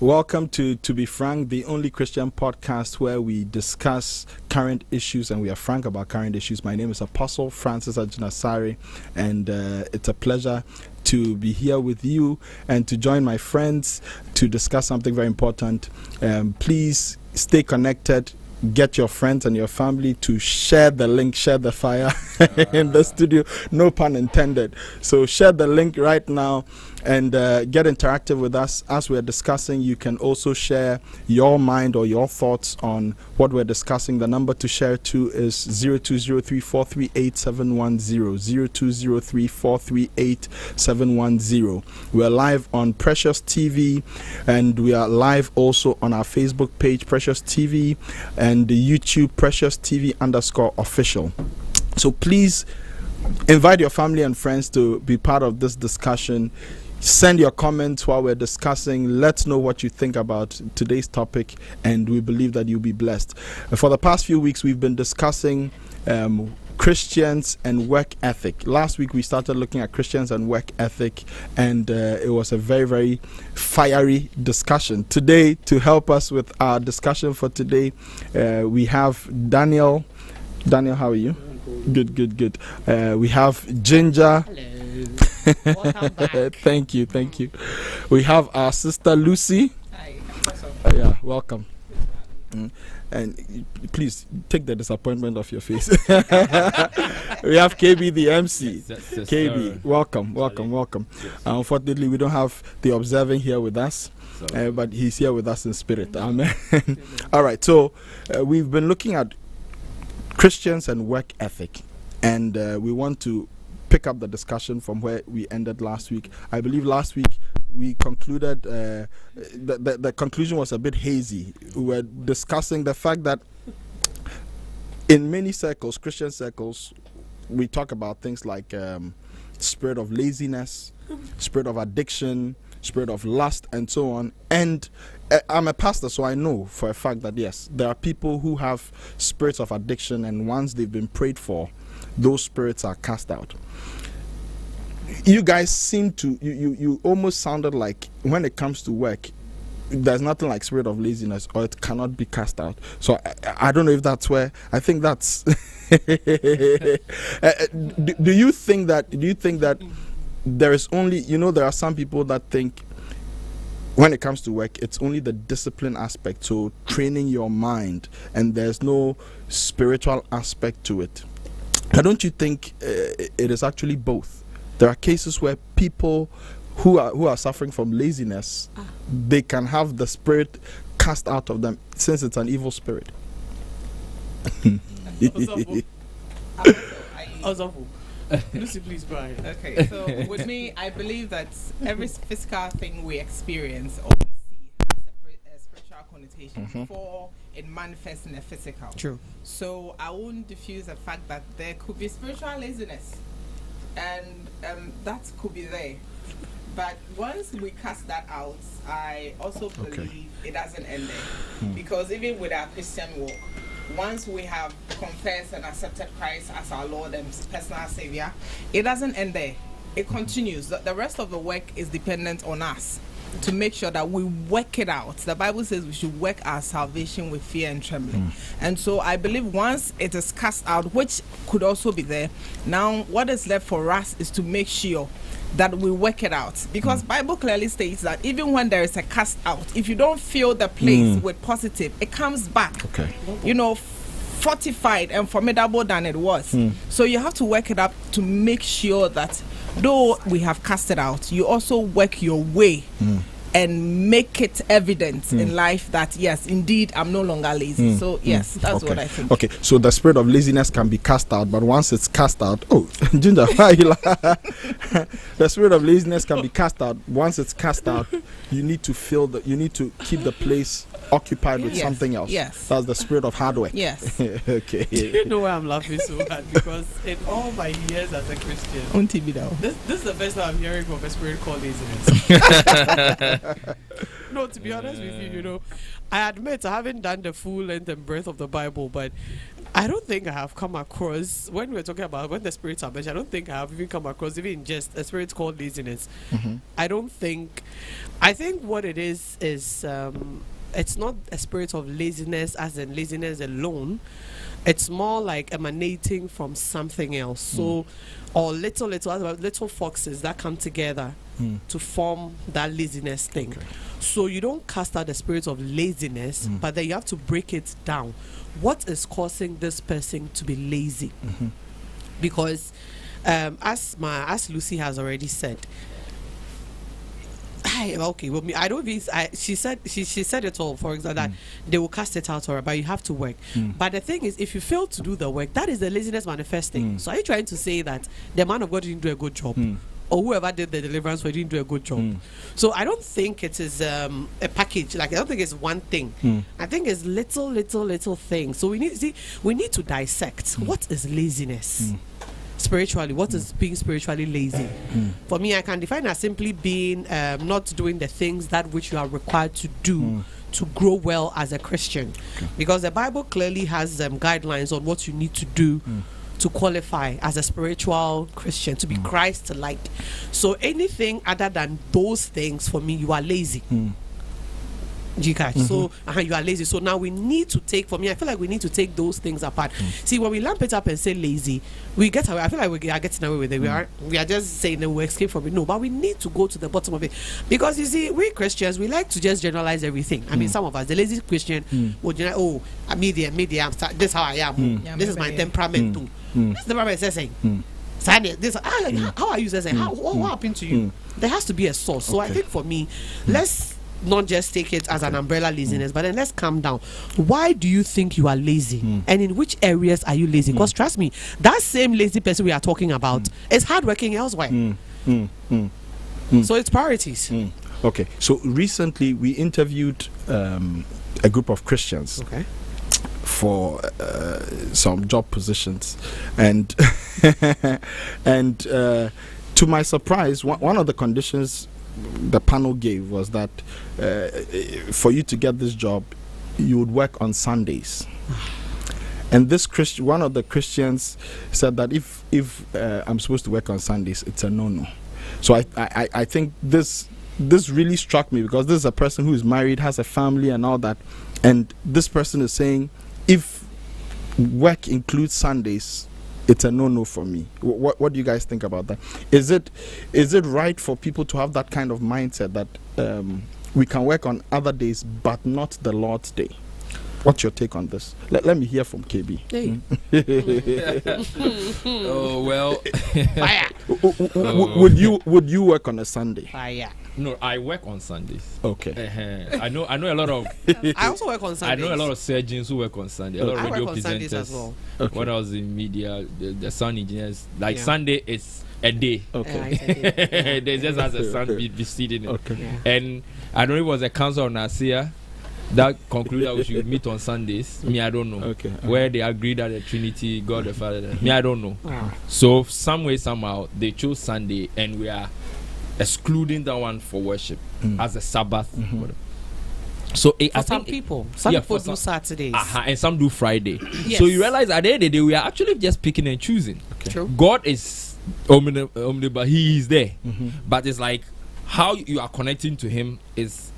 Welcome to Be Frank, the only Christian podcast where we discuss current issues and we are frank about current issues. My name is Apostle Francis Ajinasari, and it's a pleasure to be here with you and to join my friends to discuss something very important. Please stay connected. Get your friends and your family to share the link, share the fire in the studio. No pun intended. So share the link right now and get interactive with us as we're discussing. You can also share your mind or your thoughts on what we're discussing. The number to share to is 0203-438-710. 0203-438-710. We're live on Precious TV, and we are live also on our Facebook page, Precious TV, and the YouTube Precious TV _official. So please invite your family and friends to be part of this discussion. Send your comments while we're discussing. Let's know what you think about today's topic, and we believe that you'll be blessed. For the past few weeks, we've been discussing Christians and work ethic. Last week, we started looking at Christians and work ethic, and it was a very, very fiery discussion. Today, to help us with our discussion for today, we have Daniel. Daniel, how are you? Good. We have Ginger. Hello. Welcome back. Thank you. We have our sister Lucy. Hi. Yeah, welcome. And please take the disappointment off your face. We have KB the MC. Yes, KB, welcome. Yes. Unfortunately, we don't have the observing here with us, but he's here with us in spirit. Amen. All right, so we've been looking at Christians and work ethic, and we want to pick up the discussion from where we ended last week. I believe last week we concluded, the conclusion was a bit hazy. We were discussing the fact that in many circles, Christian circles, we talk about things like spirit of laziness, spirit of addiction, spirit of lust, and so on. And I'm a pastor, so I know for a fact that yes, there are people who have spirits of addiction, and once they've been prayed for, those spirits are cast out. You guys seem to, you almost sounded like when it comes to work, there's nothing like spirit of laziness, or it cannot be cast out. So I don't know if that's where, I think that's do you think that there is only, there are some people that think when it comes to work, it's only the discipline aspect, so training your mind, and there's no spiritual aspect to it. Don't you think it is actually both? There are cases where people who are suffering from laziness, they can have the spirit cast out of them, since it's an evil spirit. Lucy, please go ahead. Okay, so with me, I believe that every physical thing we experience or we see has a spiritual connotation before it manifests in the physical. True. So I won't diffuse the fact that there could be spiritual laziness, and that could be there. But once we cast that out, I also believe it doesn't end there. Because even with our Christian walk, once we have confessed and accepted Christ as our Lord and personal Savior, it doesn't end there. It continues. The rest of the work is dependent on us to make sure that we work it out. The Bible says we should work our salvation with fear and trembling. And so I believe once it is cast out, which could also be there, now what is left for us is to make sure that we work it out, because Bible clearly states that even when there is a cast out, if you don't fill the place with positive, it comes back fortified and formidable than it was. So you have to work it up to make sure that though we have cast it out, you also work your way and make it evident in life that yes, indeed, I'm no longer lazy. So yes, that's what I think. Okay, so the spirit of laziness can be cast out, but once it's cast out, Ginger, why are you the spirit of laziness can be cast out. Once it's cast out, you need to you need to keep the place occupied with something else. Yes, that's the spirit of hard work. Yes. Okay. Do you know why I'm laughing so hard? Because in all my years as a Christian, this is the first time I'm hearing of a spirit called laziness. No, to be honest with you, I admit I haven't done the full length and breadth of the Bible, but I don't think I have come across, when we're talking about when the spirits are mentioned, I don't think I have even come across even just a spirit called laziness. I think what it is it's not a spirit of laziness as in laziness alone. It's more like emanating from something else. So, or little foxes that come together to form that laziness thing. Okay. So you don't cast out the spirit of laziness, but then you have to break it down. What is causing this person to be lazy? Because as Lucy has already said, I don't even. She said it all. For example, that they will cast it out, but you have to work. But the thing is, if you fail to do the work, that is the laziness manifesting. So are you trying to say that the man of God didn't do a good job, or whoever did the deliverance didn't do a good job? So I don't think it is a package. Like I don't think it's one thing. I think it's little things. So we need to dissect what is laziness. Spiritually, what is being spiritually lazy? For me, I can define as simply being not doing the things that which you are required to do to grow well as a Christian, because the Bible clearly has guidelines on what you need to do to qualify as a spiritual Christian, to be Christ-like. So anything other than those things, for me, you are lazy. You catch? So you are lazy. So now we need to take, for me, I feel like we need to take those things apart. See, when we lamp it up and say lazy, we get away. I feel like we are getting away with it. We are just saying that we escape from it. No, but we need to go to the bottom of it, because you see, we Christians, we like to just generalize everything. I mean, some of us, the lazy Christian, would I'm medium. This is how I am. This is my temperament too. This is the Bible saying. This, how are you saying? What happened to you? There has to be a source. So I think for me, let's not just take it as an umbrella laziness, but then let's calm down. Why do you think you are lazy? And in which areas are you lazy? Because trust me, that same lazy person we are talking about is hardworking elsewhere. So it's priorities. Okay. So recently we interviewed a group of Christians. Okay. For some job positions, and and to my surprise, one of the conditions the panel gave was that for you to get this job, you would work on Sundays. And this one of the Christians said that if I'm supposed to work on Sundays, it's a no-no. So I think this really struck me, because this is a person who is married, has a family and all that, and this person is saying, if work includes Sundays, it's a no-no for me. What do you guys think about that? Is it right for people to have that kind of mindset that we can work on other days but not the Lord's Day? What's your take on this? Let me hear from KB. Oh well. Fire. Would you work on a Sunday? Fire. No, I work on Sundays. Okay. I know a lot of. I also work on Sundays. I know a lot of surgeons who work on Sunday. A lot of radio presenters as well. Okay. When I was in media, the sound engineers, Sunday is a day. Okay. They just has a sun be seated in it. Okay. Yeah. And I don't know if it was a council of Nasia that concluded that we should meet on Sundays. Me, I don't know. Okay. Where they agreed that the Trinity, God the Father. Me, I don't know. So some way, somehow, they chose Sunday, and we are excluding that one for worship as a Sabbath. So I think some people do Saturdays, and some do Friday. Yes. So you realize at the end of the day, we are actually just picking and choosing. Okay. True. God is omnipotent, He is there, but it's like how you are connecting to Him is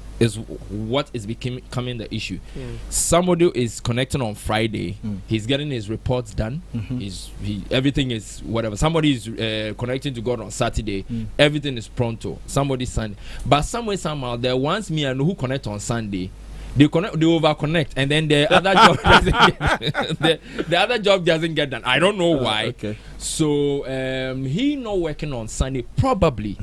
what is becoming the issue. Somebody is connecting on Friday, he's getting his reports done, everything is whatever. Somebody is connecting to God on Saturday, everything is pronto. Somebody Sunday, but somewhere somehow there ones me and who connect on Sunday, they over connect, and then the other job doesn't get, the other job doesn't get done. I don't know why. Okay. So he not working on Sunday probably.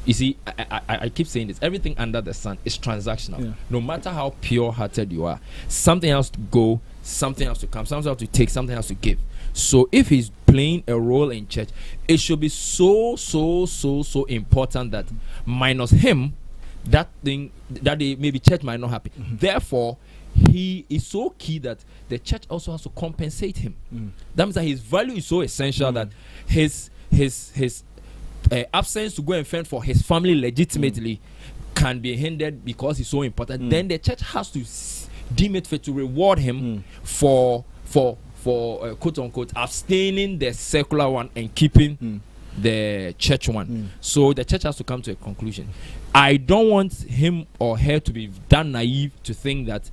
You see, I keep saying this. Everything under the sun is transactional. Yeah. No matter how pure-hearted you are, something has to go, something has to come, something has to take, something has to give. So if he's playing a role in church, it should be so important that minus him, that thing, that day, maybe church might not happen. Therefore, he is so key that the church also has to compensate him. That means that his value is so essential that his absence to go and fend for his family legitimately can be hindered because he's so important. Then the church has to deem it fit to reward him for for quote unquote abstaining the secular one and keeping the church one. So the church has to come to a conclusion. I don't want him or her to be that naive to think that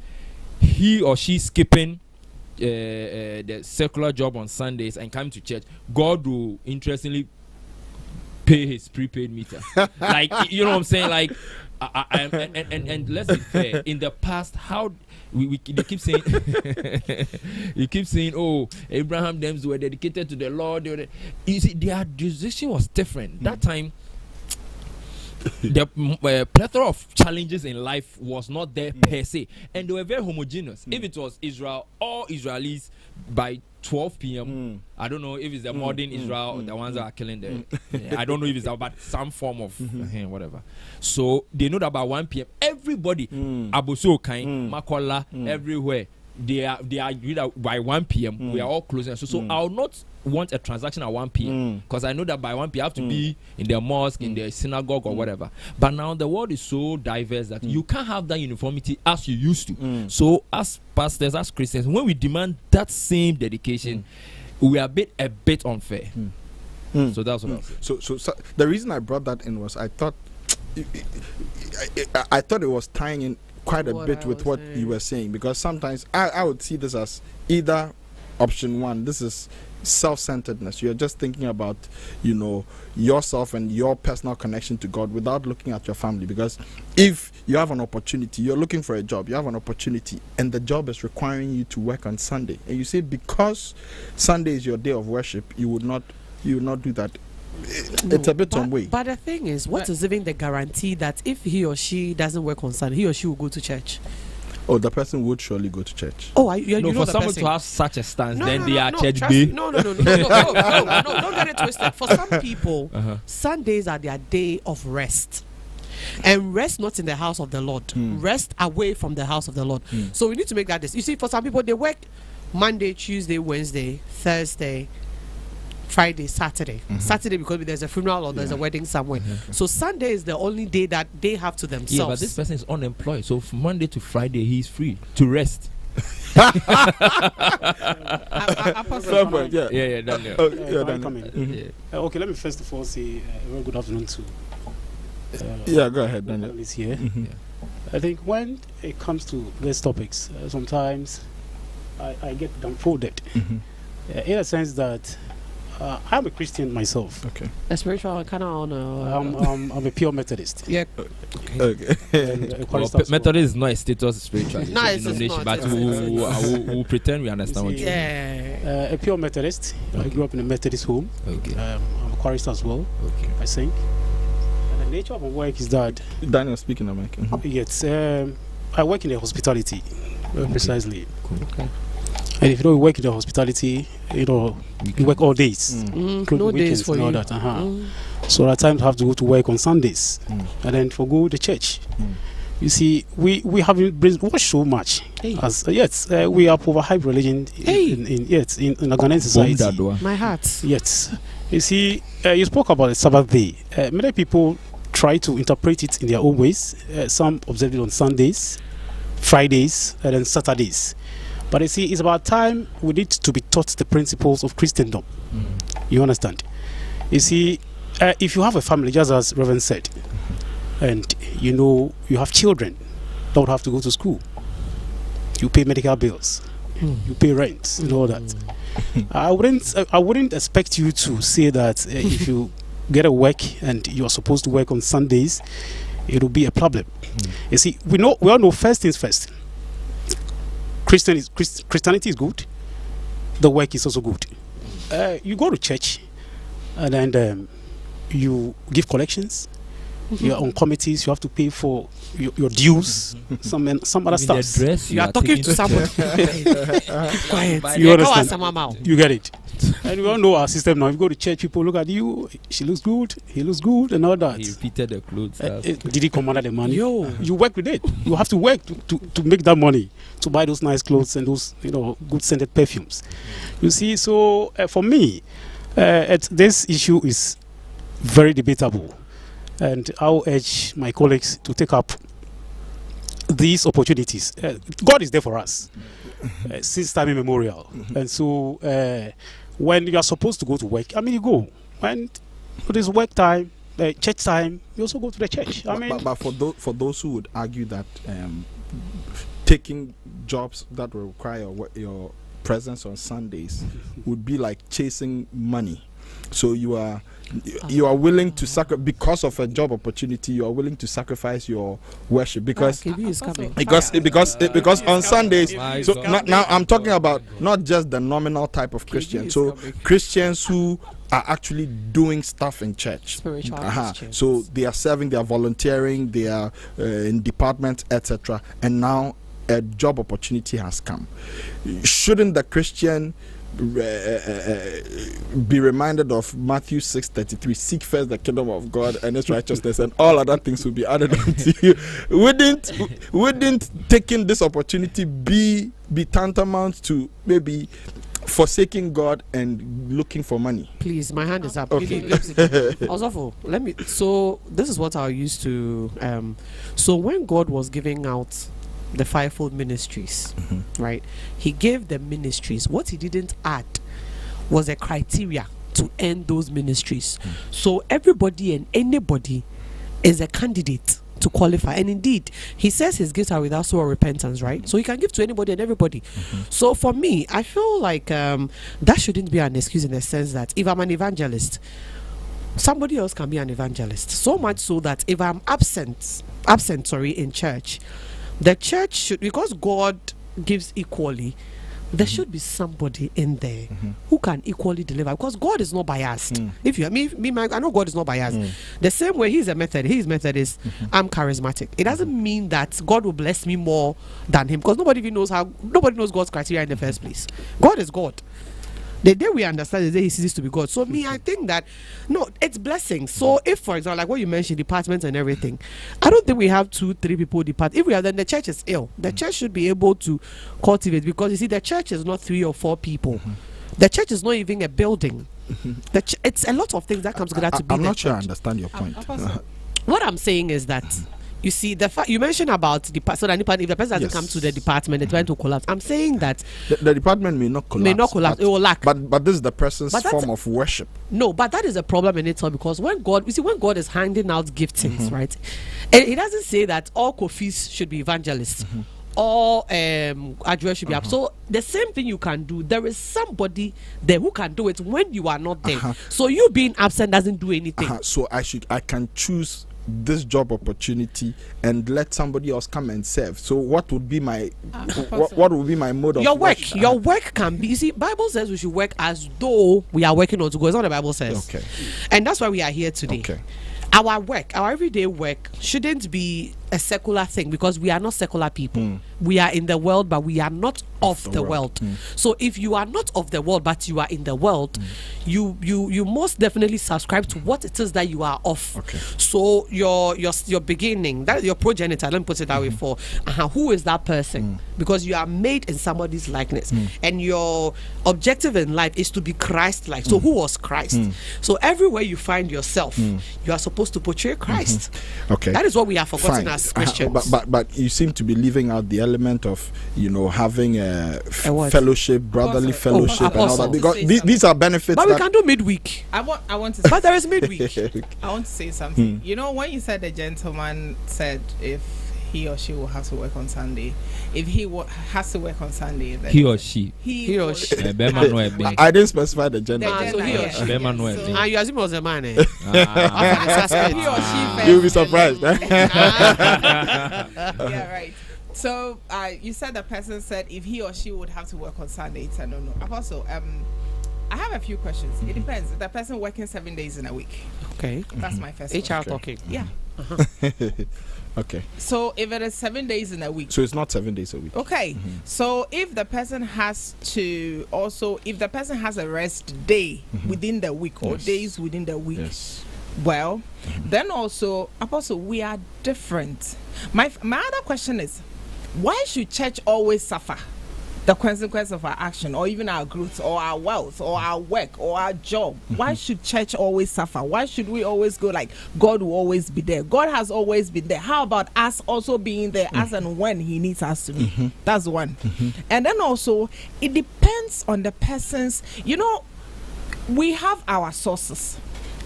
he or she skipping the secular job on Sundays and coming to church, God will interestingly pay his prepaid meter. Like, you know what I'm saying? Like, and let's be fair. In the past, how we keep saying, you keep saying, oh, Abraham them were dedicated to the Lord. You see, their decision was different that time. The plethora of challenges in life was not there per se, and they were very homogeneous. If it was Israel, all Israelis by 12 p.m. I don't know if it's the modern Israel, the ones that are killing them. I don't know if it's about some form of whatever. So they know that by 1 p.m. everybody, Abuso Kain, Makola, everywhere, they are by 1 p.m. we are all closing. So I will not want a transaction at 1 p.m. because I know that by 1 p.m. I have to be in the mosque, in the synagogue or whatever. But now the world is so diverse that you can't have that uniformity as you used to. So as pastors, as Christians, when we demand that same dedication, we are a bit unfair. So that's what I was saying. So the reason I brought that in was I thought it was tying in quite a bit with what you were saying, because sometimes I would see this as either option one. This is self-centeredness. You're just thinking about, yourself and your personal connection to God without looking at your family. Because if you have an opportunity, you're looking for a job, you have an opportunity, and the job is requiring you to work on Sunday, and you say because Sunday is your day of worship, you would not do that. It's a bit some way. But the thing is, what is even the guarantee that if he or she doesn't work on Sunday, he or she will go to church? Oh, the person would surely go to church. Oh, you know for the someone person. to have such a stance, No, they are church trust B. No, don't get it twisted. For some people, Sundays are their day of rest. And rest not in the house of the Lord. Rest away from the house of the Lord. So we need to make that decision. You see, for some people, they work Monday, Tuesday, Wednesday, Thursday, Friday, Saturday. Saturday because there's a funeral or there's a wedding somewhere. So Sunday is the only day that they have to themselves. Yeah, but this person is unemployed. So from Monday to Friday, he's free to rest. Daniel. Daniel. Okay, let me first of all say a very good afternoon to go ahead, Daniel. Here. I think when it comes to these topics, sometimes I get dumbfolded in a sense that I'm a Christian myself. Okay. A spiritual kind of I'm a pure Methodist. Yeah. Okay. Methodist is not a status spiritual denomination, but we'll pretend we understand what you mean. A pure Methodist. I grew up in a Methodist home. Okay. I'm a chorist as well. Okay. I sing. And the nature of my work is that Daniel speaking of Mike. Yes. I work in the hospitality. Precisely. Cool. Okay. And if you don't work in the hospitality, you work all days, no days for and all you. That. So at times have to go to work on Sundays, and then forgo the church. You see, we haven't watched so much. As we have overhyped religion in organized society. My heart. Yes, you see, you spoke about the Sabbath day. Many people try to interpret it in their own ways. Some observe it on Sundays, Fridays, and then Saturdays. But you see, it's about time we need to be taught the principles of Christendom. You understand? You see, if you have a family, just as Reverend said, and you have children that would have to go to school, you pay medical bills, you pay rent, and all that. I wouldn't expect you to say that if you get a work and you are supposed to work on Sundays, it will be a problem. You see, we all know first things first. Christianity is good. The work is also good. You go to church, and then you give collections. You're on committees. You have to pay for your dues. Some other stuff. You are talking to somebody. Quiet. You understand? You get it. And we all know our system now. If you go to church, people look at you. She looks good. He looks good, and all that. He repeated the clothes. Did he command the money? You work with it. You have to work to make that money, to buy those nice clothes and those good scented perfumes. You see, so for me, this issue is very debatable, and I'll urge my colleagues to take up these opportunities. God is there for us. since time immemorial. And so when you are supposed to go to work, I mean, you go. And it is work time, church time, you also go to the church. But for those who would argue that taking jobs that will require your presence on Sundays would be like chasing money. So you are willing to sacrifice because of a job opportunity. You are willing to sacrifice your worship because on Sundays. So now I'm talking about not just the nominal type of Christian. So Christians who are actually doing stuff in church. So they are serving, they are volunteering, they are in departments, etc. And now a job opportunity has come. Shouldn't the Christian be reminded of Matthew 6:33? Seek first the kingdom of God and its righteousness, and all other things will be added unto you. Wouldn't taking this opportunity be tantamount to maybe forsaking God and looking for money? Please, my hand is up. Okay. Let me. So this is what I used to. So when God was giving out the fivefold ministries, right? He gave the ministries. What he didn't add was a criteria to end those ministries. So everybody and anybody is a candidate to qualify. And indeed, he says his gifts are without sorrow or repentance, right? So he can give to anybody and everybody. So for me, I feel like that shouldn't be an excuse in the sense that if I'm an evangelist, somebody else can be an evangelist. So much so that if I'm absent in church, the church should, because God gives equally, there should be somebody in there who can equally deliver, because God is not biased. If you I know God is not biased. The same way he's Methodist, I'm charismatic. It doesn't mean that God will bless me more than him, because nobody knows God's criteria in the first place. God is God. The day we understand the day he ceases to be God. So I think that no, it's blessings. So if, for example, like what you mentioned, departments and everything, I don't think we have 2-3 people depart. If we have, then the church is ill. The church should be able to cultivate, because you see, the church is not 3 or 4 people. The church is not even a building. It's a lot of things that comes together to be. I'm not sure I understand your point. What I'm saying is that, you see, the fact you mentioned about so that if the person doesn't come to the department, they're trying to collapse. I'm saying that the department may not collapse. It will lack. But this is the person's form of worship. No, but that is a problem in itself, because when God is handing out giftings, right? And he doesn't say that all Kofis should be evangelists. All address should be up. So the same thing you can do. There is somebody there who can do it when you are not there. So you being absent doesn't do anything. So I can choose this job opportunity and let somebody else come and serve. So what would be my what would be my mode of work? Your work can be, you see, Bible says we should work as though we are working on to go. It's not what the Bible says. Okay. And that's why we are here today. Okay. Our work, our everyday work, shouldn't be a secular thing, because we are not secular people. We are in the world, but we are not of the world. So if you are not of the world, but you are in the world, you most definitely subscribe to what it is that you are of. Okay. So your beginning, that is your progenitor, let me put it that way, for who is that person? Because you are made in somebody's likeness, and your objective in life is to be Christ-like. So who was Christ? So everywhere you find yourself, you are supposed to portray Christ. Okay. That is what we have forgotten as Christians. But you seem to be leaving out the element of having a fellowship, brotherly fellowship, and all that, because these are benefits. But we can do midweek. I want to say, but there is midweek. I want to say something. When you said the gentleman said if he or she will have to work on Sunday, if he has to work on Sunday, then he or she. He or she. I didn't specify the gender. So he or she. And you assume it was a man. He or she. You'll be surprised. Yeah, right. So you said the person said if he or she would have to work on Sunday. It's a no. Also, I have a few questions. It depends. The person working 7 days in a week. Okay. That's my first HR question. talking. Yeah. Okay. So if it is 7 days in a week. So it's not 7 days a week. Okay. So if the person has a rest day within the week or days within the week, well, then also, Apostle, we are different. My other question is, why should church always suffer? the consequence of our action, or even our growth, or our wealth, or our work, or our job. Why should church always suffer? Why should we always go like God will always be there? God has always been there. How about us also being there as and when he needs us to be? That's one. And then also, it depends on the person's, we have our sources,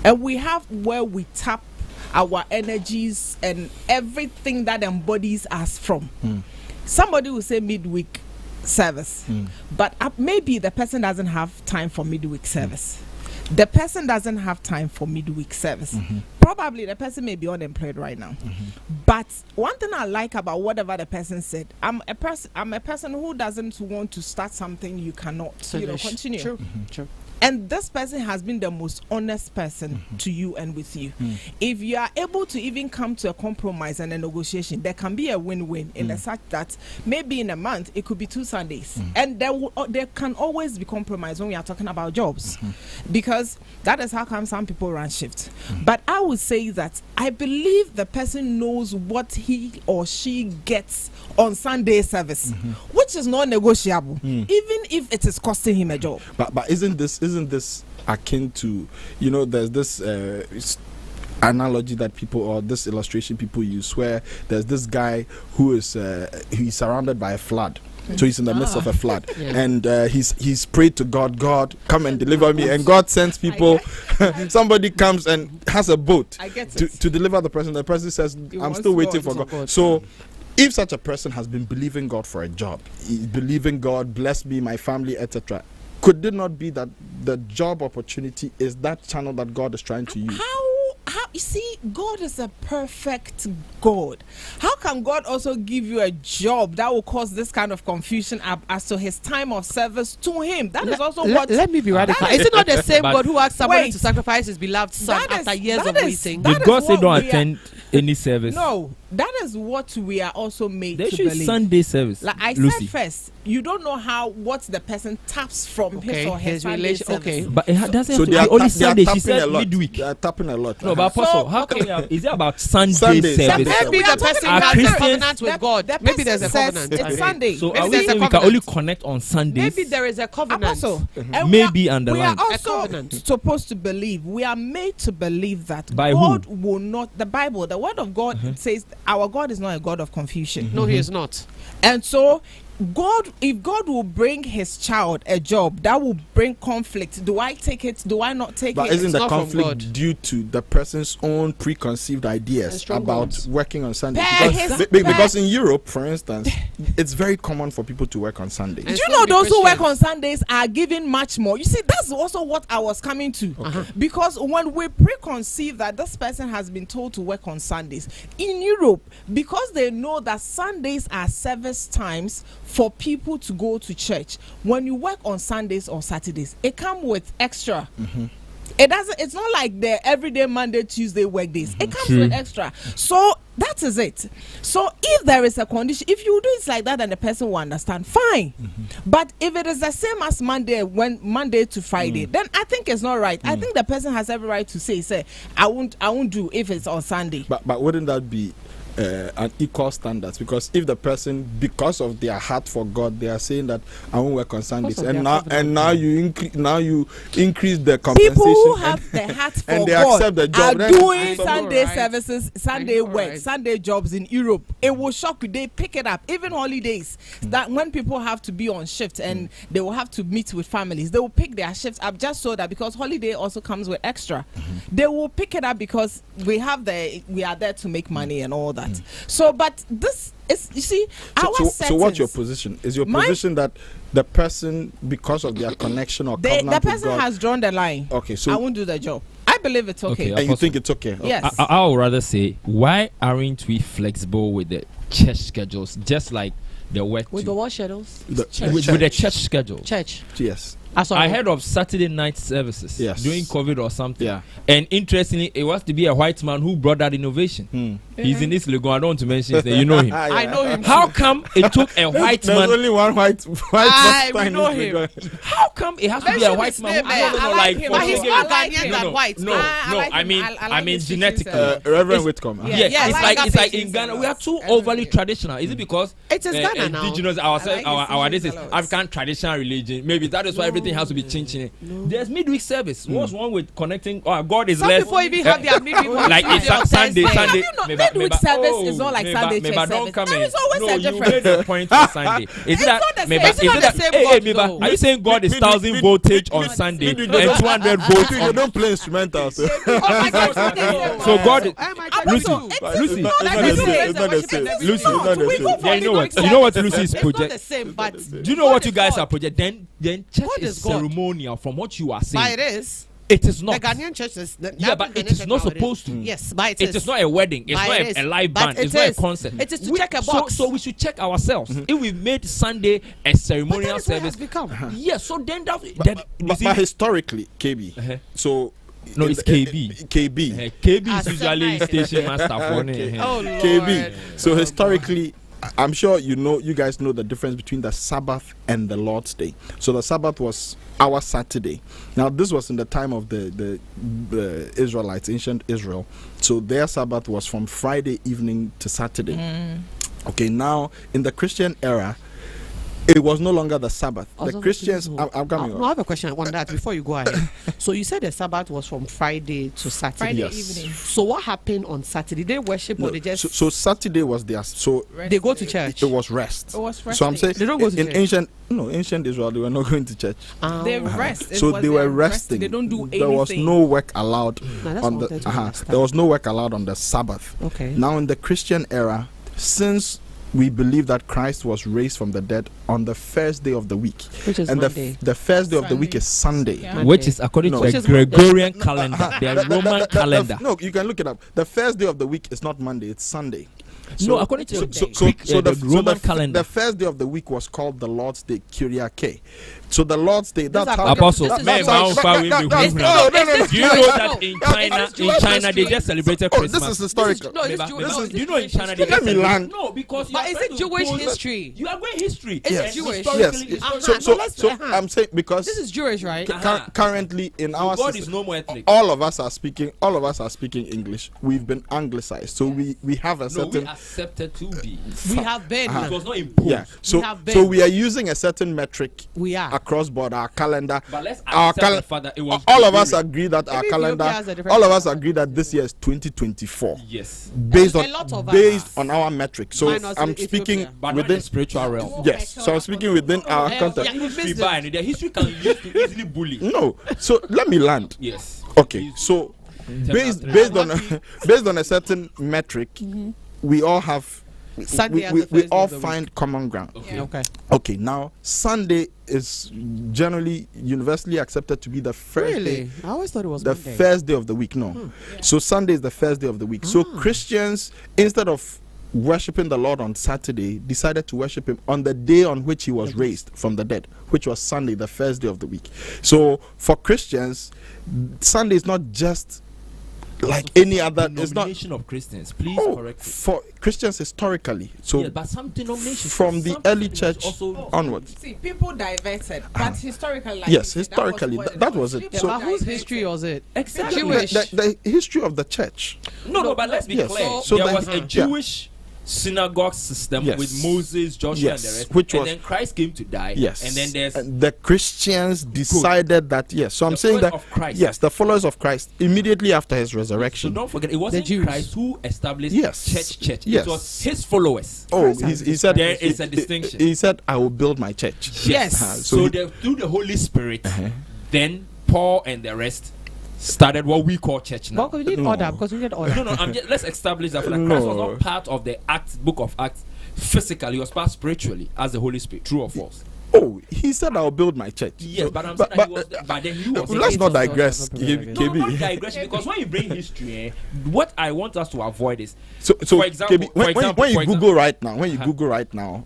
and we have where we tap our energies and everything that embodies us from. Somebody will say midweek service, but maybe the person doesn't have time for midweek service. The person doesn't have time for midweek service. Probably the person may be unemployed right now. But one thing I like about whatever the person said, I'm a person who doesn't want to start something you cannot continue. True. And this person has been the most honest person to you and with you. If you are able to even come to a compromise and a negotiation, there can be a win-win in the fact that maybe in a month it could be 2 Sundays, and there can always be compromise when we are talking about jobs, because that is how come some people run shifts. But I would say that I believe the person knows what he or she gets on Sunday service, which is not negotiable, even if it is costing him a job. But isn't this akin to, there's this analogy that people, or this illustration people use, where there's this guy who is he's surrounded by a flood. So he's in the midst of a flood, and he's prayed to God, come and deliver me, and God sends people. Somebody comes and has a boat to deliver the person. The person says, I'm still waiting for God. So if such a person has been believing God for a job, believing God, bless me, my family, etc., could it not be that the job opportunity is that channel that God is trying to use? How you see, God is a perfect God. How can God also give you a job that will cause this kind of confusion as to his time of service to him? That is also what. Let me be radical. Is it not the same God who asked somebody to sacrifice his beloved son after years of waiting? Did God say don't attend any service? No, that is what we are also made to believe. Sunday service. Like I said first, you don't know what the person taps from his or his relation. Okay, but it doesn't so have to be only Sunday. She said midweek. They are tapping a lot. No, but Apostle, how come is it about Sunday service? Maybe the person has a covenant with God. Maybe there's a covenant. It's Sunday. So are we saying we can only connect on Sundays? Maybe there is a covenant. Apostle, maybe underlined. We are also supposed to believe. We are made to believe that by God who? will not. The Bible, the Word of God says, our God is not a God of confusion. No, he is not. And so, if God will bring his child a job that will bring conflict, do I take it? Do I not take it? But isn't the not conflict due to the person's own preconceived ideas about working on Sundays? Because in Europe, for instance, it's very common for people to work on Sundays. Do you know those who work on Sundays are given much more? You see, that's also what I was coming to. Because when we preconceive that this person has been told to work on Sundays, in Europe, because they know that Sundays are service times for people to go to church, when you work on Sundays or Saturdays, it comes with extra. It's not like the everyday Monday, Tuesday work days. It comes with extra. So that is it. So if there is a condition, if you do it like that and the person will understand, fine. But if it is the same as Monday to Friday, then I think it's not right. I think the person has every right to say I won't do if it's on Sunday. But wouldn't that be an equal standards? Because if the person, because of their heart for God, they are saying that I won't work on Sundays, and now you increase the compensation. People who have the heart for and they God accept the job, are doing Sunday services, Sunday work, Sunday jobs in Europe. It will shock you. They pick it up. Even holidays, that when people have to be on shift and they will have to meet with families, they will pick their shifts up just so that, because holiday also comes with extra. They will pick it up because we are there to make money and all that. So, but this is, you see, so what's your position? Is your position that the person, because of their connection or covenant the person with God, has drawn the line? Okay, so I won't do the job. I believe it's okay. And you think it's okay? Yes. I would rather say, why aren't we flexible with the church schedules, just like the work with the what schedules? with the church schedule? Church. Yes. ahead of Saturday night services during COVID or something. Yeah. And interestingly, it was to be a white man who brought that innovation. He's in this Legon. I don't want to mention his name. You know him. I know him. How come it took a white man? There's only one white we know him. How come it has to be a white man? But he's more Ghanaian than white. No, I mean genetically. Reverend Whitcomb. Yeah, it's like in Ghana we are too overly traditional. Is it because it is Ghana now? Indigenous our this is African traditional religion? Maybe that is why everything has to be changing. There's midweek service. What's wrong with connecting? God is less. Some people even have their midweek like it's Sunday. Midweek service is not like Sunday church service. There is always a difference. You made a point on Sunday. Is it that? Are you saying God is 1,000 voltage on Sunday and 200 volts? You don't play instrumentals. So God, Lucy. Yeah, you know what Lucy's project. Do you know what you guys are projecting? Then church is ceremonial from what you are saying. But it is. It is not. The Ghanaian church is. But it is not supposed to. Yes, but it is not a wedding. It's not a live band. It's not a concert. It is to check a box. So we should check ourselves. If we made Sunday a ceremonial service. Yes. So then but historically, KB. So. No, it's KB. KB is usually station master for KB. So historically, I'm sure you guys know the difference between the Sabbath and the Lord's Day. So the Sabbath was our Saturday. Now this was in the time of the Israelites, ancient Israel. So their Sabbath was from Friday evening to Saturday. Okay, now in the Christian era, it was no longer the Sabbath. The Christians. I'm coming. I have a question on that before you go ahead. So you said the Sabbath was from Friday to Saturday. Friday evening. So what happened on Saturday? They worship or they just? So Saturday was their. So they go to church. It was rest. It was rest. So I'm saying they don't go to church. ancient Israel, they were not going to church. They rest. So they were resting. They don't do anything. There was no work allowed on the. There was no work allowed on the Sabbath. Okay. Now in the Christian era, since we believe that Christ was raised from the dead on the first day of the week, which is and Monday. the first day of the week is Sunday, which is according to the Gregorian calendar, the Roman calendar. No, you can look it up. The first day of the week is not Monday; it's Sunday. No, according to the Roman calendar, the first day of the week was called the Lord's Day, Kyriake. So the Lord's Day. That's how. Apostle, no. Do you know that in China they just celebrated Christmas? This is historical. Do you know in China they let me learn. No, because but is it Jewish history? You are going history. It's Jewish. Yes. So I'm saying because this is Jewish, right? Currently in our God is no more ethnic. all of us are speaking English. We've been anglicized, so we have a certain. Accepted to be. We have been. It was not imposed. Yeah. So we are using a certain metric. We are across board our calendar. But let's accept the fact that it was all of us agree that our calendar. All of us agree that this year is 2024. Yes. Based on our metric. So I'm speaking within the spiritual realm. Yes. So I'm speaking within our context. The history can use to easily bully. No. So let me land. Yes. Okay. So based on a certain metric. We all have we all find common ground. Okay. Now Sunday is generally universally accepted to be the first day. I always thought it was the Monday. first day of the week. No. So Sunday is the first day of the week. So Christians, instead of worshiping the Lord on Saturday, decided to worship him on the day on which he was raised from the dead, which was Sunday, the first day of the week. So for Christians, Sunday is not just like any other. It's not of Christians. Please correct it. For Christians historically. So but some denominations from the early church onwards. See, people diverted, but historically. Yes, historically that was it. So whose history was it? Exactly. The history of the church. No, but let's be clear. So there was a Jewish synagogue system with Moses, Joshua, and the rest. And then Christ came to die. Yes. And then there's the Christians decided that So I'm saying that the followers of Christ immediately after his resurrection. So don't forget, it wasn't Christ who established church. Yes. It was his followers. Oh, he said there is a distinction. He said, "I will build my church." Yes. So through the Holy Spirit, then Paul and the rest started what we call church now. But we need order because we need order. No. Let's establish that Christ was not part of the book of Acts physically. He was part spiritually as the Holy Spirit. True or false? Oh, he said, "I'll build my church." Yes, but I'm saying that he was. But then he was. Let's not digress. No, not digression, because when you bring history, what I want us to avoid is. So for example, when you Google right now,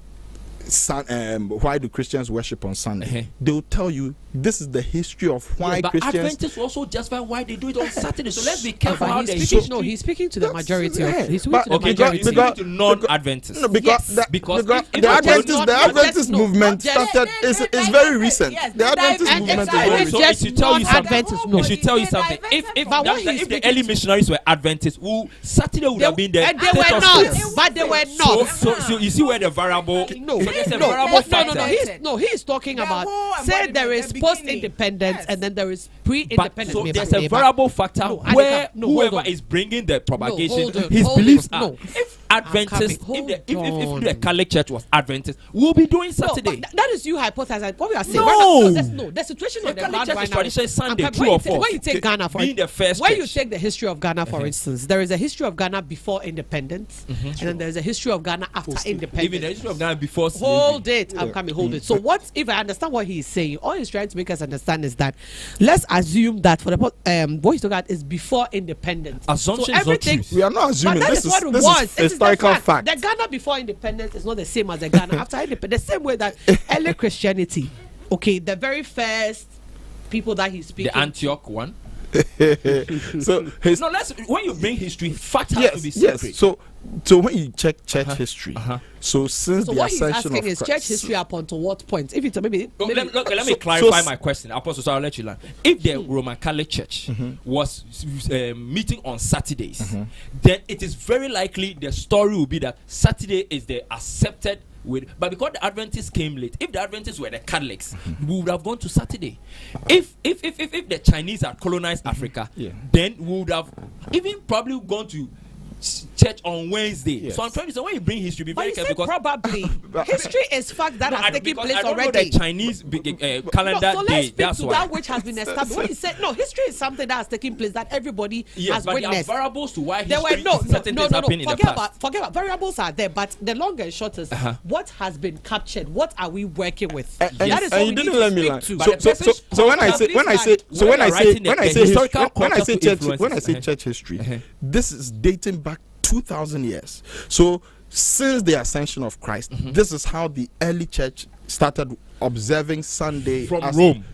why do Christians worship on Sunday? They'll tell you this is the history of why but Christians. Adventists also justify why they do it on Saturday. So let's be careful how they he's speaking to the majority of. He's But- speaking to the Okay, majority. speaking to non-Adventists. No, because Yes. Because because if the not Adventist, just- the not Adventist just- movement just- started is very recent. Yes, The the Adventist Adventist- movement is exactly. very So recent. it should tell you something. Adventists, no. It should tell you They something. diverted If from- But what if he's the speaking early to- missionaries were Adventists, Saturday would have been there. And they were not. But they were not. So you see where the variable. No, so there's a no, variable no, factor. He's talking The about. whole Say there embodiment, is the beginning. post-independence Yes. and then there is But pre-independence. so there's a variable factor No, where Anika, no, hold whoever on. is bringing the propagation, hold on, his hold beliefs on, are. no. If Adventists, coming, if hold the on. Catholic Church was Adventist, we'll be doing No, Saturday. but that is you hypothesizing. What we are saying. No. No, the situation The on the Catholic ground Church right is now. tradition Sunday, I'm true coming- or false? When you take Ghana for Being the first when you church. take the history of Ghana, for instance, there is a history of Ghana before independence, and then there is a history of Ghana after independence. Even the history of Ghana before slavery. Hold it. I'm coming. Hold it. So what if I understand what he's saying? All he's trying to make us understand is that let's assume that for the what he's talking about is before independence. Assumption so is not everything. truth. We are not assuming. But that This is what it this was. is This is the historical fact. The Ghana before independence is not the same as the Ghana after independence. The same way that early Christianity, okay, the very first people that he's speaking. The Antioch one. So his, No, when you bring history, fact has to be yes. sacred. So when you check church history, so since So the what he's ascension asking of is Christ, church history up until what point? If it's maybe, Oh, maybe let me so- clarify so- my question, Apostle. So I'll let you learn. If the Roman Catholic Church was meeting on Saturdays, then it is very likely the story will be that Saturday is the accepted with. But because the Adventists came late, if the Adventists were the Catholics, we would have gone to Saturday. If the Chinese had colonized Africa, then we would have even probably gone to church on Wednesday. Yes. So I'm trying to say, when you bring history, be but very you careful said because probably history is fact that No, has taken because place I don't already. know the Chinese calendar so let's day. speak That's to why. that which has been established. When you said no, history is something that has taken place that everybody Yes, has but there are witnessed. variables to why There history were no, certain things happen in the Forget past. about variables are there, but the long and short is what has been captured. What are we working with? And that is what you we didn't need let to me speak lie. to. But So, the person's so when I say culture when I say historical church culture when I say church history, this is dating back 2,000 years. So since the ascension of Christ, this is how the early church started observing Sunday From as- Rome.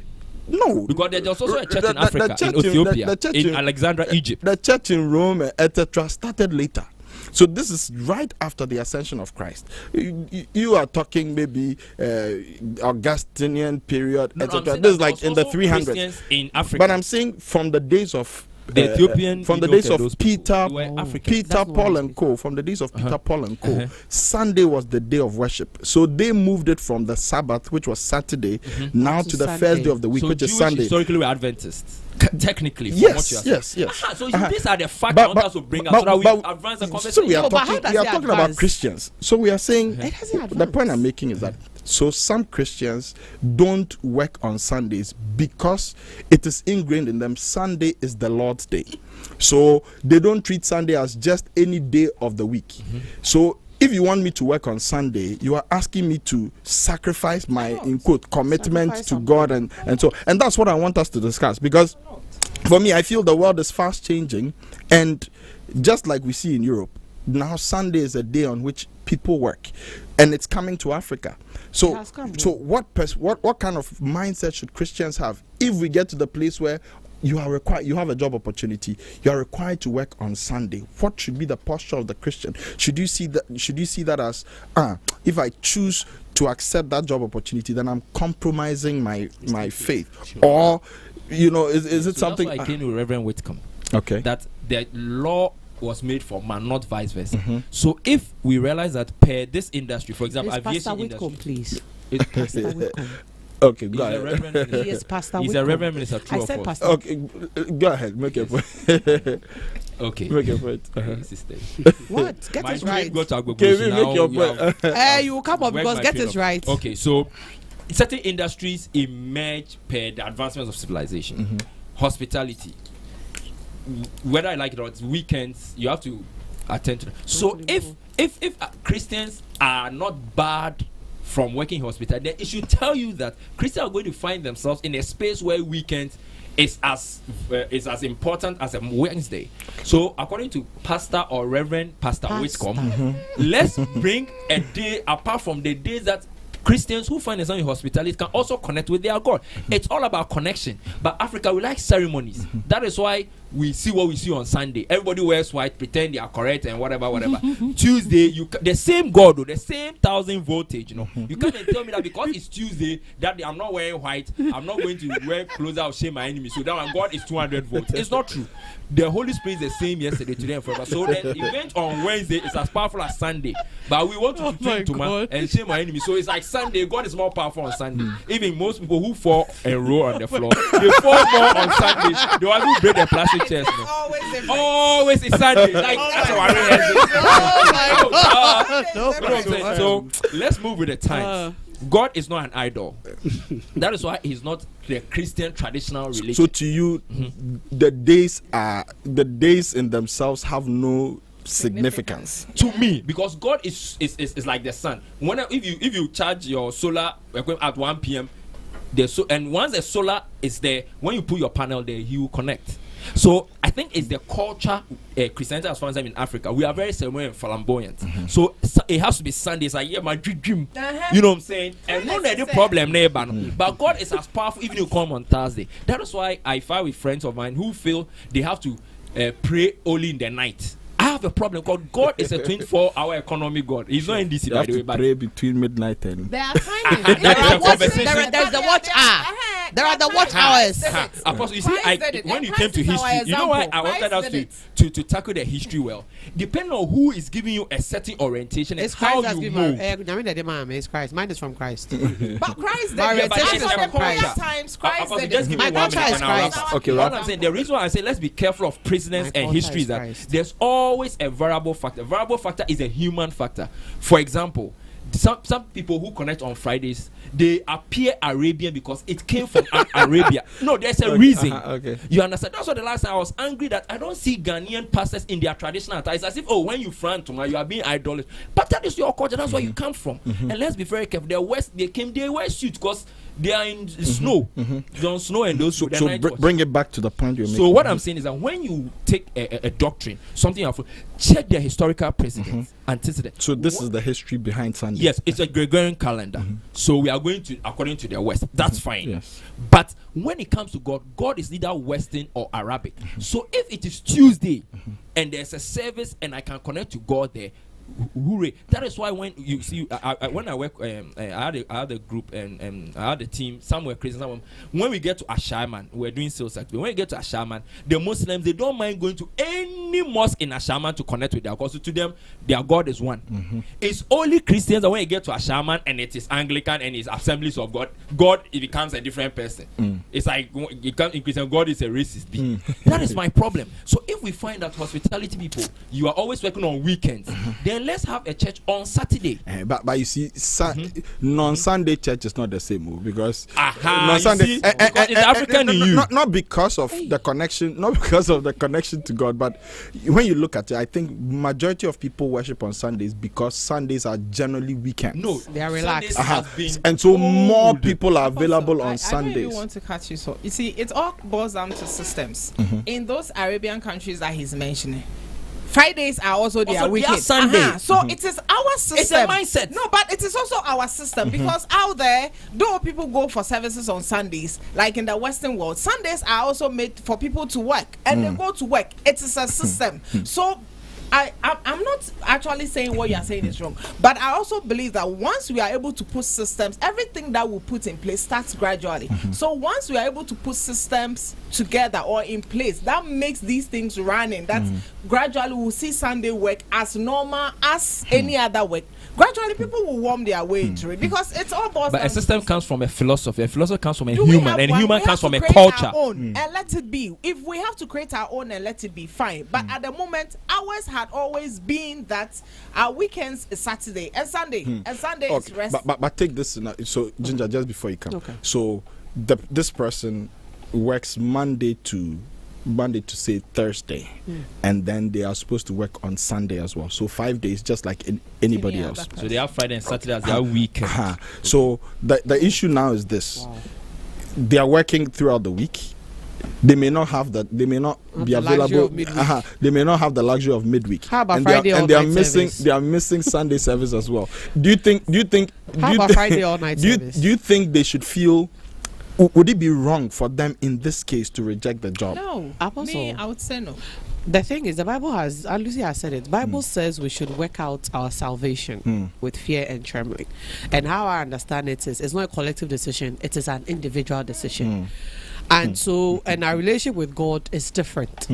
No, Because there's also a church The- in the Africa, church in Ethiopia, the church in Alexandria, Egypt. The church in Rome, etc., started later. So this is right after the ascension of Christ. You are talking maybe Augustinian period, No, I'm etc. saying This is that like there in the was also 300s. Christians in Africa. But I'm saying from the days of The Ethiopian, from the Enoch days and of those people, Peter, they were Africans. Peter, That's not Paul, what and co. From the days of Peter, Paul, and co. Uh-huh. Sunday was the day of worship. So they moved it from the Sabbath, which was Saturday, now to the Sunday. first day of the week, So which Jewish is Sunday. historically were Adventists. Technically, from what Yes, you are saying. yes. So Uh-huh. these are the facts But- I want us to bring up so that we advance the so conversation. we are No, but how talking. does We are it talking about advance? Christians. So we are saying It doesn't the point advance. I'm making is that so some Christians don't work on Sundays because it is ingrained in them. Sunday is the Lord's day, so they don't treat Sunday as just any day of the week. So if you want me to work on Sunday, you are asking me to sacrifice my in quote commitment Sacrifice to something. God and that's what I want us to discuss, because for me, I feel the world is fast changing, and just like we see in Europe, now Sunday is a day on which people work, and it's coming to Africa. So, It has come, so what kind of mindset should Christians have if we get to the place where you are required, you have a job opportunity, you are required to work on Sunday? What should be the posture of the Christian? Should you see that as if I choose to accept that job opportunity, then I'm compromising my faith, or is it So something? that's why I came to Reverend Whitcomb. Okay. That the law was made for man, not vice versa. So if we realize that per this industry, for example, It's Pastor aviation Whitcomb, industry, please. it's Pastor Whitcomb. Okay, he's go a ahead. reverend minister. He is Pastor He's a Whitcomb. reverend minister. True I or said false? Pastor. Okay, go ahead. Make your point. Okay. Make your point. Okay, sister. What? Get My it dream right. got to Okay, Agbogbos, make now your you have point. You will come up worked because my get train it of- right. Okay, so certain industries emerge per the advancements of civilization. Hospitality, whether I like it or not, weekends you have to attend to them. So if Christians are not barred from working in hospitality, then it should tell you that Christians are going to find themselves in a space where weekends is as important as a Wednesday. So according to Pastor or Reverend Pastor Pastor. Whitcomb, let's bring a day apart from the days that Christians who find themselves in hospitality can also connect with their God. It's all about connection. But Africa, we like ceremonies. That is why we see what we see on Sunday. Everybody wears white, pretend they are correct and whatever. Tuesday, the same God, the same 1,000 voltage. You can't tell me that because it's Tuesday that I'm not wearing white, I'm not going to wear clothes out, shame my enemy. So that one God is 200 volts. It's not true. The Holy Spirit is the same yesterday, today, and forever. So the event on Wednesday is as powerful as Sunday. But we want to drink to man and shame my enemy. So it's like Sunday. God is more powerful on Sunday. Even most people who fall and roll on the floor, they fall more on Sunday. The ones who break their plastic chairs. Always is Sunday. Like that's how I realize. So let's move with the times. God is not an idol. That is why he's not the Christian traditional religion. So to you, the days in themselves have no significance to me, because God is like the sun. If you charge your solar equipment at 1 p.m. and once the solar is there, when you put your panel there, he will connect. So I think it's the culture, Christianity as far as I'm in Africa, we are very ceremonial and flamboyant. So it has to be Sunday. It's like, yeah, my dream. You know what I'm saying? And no the problem neighbor. But God is as powerful even if you come on Thursday. That is why I fight with friends of mine who feel they have to pray only in the night. I have a problem because God is a 24-hour economy God. He's not in this, by the way. But pray between midnight and. There are times. There's the watch hour. There are the watch hours. Apostle, you see, when you came to history, you know why I wanted us to tackle the history well. Depending on who is giving you a certain orientation and how you move. It's Christ. Mine is from Christ. But Christ, my orientation is from Christ. Times Christ. Just give me 1 minute and I'll wrap. Okay, what I'm saying, the reason why I say let's be careful of precedents and history is that there's always a variable factor. Variable factor is a human factor. For example, some people who connect on Fridays, they appear Arabian because it came from Arabia. No, there's a reason. Okay. You understand? That's why the last time I was angry that I don't see Ghanaian pastors in their traditional attire. It's as if, when you front to you are being idolatrous. But that is your culture. That's where you come from. And let's be very careful. The West, they wear suits because they are in snow. Don't snow and those. So bring it back to the point you're making. So what I'm saying is that when you take a doctrine, something you have, check their historical precedents, antecedents. So this is the history behind Sunday. Yes, it's a Gregorian calendar. So we are going to according to the West. That's fine. Yes. But when it comes to God, God is neither Western or Arabic. So if it is Tuesday and there's a service and I can connect to God there, hooray. That is why when you see when I work I had a group and I had a team, some were Christians, some were, when we get to Ashaman, we're doing sales activity. When we get to Ashaman, the Muslims, they don't mind going to any mosque in Ashaman to connect with their God. So to them, their God is one. It's only Christians that when you get to Ashaman and it is Anglican and it's Assemblies of God, it becomes a different person. It's like you can't in Christian, God is a racist being. That is my problem. So if we find that hospitality people, you are always working on weekends, then let's have a church on Saturday. But you see, non-Sunday church is not the same move because non-Sunday it's African in you. Not because of the connection to God, but when you look at it, I think majority of people worship on Sundays because Sundays are generally weekends. No, they are relaxed. And so more people are available on Sundays. I really want to catch you. So you see, it all boils down to systems. In those Arabian countries that he's mentioning, Fridays are also their weekend. Sunday. So it is our system. It's a mindset. No, but it is also our system because out there, though people go for services on Sundays, like in the Western world, Sundays are also made for people to work, and they go to work. It is a system. So I'm not actually saying what you are saying is wrong, but I also believe that once we are able to put systems, everything that we put in place starts gradually. So once we are able to put systems together or in place, that makes these things running. That gradually we'll see Sunday work as normal as any other work. Gradually, people will warm their way into it because it's all about. But a system comes from a philosophy. A philosophy comes from a human, and a human comes from a culture. And let it be. If we have to create our own and let it be, fine. But at the moment, ours had always been that our weekends is Saturday and Sunday, and Sunday is rest. But take this. So Ginger, just before you come. Okay. So this person works Monday to say Thursday, and then they are supposed to work on Sunday as well. So 5 days, just like anybody else. So they have Friday and Saturday as their weekend. So the issue now is this: they are working throughout the week, they may not have that. They may not be the luxury available. of midweek. They may not have the luxury of midweek. How about and Friday and all they are night missing. service? They are missing Sunday service as well. Do you think? How about Friday all night service? Do you think they should feel? Would it be wrong for them in this case to reject the job? No, Apostle. me, I would say no. The thing is, the Bible has, and Lucy has said it, the Bible says we should work out our salvation with fear and trembling. And how I understand it is, it's not a collective decision, it is an individual decision. And so, and our relationship with God is different.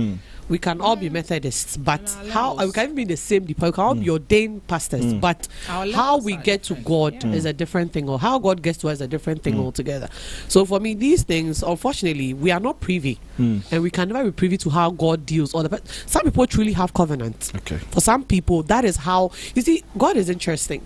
We can all be Methodists, but how we can even be in the same department, we can all be ordained pastors, but how we get to God is a different thing, or how God gets to us is a different thing altogether. So for me, these things, unfortunately, we are not privy, and we can never be privy to how God deals. Some people truly have covenants. Okay. For some people, that is how, you see, God is interesting,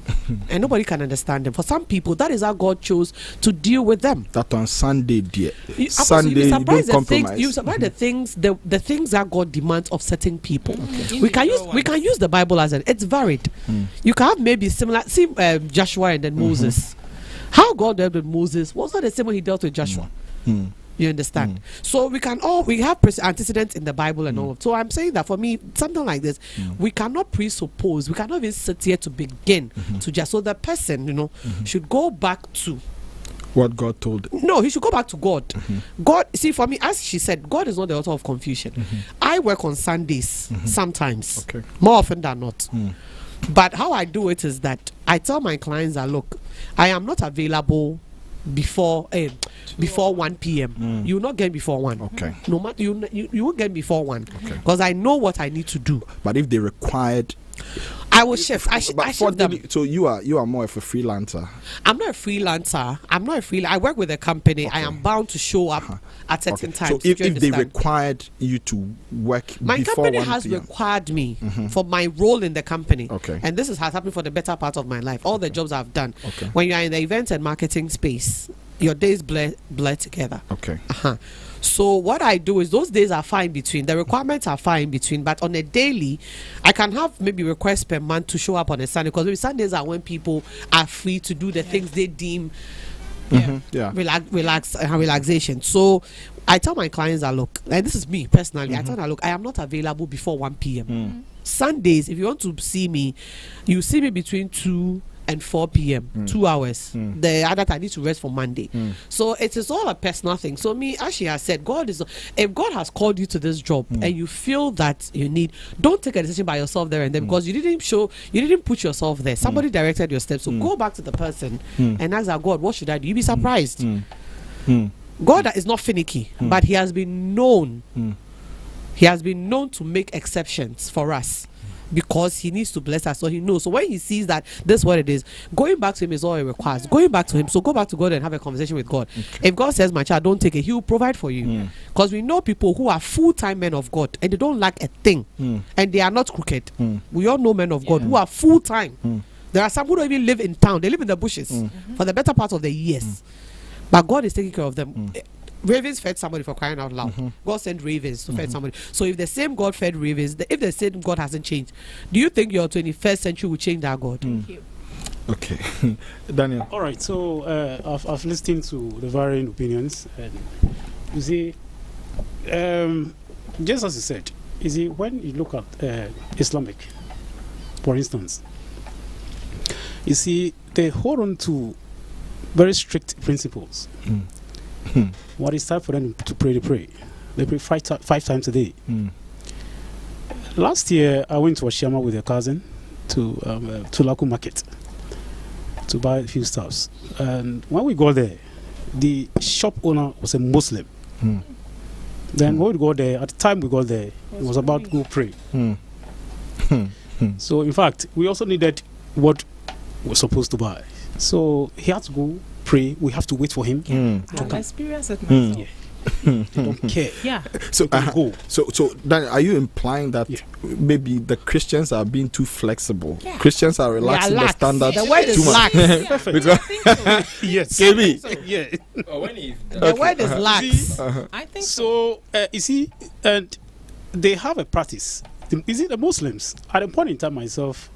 and nobody can understand him. For some people, that is how God chose to deal with them. That on Sunday, dear. Sunday, you don't compromise. You surprise the things, the things that God demands of certain people. We can use the Bible as it's varied. You can have maybe similar. See Joshua and then Moses. How God dealt with Moses was not the same way he dealt with Joshua. You understand? So we have antecedents in the Bible and all. So I'm saying that for me, something like this, we cannot presuppose. We cannot even sit here to begin to just. So the person, should go back to what God told him. No, he should go back to God. God, see, for me, as she said, God is not the author of confusion. I work on Sundays sometimes, more often than not. But how I do it is that I tell my clients that, look, I am not available before 1 p.m. You will not get before 1. Okay. No matter you won't get before 1 because I know what I need to do. But if they required, I will shift. I shift them. So you are more of a freelancer. I'm not a freelancer. I work with a company. I am bound to show up at certain times. So if they required you to work, my before company 1 has PM. required me for my role in the company. Okay. And this has happened for the better part of my life. All the jobs I've done. Okay. When you are in the events and marketing space, your days blur together. Okay. So what I do is those days are fine between. The requirements are fine between. But on a daily, I can have maybe requests per month to show up on a Sunday, because maybe Sundays are when people are free to do the things they deem relaxation. So I tell my clients that, look, and this is me personally, I tell them, look, I am not available before 1 p.m. Sundays, if you want to see me, you see me between 2 and 4 p.m. 2 hours. The other time I need to rest for Monday. So it is all a personal thing. So me, as she has said, if God has called you to this job and you feel that you need, don't take a decision by yourself there and then, because you didn't put yourself there. Somebody directed your steps. So go back to the person and ask God, what should I do? You'll be surprised. God is not finicky, but he has been known. He has been known to make exceptions for us, because he needs to bless us, so he knows. So when he sees that this is what it is, going back to him is all it requires. Going back to him. So go back to God and have a conversation with God. If God says, my child, don't take it, he will provide for you. Because we know people who are full-time men of God and they don't lack a thing, and they are not crooked. We all know men of God who are full-time. There are some who don't even live in town. They live in the bushes for the better part of the years. But God is taking care of them. Ravens fed somebody, for crying out loud. God sent ravens to feed somebody. So if the same God fed ravens, if the same God hasn't changed, do you think your 21st century will change that God? Thank you. Okay. Daniel. All right. So I've listened to the varying opinions, and you see, just as you said, you see, when you look at Islamic, for instance, you see, they hold on to very strict principles. What is time for them to pray? They pray. They pray five times a day. Last year, I went to Ashama with a cousin to Laku Market to buy a few stuffs. And when we got there, the shop owner was a Muslim. Then when we got there, at the time we got there, he was about to go pray. So in fact, we also needed what we were supposed to buy. So he had to go pray. We have to wait for him to come. I experienced it myself. They don't care. Yeah. So, go. so Dan, are you implying that maybe the Christians are being too flexible? Christians are relaxing the standards The word too is much. lax. Because Yes. KB. Yeah. The word is lax. I think So you see, and they have a practice. You see, the Muslims, at a point in time myself,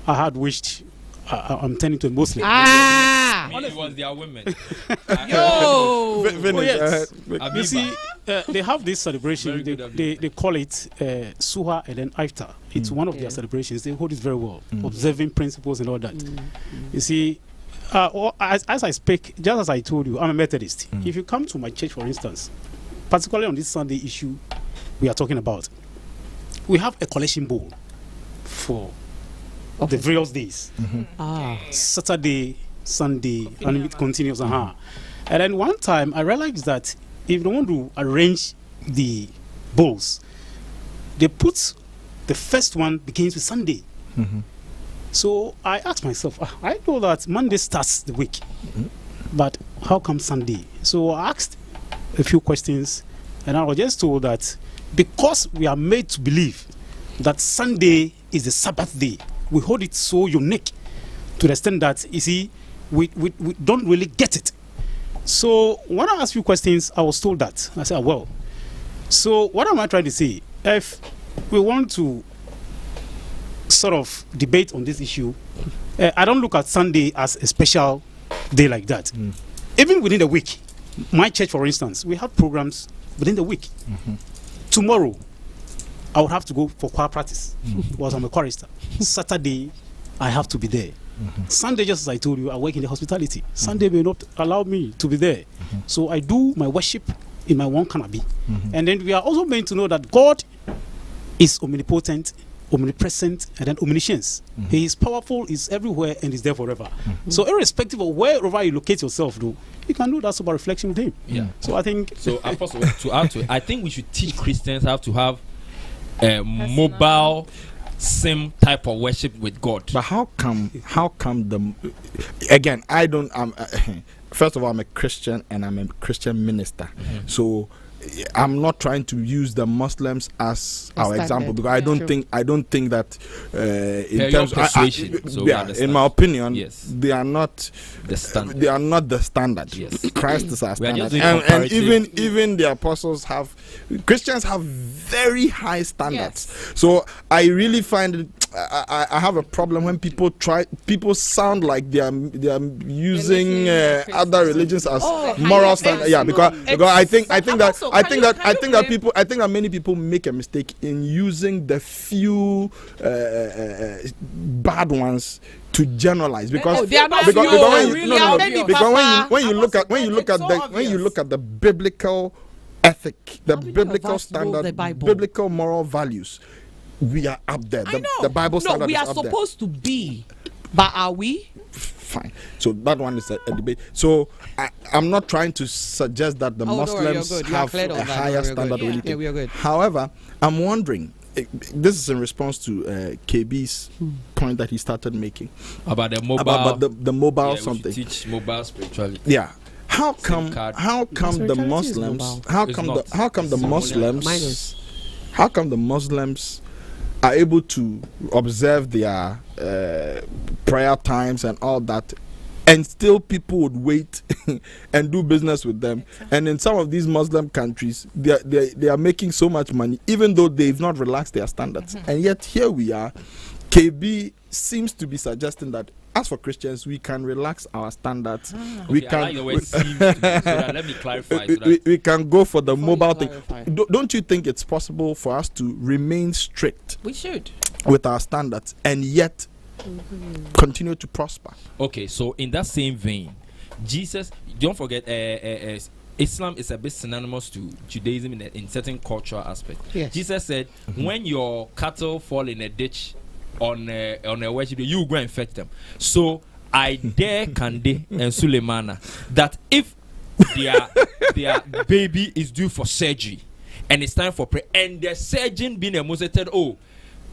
I had wished I'm turning to a Muslim. It was their women. Yo! Finish. yes. Go ahead. You see, they have this celebration. Very good They call it Suha and then Iftar. It's one of their celebrations. They hold it very well, observing principles and all that. You see, as I speak, just as I told you, I'm a Methodist. If you come to my church, for instance, particularly on this Sunday issue we are talking about, we have a collection bowl for the various days. Saturday, Sunday, and it continues. And then one time I realized that if they want to arrange the bowls, they put the first one begins with Sunday. So I asked myself, I know that Monday starts the week, but how come Sunday? So I asked a few questions, and I was just told that because we are made to believe that Sunday is the Sabbath day, we hold it so unique to the extent that, you see, we don't really get it. So when I asked a few questions, I was told that. I said, well, so what am I trying to say? If we want to sort of debate on this issue, I don't look at Sunday as a special day like that. Even within the week, my church, for instance, we have programs within the week. Tomorrow, I would have to go for choir practice because I'm a chorister. Saturday, I have to be there. Sunday, just as I told you, I work in the hospitality. Sunday may not allow me to be there. So I do my worship in my one canopy. And then we are also meant to know that God is omnipotent, omnipresent, and then omniscience. He is powerful, is everywhere, and is there forever. So irrespective of wherever you locate yourself, though, you can do that super reflection with him. So I think... So, Apostle, to add to it, I think we should teach Christians how to have a mobile same type of worship with God. But how come the... Again, I don't... first of all, I'm a Christian and I'm a Christian minister. So... I'm not trying to use the Muslims as our example because I don't think that in terms of in my opinion they are not the standard. They are not the standard. Christ is our standard, and even the apostles Christians have very high standards. So I really find it. I have a problem when people sound like they are using other religions as moral standards. Because I think that many people make a mistake in using the few bad ones to generalize because when you look at the biblical ethic, the biblical standard, biblical moral values, we are up there. The Bible standard is up there. We are supposed to be, but are we? Fine. So that one is a debate. So I'm not trying to suggest that the Muslims have a higher standard or anything. We are good. However, I'm wondering, this is in response to KB's point that he started making about the mobile, about the mobile something. Teach mobile spirituality. Yeah. How come the Muslims are able to observe their prayer times and all that, and still people would wait and do business with them? And in some of these Muslim countries, they are making so much money, even though they've not relaxed their standards. And yet here we are. KB seems to be suggesting that as for Christians, we can relax our standards. We can. I like the word seems to be, so that let me clarify. We can go for the mobile thing. Don't you think it's possible for us to remain strict? We should. With our standards and yet continue to prosper. Okay, so in that same vein, Jesus, don't forget, Islam is a bit synonymous to Judaism in certain cultural aspects. Yes. Jesus said, when your cattle fall in a ditch on a worship day, you go and fetch them. So I dare Kande and Suleimana that if their baby is due for surgery and it's time for prayer, and the surgeon being a Muslim said,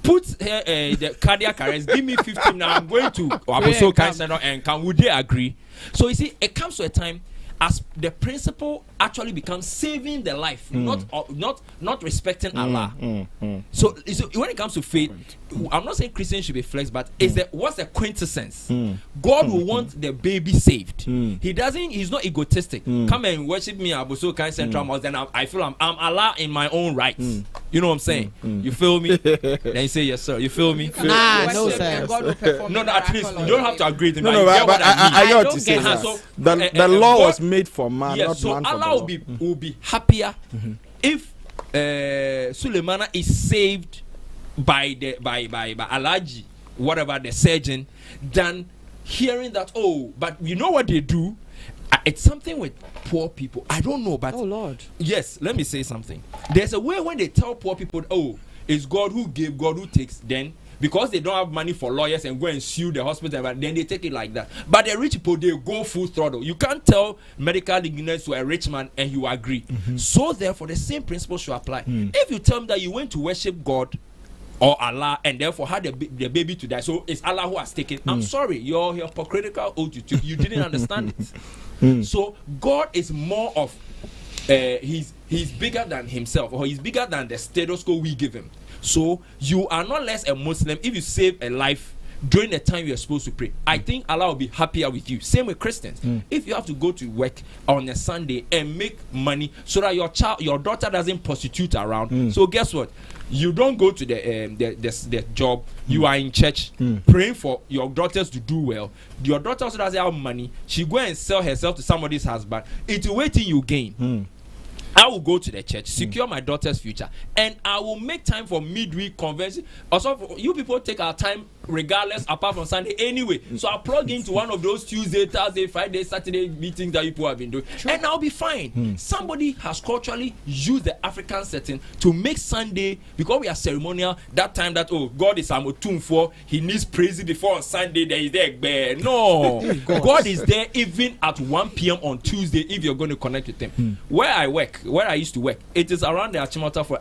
put the cardiac arrest, give me 15 now, I'm going to Apostle Center, and would they agree? So you see, it comes to a time as the principle actually becomes saving the life, not respecting Allah. So when it comes to faith, I'm not saying Christians should be flex, but what's the quintessence? God will want the baby saved. He's not egotistic. Come and worship me at Abuso Kind Central Mosque, then I feel I'm Allah in my own rights. You know what I'm saying? You feel me? Then you say yes, sir. You feel me? No, sir. No, at least you don't have to agree with me. But I know what you say. The law was made for man, not so man for Allah Allah will be happier if Suleimana is saved by Alaji, whatever the surgeon, than hearing that, oh, but you know what they do? It's something with poor people. I don't know, but oh Lord, yes, let me say something. There's a way when they tell poor people, oh, it's God who gave, God who takes, then because they don't have money for lawyers and go and sue the hospital, but then they take it like that. But the rich people, they go full throttle. You can't tell medical ignorance to a rich man and you agree. So therefore, the same principle should apply. If you tell me that you went to worship God or Allah and therefore had the baby to die, so it's Allah who has taken, I'm sorry, your hypocritical oath you didn't understand it. So God is more of he's bigger than himself, or he's bigger than the status quo we give him. So you are not less a Muslim if you save a life during the time you are supposed to pray. I think Allah will be happier with you. Same with Christians. If you have to go to work on a Sunday and make money so that your daughter doesn't prostitute around, so guess what? You don't go to the job. You are in church praying for your daughters to do well. Your daughter also doesn't have money. She go and sell herself to somebody's husband. It's a waiting you gain. I will go to the church, secure my daughter's future, and I will make time for midweek convention. Also, you people take our time regardless, apart from Sunday anyway. So I'll plug into one of those Tuesday, Thursday, Friday, Saturday meetings that you people have been doing, and I'll be fine. Somebody has culturally used the African setting to make Sunday, because we are ceremonial, that time that, oh, God is Amotum for, he needs praise before on Sunday, there is there. No, God is there even at 1 p.m. on Tuesday if you're going to connect with him. Where I used to work, it is around the Achimota for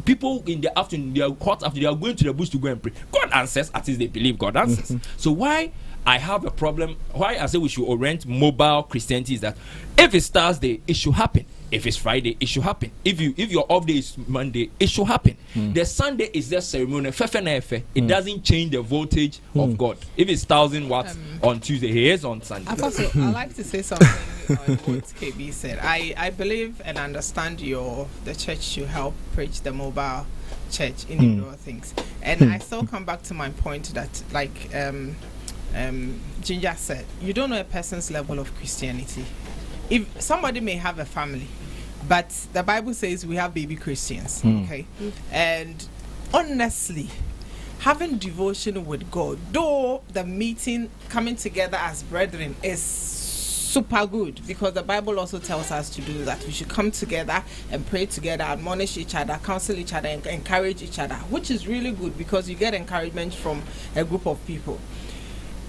people in the afternoon, they are caught after, they are going to the bush to go and pray. God answers, at least they believe God answers. So why I have a problem, why I say we should orient mobile Christianity is that if it's Thursday, it should happen. If it's Friday, it should happen. If your off day is Monday, it should happen. The Sunday is just ceremonial. It doesn't change the voltage of God. If it's 1,000 watts on Tuesday, he is on Sunday. Apostle, I'd like to say something on what KB said. I believe and understand the church should help preach the mobile church in individual things. And I still come back to my point that, like Ginger said, you don't know a person's level of Christianity. If somebody may have a family, but the Bible says we have baby Christians, okay? And honestly, having devotion with God, though the meeting, coming together as brethren, is super good, because the Bible also tells us to do that. We should come together and pray together, admonish each other, counsel each other, and encourage each other, which is really good because you get encouragement from a group of people.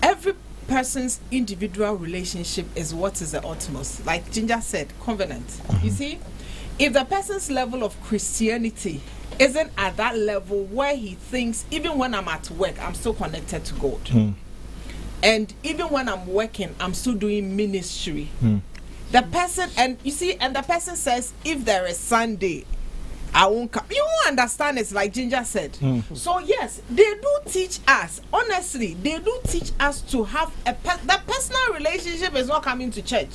Every person's individual relationship is what is the utmost. Like Ginger said, covenant. You see, if the person's level of Christianity isn't at that level where he thinks, even when I'm at work, I'm still connected to God. And even when I'm working, I'm still doing ministry. The person, and you see, and the person says, if there is Sunday, I won't come. You won't understand it, like Ginger said. So yes, they do teach us. Honestly, they do teach us to have the personal relationship is not coming to church.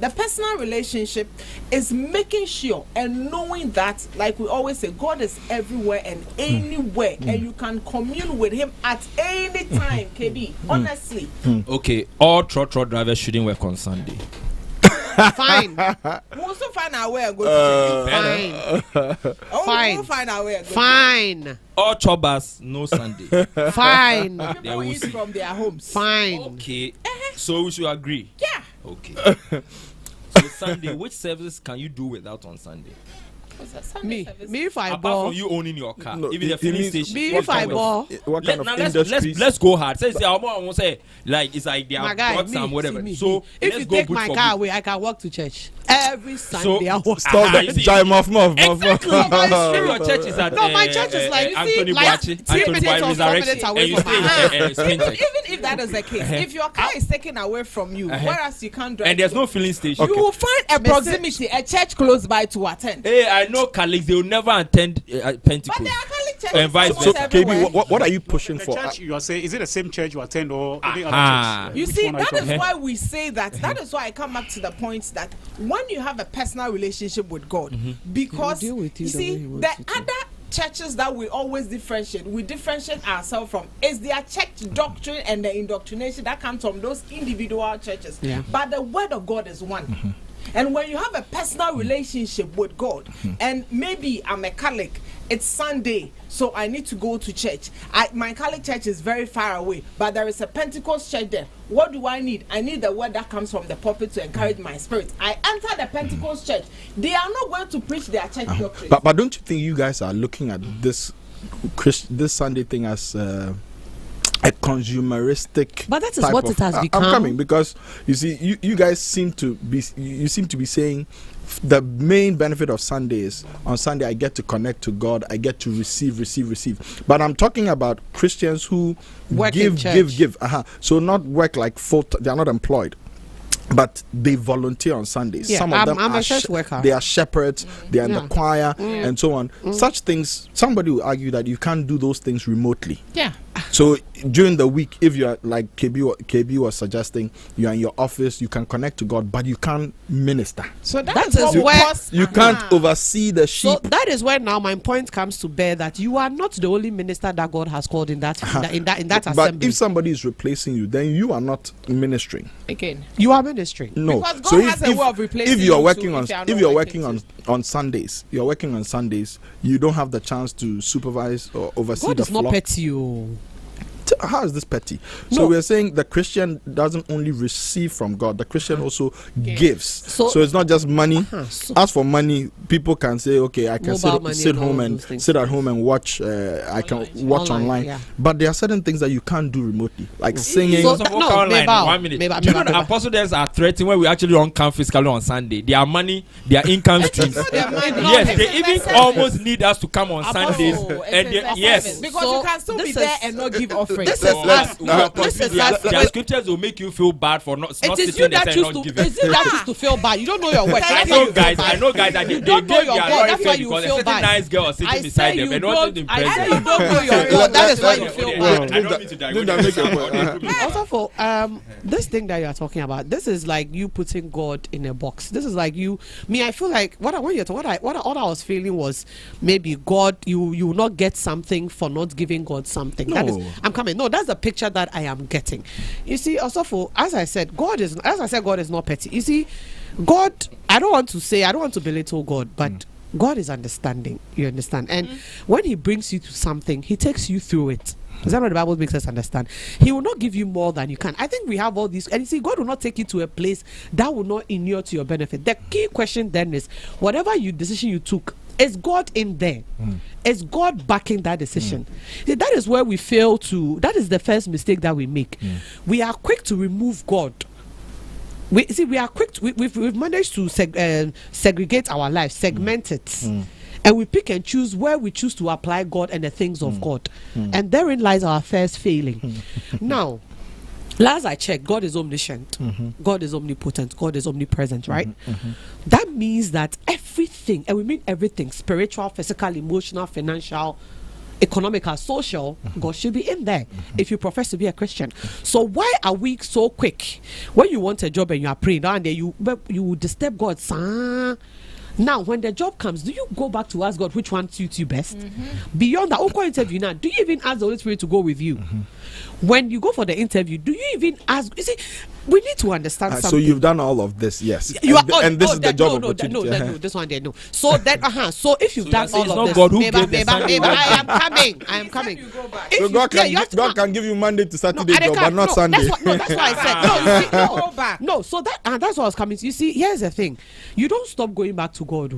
The personal relationship is making sure and knowing that, like we always say, God is everywhere and anywhere, and you can commune with Him at any time. KB, honestly. Okay, all truck drivers shouldn't work on Sunday. Fine. We'll also find our way and go to Fine. We'll find our way and go Fine. All chobbers, no Sunday. Fine. People eat from their homes. Fine. Okay, so we should agree. Yeah. Okay. So Sunday, which service can you do without on Sunday? Me if I Apart ball. from you owning your car, No, even the it filling means- station. Me what if I kind of- ball. What kind of industries? let's go hard. Say, I won't say like it's like they My are guy, drugs me, and whatever. see me. So If let's you go take boot my for car boot. away, I can walk to church every Sunday. I walk. Stop that. you see- Jai, muff. Exactly. If your church is at No, my church is like, you see, Anthony like Boachi, 3 Anthony minutes or 4 Resurrection, minutes away and you from stay my in Spintex. Even if that is the case, if your car is taken away from you, whereas you can't drive, And there's no filling station. you will find a proximity, a church close by to attend. Hey, I know colleagues, they will never attend But Pentecost. there are Catholic churches And vice almost So, versa. everywhere. KB, what are you pushing The for? church you are saying, is it the same church you attend or any other Ah. church? You Which see, one are you that is talking why we say that. That is why I come back to the point that when you have a personal relationship with God, because He will deal with you you the way see, he the wants you to. other churches that we always differentiate, we differentiate ourselves from is their church doctrine and the indoctrination that comes from those individual churches. Yeah. But the word of God is one. And when you have a personal relationship with God, and maybe I'm a Catholic, it's Sunday, so I need to go to church. My Catholic church is very far away, but there is a Pentecost church there. What do I need? I need the word that comes from the pulpit to encourage my spirit. I enter the Pentecost church. They are not going to preach their church doctrine. But don't you think you guys are looking at this Sunday thing as a consumeristic? But that is what it has become. I'm coming because you see, you guys seem to be saying the main benefit of Sunday is on Sunday I get to connect to God, I get to receive. But I'm talking about Christians who give. So not work like they are not employed, but they volunteer on Sundays. Yeah, some of them I'm are a church worker. They are shepherds, they are in the choir, and so on. Such things, somebody will argue that you can't do those things remotely. Yeah. So during the week, if you're like KB was suggesting, you're in your office, you can connect to God, but you can't minister. So that is where you can't oversee the sheep. So that is where now my point comes to bear, that you are not the only minister that God has called in that assembly. But if somebody is replacing you, then you are not ministering. Again, you are ministering. No. Because God has a way of replacing if you're you working too, on if you're working on Sundays, you're working on Sundays, you don't have the chance to supervise or oversee God the is flock. not petty. How is this petty? No. So we're saying the Christian doesn't only receive from God, the Christian also gives. So it's not just money. As for money, people can say, okay, I can sit at home and watch. I can watch online. Yeah. But there are certain things that you can't do remotely, like singing. So, online, 1 minute. Do you know the apostles are threatening when we actually don't come physically on Sunday? Their money, their income streams. Yes, they even almost need us to come on Sundays. And yes, because you can still be there and not give offering. This is the scriptures will make you feel bad for not sitting there and not giving. It is you that used to feel bad. You don't know your work. I know guys that they gave their that's why you because a feel certain bad. nice girl was sitting beside them and wasn't I impressed. said you don't know your God. That is why you feel bad. I don't need to digress. Also for this thing that you are talking about, this is like you putting God in a box. This is like I feel like what I was feeling was maybe God, you will not get something for not giving God something. No. That is, I'm coming. No, that's the picture that I am getting. You see, also for as I said, God is not petty. You see, God, I don't want to belittle God, but God is understanding. You understand? And when He brings you to something, He takes you through it. Is that what the Bible makes us understand? He will not give you more than you can. I think we have all these, and you see, God will not take you to a place that will not inure to your benefit. The key question then is, whatever decision you took, is God in there? Is God backing that decision? That is where we fail to. That is the first mistake that we make. We are quick to remove God. We are quick. We've managed to segregate our life, segment it. And we pick and choose where we choose to apply God and the things of God. And therein lies our first failing. Now, last I checked, God is omniscient. God is omnipotent. God is omnipresent, right? That means that everything, and we mean everything, spiritual, physical, emotional, financial, economical, social, God should be in there if you profess to be a Christian. So why are we so quick when you want a job and you are praying and then you disturb God? Now, when the job comes, do you go back to ask God which one suits you best? Beyond that, interview now, do you even ask the Holy Spirit to go with you? When you go for the interview, do you even ask? You see, we need to understand something. So you've done all of this, yes. This one there, no. So that, so if you've done all of this, God who I am coming. So God can give you Monday to Saturday job, but not Sunday. That's why I said no. So that's what I was coming to. You see, here's the thing: you don't stop going back to God.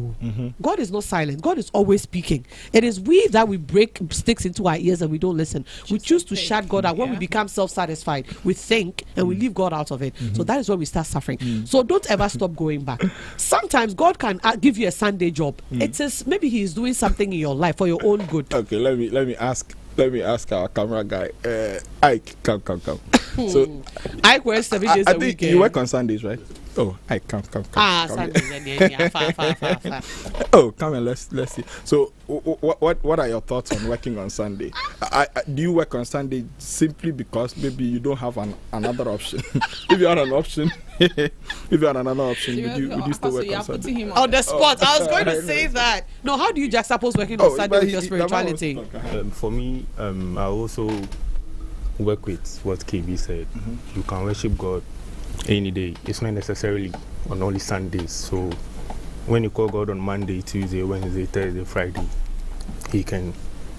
God is not silent. God is always speaking. It is we that we break sticks into our ears and we don't listen. We choose to shut God out. When we become self-satisfied, we think and we leave God out of it. So that is where we start suffering. So don't ever stop going back. Sometimes God can give you a Sunday job. It is maybe He is doing something in your life for your own good. Okay, let me ask our camera guy. Ike, come. So Ike works 7 days a week. I think you work on Sundays, right? Oh, Ike, come. Sundays, fine. Oh, come and let's see. So, what are your thoughts on working on Sunday? Do you work on Sunday simply because maybe you don't have another option? If you had an option, would you still work on Sunday? On the spot, I was going to say that. No, how do you juxtapose working on Sunday with your spirituality? For me, I also work with what KB said. You can worship God any day. It's not necessarily on only Sundays. So when you call God on Monday, Tuesday, Wednesday, Thursday, Friday, He can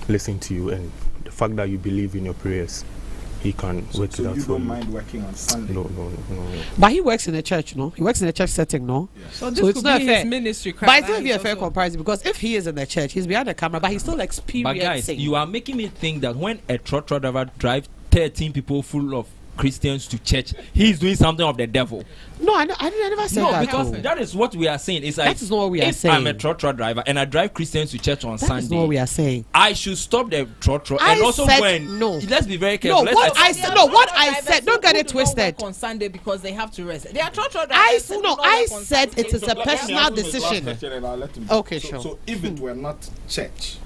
listen to you, and the fact that you believe in your prayers, He can work it out you for don't you. mind working on Sunday? No. But he works in a church, no? He works in a church setting, no? Yes. So this So it's could not be fair. his ministry. But it's not be a fair comparison, because if he is in the church, he's behind the camera, but he's still experiencing. But guys, you are making me think that when a trotro driver drives 13 people full of Christians to church, he's doing something of the devil. No, I never said No, that. because though. that is what we are saying. It's like, That is not what we are if saying. I'm a trotro driver and I drive Christians to church on That Sunday, is not what we are saying. I should stop the trotro. I And also said when no. let's be very careful. No, Let's what I assume- said, no, what I said, don't get it twisted. On Sunday because they have to rest. They are trotro drivers. I who no, do not I work on said Sunday. it is a personal decision. Okay, sure. So if it were not church,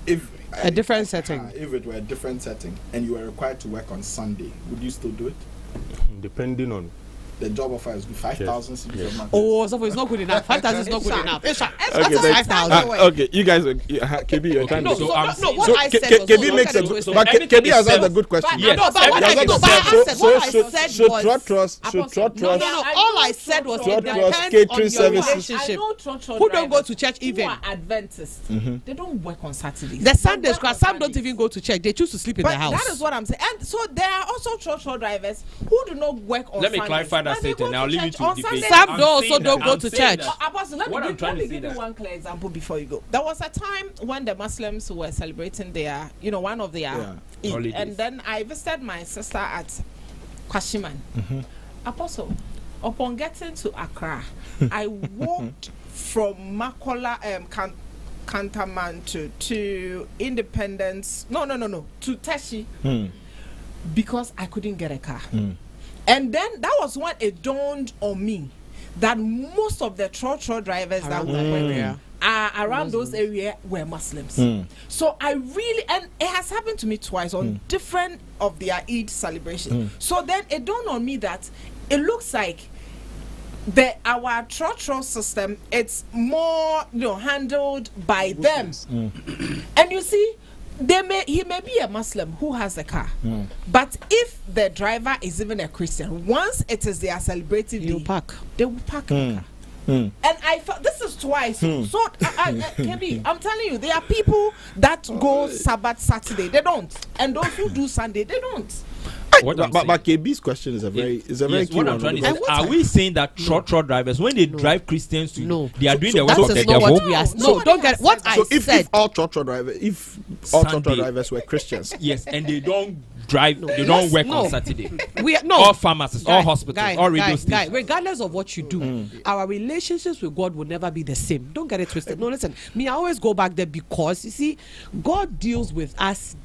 if A different setting. if it were a different setting, and you were required to work on Sunday, would you still do it? Depending on The job offer is 5,000 cedis a month. Oh, so it's not good enough. 5,000 is not good enough. It's Okay, okay, thanks. 5,000. Okay, you guys, KB, you're trying No, to. so so, I'm no, saying- what So I said was KB no, makes don't a get it good, twisted. but everything KB has is asked a self- good question. Yes, No, but what everything I is no, but I self- answered. What I said should was. trot No, all I said was it Trot depends trust, on catering your services. I relationship. know trotro Who don't go drivers to church even? who are Adventists. They don't work on Saturdays. The They Sundays, work on because some don't Sundays. even go to church. They choose to sleep in But the house. that is what I'm saying. And so there are also trotro drivers who do not work on Let me Sundays. clarify that But they statement. go I'll leave church you to on debate. Sundays. Some I'm don't saying also don't that. go I'm to saying church. that. Apostle, let What I'm me trying to say give you that- one clear example before you go. There was a time when the Muslims were celebrating their, one of their Eid. Holidays. And then I visited my sister at Kwashiman. Apostle, upon getting to Accra, I walked from Makola, Cantonment to Independence. No, to Teshi, because I couldn't get a car. And then that was when it dawned on me that most of the trotro drivers that were working around those areas were Muslims. So I really, and it has happened to me twice on different of their Eid celebration. So then it dawned on me that it looks like our trotro system, it's more handled by them. And you see, he may be a Muslim who has a car, but if the driver is even a Christian, once it is their celebrating day, they will park the car. And I thought this is twice. So KB, I'm telling you, there are people that go Sabbath Saturday, they don't, and those who do Sunday, they don't. What But KB's question is a very key what one. I'm trying to because- say, are we saying that trotro drivers, when they drive Christians to, they are doing the work That of the is not devil? what we are. No, don't get what I So said. if all trotro drivers, if all trotro Sunday. drivers were Christians, Yes, and they don't drive, they don't work on Saturday. We no. All pharmacies, all hospitals, all radio stations. Regardless of what you do, our relationships with God will never be the same. Don't get it twisted. No, listen. Me, I always go back there because you see, God deals with us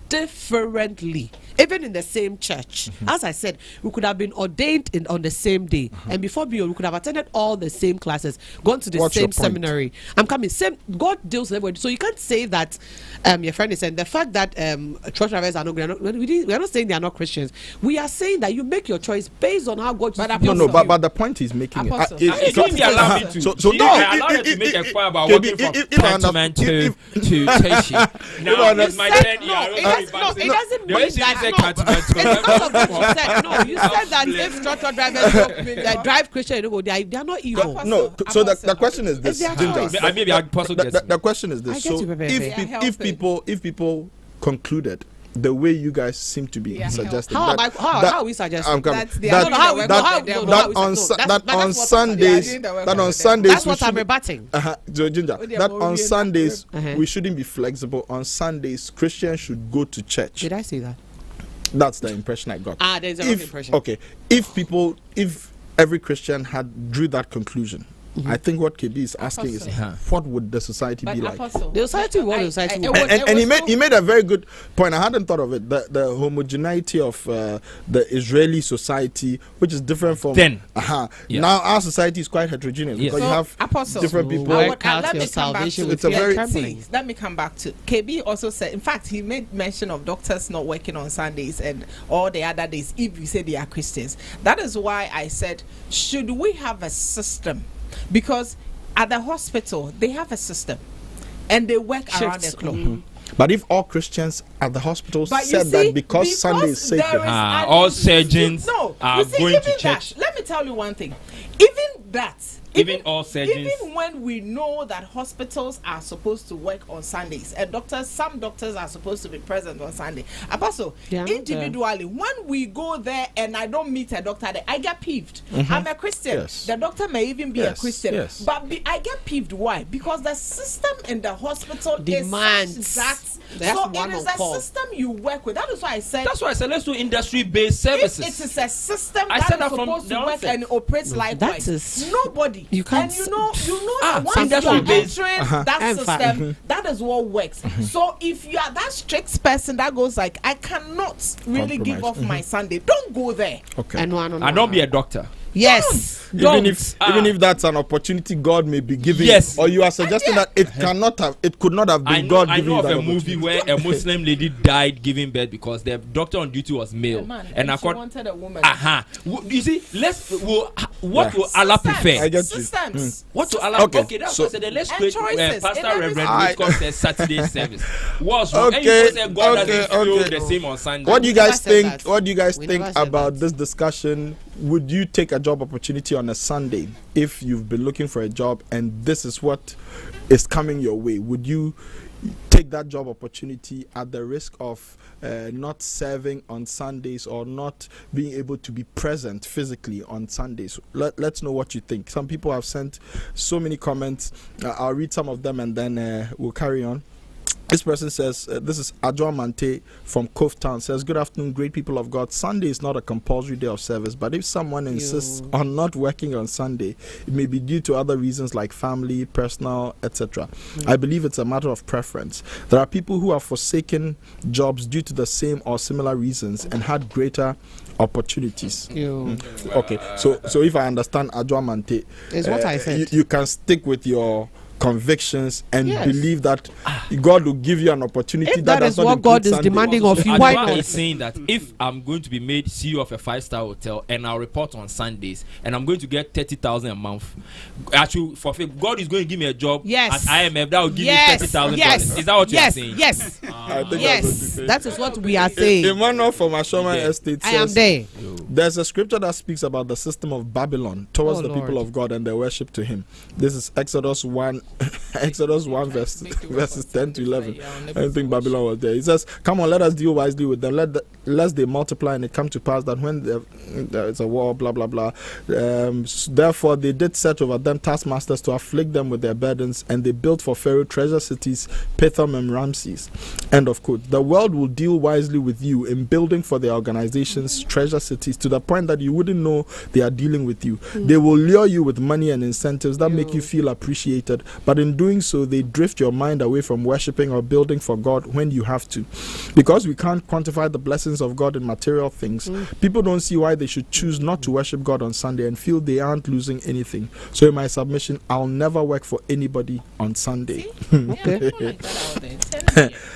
differently, even in the same church. As I said, we could have been ordained on the same day, and before BO, we could have attended all the same classes, gone to the What's your same point? seminary. I'm coming. Same. God deals with everybody, so you can't say that. Your friend is saying the fact that church drivers are not. We are not saying they are not Christians. We are saying that you make your choice based on how God. But no, but the point he's making is, Apostle. You didn't allow me to. So You no, didn't allow them to make a point about KB, working from if I Cantonment understand- to Teshi. Now You it's my said- 10 year. no, it doesn't The mean way she that. said No, Cantonment it's because of what you said. No, you said that if trotro drivers drive Christian, they are not evil. No, so the question is this, It's their Ginger. choice. Maybe Apostle gets me. The question is I this. get So you, Pepe. They are helping. if people concluded the way you guys seem to be Yeah. suggesting, How that, are we suggesting? I'm coming. That's the That- idea how- that no, work how- with them. no, that how is it? on No, Su- that's- that but on that's what- Sundays, they are doing the work that with on them. Sundays That's we what I'm shouldn't. rebutting. So Ginger, Oh, they are that more on real Sundays than we shouldn't be flexible. On Sundays, Christians should go to church. Did I say that? That's the impression I got. There's a wrong impression. Okay, if every Christian had drew that conclusion, I think what KB is asking is, Apostle. what would the society But be like? Apostle, The society will, the society will. And he made a very good point. I hadn't thought of it. The homogeneity of the Israeli society, which is different from Then. Yeah. Now our society is quite heterogeneous Yes. because you So, have Apostle, different So people. work out let your me come back salvation to with It's a fear and very- trembling. Let me come back to KB. Also said, in fact, he made mention of doctors not working on Sundays and all the other days if you say they are Christians. That is why I said, should we have a system? Because at the hospital they have a system and they work around the Shifts. clock. But if all Christians at the hospital But you said see, that because Sunday is there sacred, is all surgeons no, are you see, going to even that, church. let me tell you one thing. Even that. Even all surgeons. Even when we know that hospitals are supposed to work on Sundays and some doctors are supposed to be present on Sunday. Apostle, individually, when we go there and I don't meet a doctor there, I get peeved. I'm a Christian. Yes. The doctor may even be a Christian. Yes. But I get peeved. Why? Because the system in the hospital demands is that. So it is a system you work with. That is why I said. That's why I said let's do industry-based services. It is a system I that said is that from supposed to the work onset. and operates likewise. That is nobody. You can't. And you know that once you industry are based. entering that system, that is what works. So if you are that strict person that goes like, I cannot really give off my Sunday, don't go there. Okay. And don't be a doctor. Yes. Even if that's an opportunity God may be giving, or you are suggesting that it could not have been God giving you that opportunity. I know of a movie where a Muslim lady died giving birth because the doctor on duty was male, and she wanted a woman. You see, what will Allah prefer? I get systems. What will Allah? Okay, that's so what I said. Let's create Pastor Reverend Whitcomb says Saturday service. What's wrong? Okay, God doesn't feel the same on Sunday. What do you guys think? What do you guys think about this discussion? Would you take a job opportunity on a Sunday if you've been looking for a job and this is what is coming your way? Would you take that job opportunity at the risk of not serving on Sundays or not being able to be present physically on Sundays? Let's know what you think. Some people have sent so many comments. I'll read some of them and then we'll carry on. This person says, this is Adjoa Mante from Cove Town, says, good afternoon, great people of God. Sunday is not a compulsory day of service, but if someone insists on not working on Sunday, it may be due to other reasons like family, personal, etc. I believe it's a matter of preference. There are people who have forsaken jobs due to the same or similar reasons and had greater opportunities. Okay, so if I understand Adjoa Mante, is what I said. You can stick with your convictions and believe that God will give you an opportunity. If that is what God is demanding of you, why not? Is saying that if I'm going to be made CEO of a 5-star hotel and I'll report on Sundays and I'm going to get 30,000 a month, actually for God is going to give me a job at IMF that will give me $30,000. Is that what you're saying? Yes. I think that is what we are saying. Emmanuel from Ashoma Estate says, I am there. There's a scripture that speaks about the system of Babylon towards the people of God and their worship to him. This is Exodus 1 verses 10 to 11. I don't think Babylon was there. He says, come on, let us deal wisely with them, lest they multiply and it come to pass that when there is a war, blah blah blah, therefore they did set over them taskmasters to afflict them with their burdens, and they built for Pharaoh treasure cities, Pithom and Ramses. End of quote. The world will deal wisely with you in building for their organizations treasure cities to the point that you wouldn't know they are dealing with you. They will lure you with money and incentives that make you feel appreciated, but in doing so they drift your mind away from worshiping or building for God when you have to. Because we can't quantify the blessings of God in material things, people don't see why they should choose not to worship God on Sunday and feel they aren't losing anything. So in my submission, I'll never work for anybody on Sunday.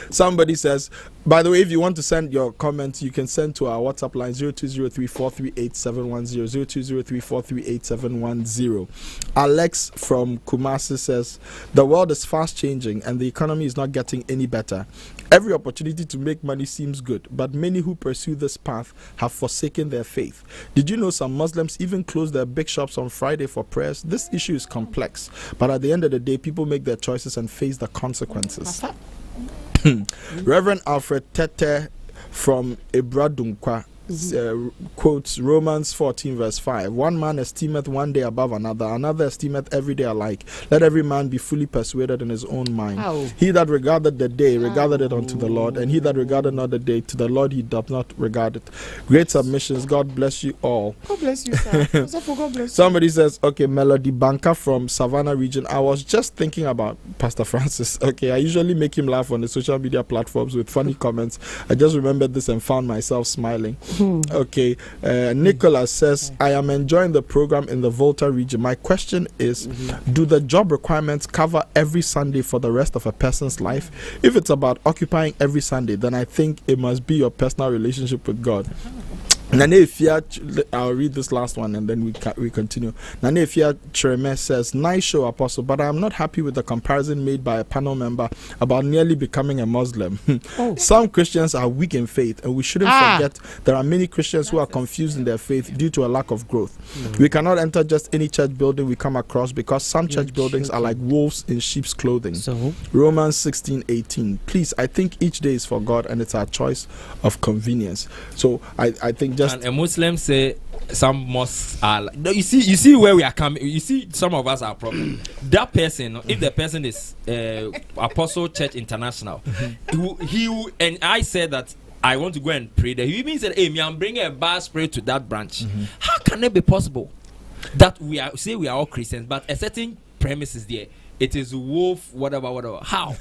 Somebody says, by the way, if you want to send your comments, you can send to our WhatsApp line 0203438710, 0203438710. Alex from Kumasi says, the world is fast changing and the economy is not getting any better. Every opportunity to make money seems good, but many who pursue this path have forsaken their faith. Did you know some Muslims even close their big shops on Friday for prayers? This issue is complex, but at the end of the day, people make their choices and face the consequences. Reverend Alfred Tete from Ibradunkwa quotes Romans 14 verse 5. One man esteemeth one day above another, another esteemeth every day alike. Let every man be fully persuaded in his own mind. He that regarded the day regarded it unto the Lord, and he that regarded not the day, to the Lord he doth not regard it. Great submissions. God bless you all. God bless you, sir. God bless you. Somebody says, okay, Melody Banker from Savannah region. I was just thinking about Pastor Francis. Okay, I usually make him laugh on the social media platforms with funny comments. I just remembered this and found myself smiling. Okay, Nicholas says, I am enjoying the program in the Volta region. My question is, do the job requirements cover every Sunday for the rest of a person's life? If it's about occupying every Sunday, then I think it must be your personal relationship with God. I'll read this last one and then we continue. Nanefia Treme says, nice show, Apostle, but I am not happy with the comparison made by a panel member about nearly becoming a Muslim. Some Christians are weak in faith, and we shouldn't forget there are many Christians who are confused in their faith due to a lack of growth. We cannot enter just any church building we come across because some church buildings are like wolves in sheep's clothing. So Romans 16:18. Please, I think each day is for God and it's our choice of convenience. So I think just... And a Muslim say some mosques are like, you see where we are coming. You see, some of us are problem. That person, if the person is Apostle Church International, he and I said that I want to go and pray there. He even said, hey, I'm bringing a bar spray to that branch. How can it be possible that we are all Christians, but a certain premise is there? It is wolf, whatever. How?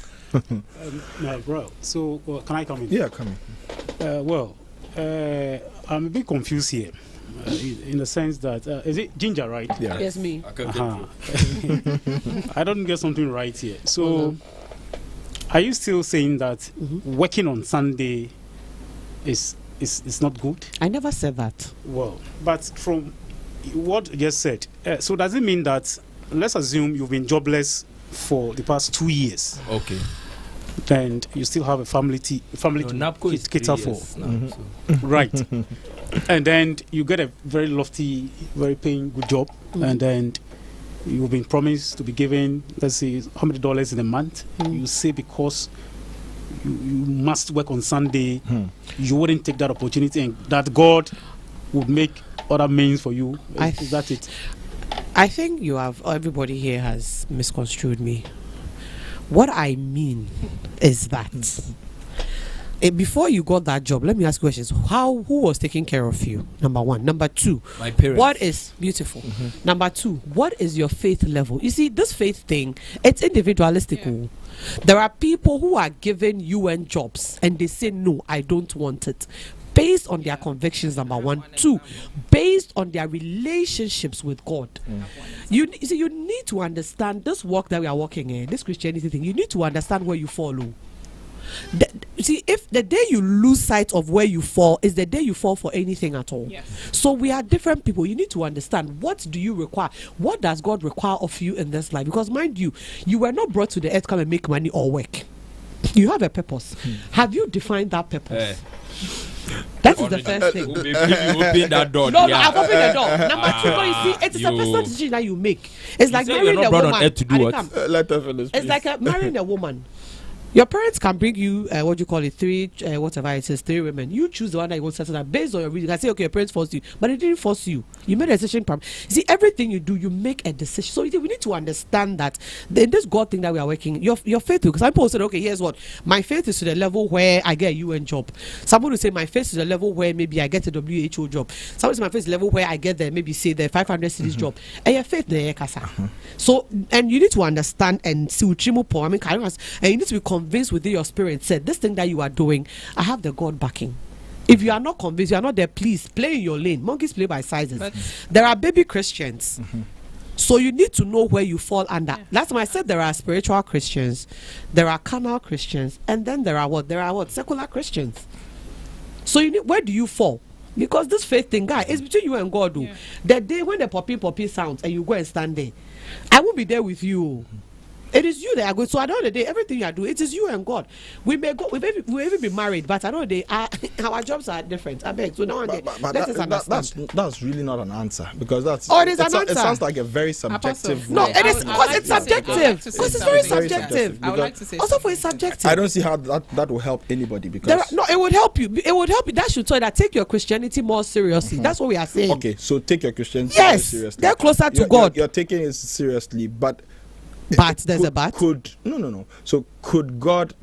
My bro. So can I come in? Yeah, come in. I'm a bit confused here, in the sense that is it Ginger, right? Yeah. Yes, me. I don't get something right here. So, are you still saying that working on Sunday is not good? I never said that. Well, but from what you just said, so does it mean that, let's assume you've been jobless for the past 2 years? Okay. Then you still have a family to cater for. Right. And then you get a very lofty, very paying good job, and then you've been promised to be given, let's say, how many dollars in a month. You say because you must work on Sunday, you wouldn't take that opportunity, and that God would make other means for you. Is that it? I think everybody here has misconstrued me. What I mean is that before you got that job, let me ask questions. Who was taking care of you? Number one. Number two, my parents. What is beautiful? Number two, what is your faith level? You see, this faith thing, it's individualistic. Yeah. There are people who are given UN jobs and they say, no, I don't want it. Based on their convictions, number one. Two, based on their relationships with God. You need to understand this work that we are working in, this Christianity thing. You need to understand where you follow. If the day you lose sight of where you fall is the day you fall for anything at all. Yes. So we are different people. You need to understand, what do you require? What does God require of you in this life? Because mind you, you were not brought to the earth to come and make money or work. You have a purpose. Have you defined that purpose? That is the first thing. Open that door. No, I've opened the door. Number two, you see, it is a personal decision that you make. It's like marrying a woman. It's like marrying a woman. Your parents can bring you three women. You choose the one that you want to settle down based on your reason. I say, okay, your parents forced you, but they didn't force you. You made a decision. See, everything you do, you make a decision. So we need to understand that in this God thing that we are working, your faith. Because some people said, okay, here's what my faith is to the level where I get a UN job. Someone will say my faith is to the level where maybe I get a WHO job. Someone will say my faith is to the level where I get the 500 cities job. And your faith, so and you need to understand and see and you need to be convinced within your spirit, said this thing that you are doing, I have the God backing. If you are not convinced, you are not there, please play in your lane. Monkeys play by sizes. There are baby Christians. So you need to know where you fall under. That's why I said there are spiritual Christians, there are carnal Christians, and then there are secular Christians. So where do you fall? Because this faith thing, guy, is between you and God. The day when the poppy sounds and you go and stand there, I won't be there with you. It is you that are going. So at the end of the day, everything you do, it is you and God. We may go, we may even be married, but at the end of the day, our jobs are different. I beg. So now that's really not an answer, because it is an answer. It sounds like a very subjective. No, it is because it's subjective. Because it's very subjective. I would like to say also for it's subjective. I don't see how that will help anybody, because it would help you. It would help you. That should tell you that take your Christianity more seriously. That's what we are saying. Okay, so take your Christianity more seriously. Get closer to God. You're taking it seriously, but there's a but. No. So could God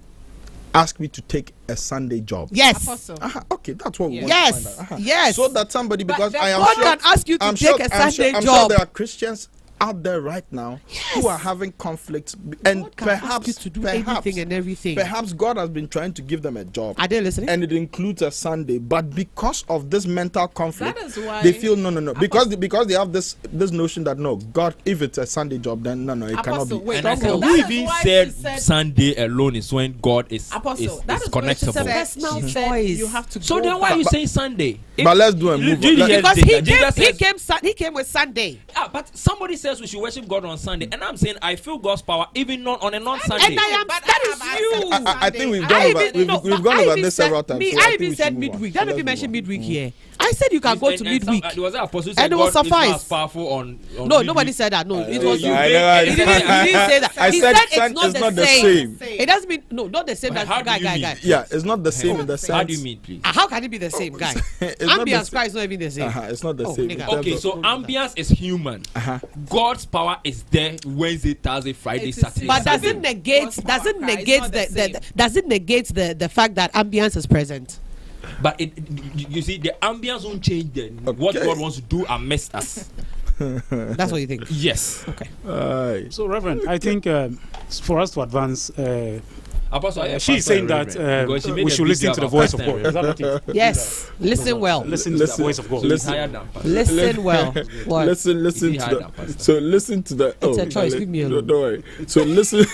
ask me to take a Sunday job? Yes. Okay, that's what we want to find out. Yes. So that somebody, because I am God sure can ask you to take a Sunday job. I'm sure there are Christians out there right now who are having conflicts, and God can ask you perhaps to do anything and everything. Perhaps God has been trying to give them a job. Are they listening? And it includes a Sunday, but because of this mental conflict, That is why they feel no, because they have this notion that no, God, if it's a Sunday job, then no, it cannot be. Wait, And I said, Apostle, who that is even why said she said Sunday alone is when God is Apostle, that is why she connectable? said Personal she said choice. you have to So go then why are you back. saying Sunday? But let's do a move. Because Jesus he came with Sunday. but somebody says we should worship God on Sunday, and I'm saying I feel God's power even on a non-Sunday. And I am. But That I is have you. answered I think we've Sunday. gone I over even- no, we've but gone I over even this said- several times. Me, so I think even we said should move on. midweek. So Don't let's even move mention on. midweek here. I said you can go to midweek. There was an apostle who And said it will God is not suffice. as powerful on No, midweek. nobody said that. No, it know, was you you. made- He didn't say that. I He said said it's sun not is the not the same. same. It doesn't mean not the same. How That's do guy, you guy, mean? guy. Yeah, it's not the same in the sense. How do you mean, please? How can it be the same, guy? It's not the Ambience same. cry is not even the same. It's not the Oh, same. nigga. in terms Okay, of- so ambience is human. God's power is there Wednesday, Thursday, Friday, It is Saturday. But Sunday. doesn't negate God's power doesn't cry is negate not the, the same. doesn't negate the fact that ambience is present. But you see, the ambience won't change then. What Okay. God wants to do amidst us. That's what you think. Yes. Okay. So, Reverend, I think for us to advance, Apostle, she's saying that Because she made we a should big listen deal to the about voice of Pastor God. Is that not it? Yes. Listen well. Listen to the voice of God. So he's Listen. higher than Pastor. Listen well. What? listen Is he to higher the than Pastor? so listen to the It's a choice, leave me alone. don't worry. So listen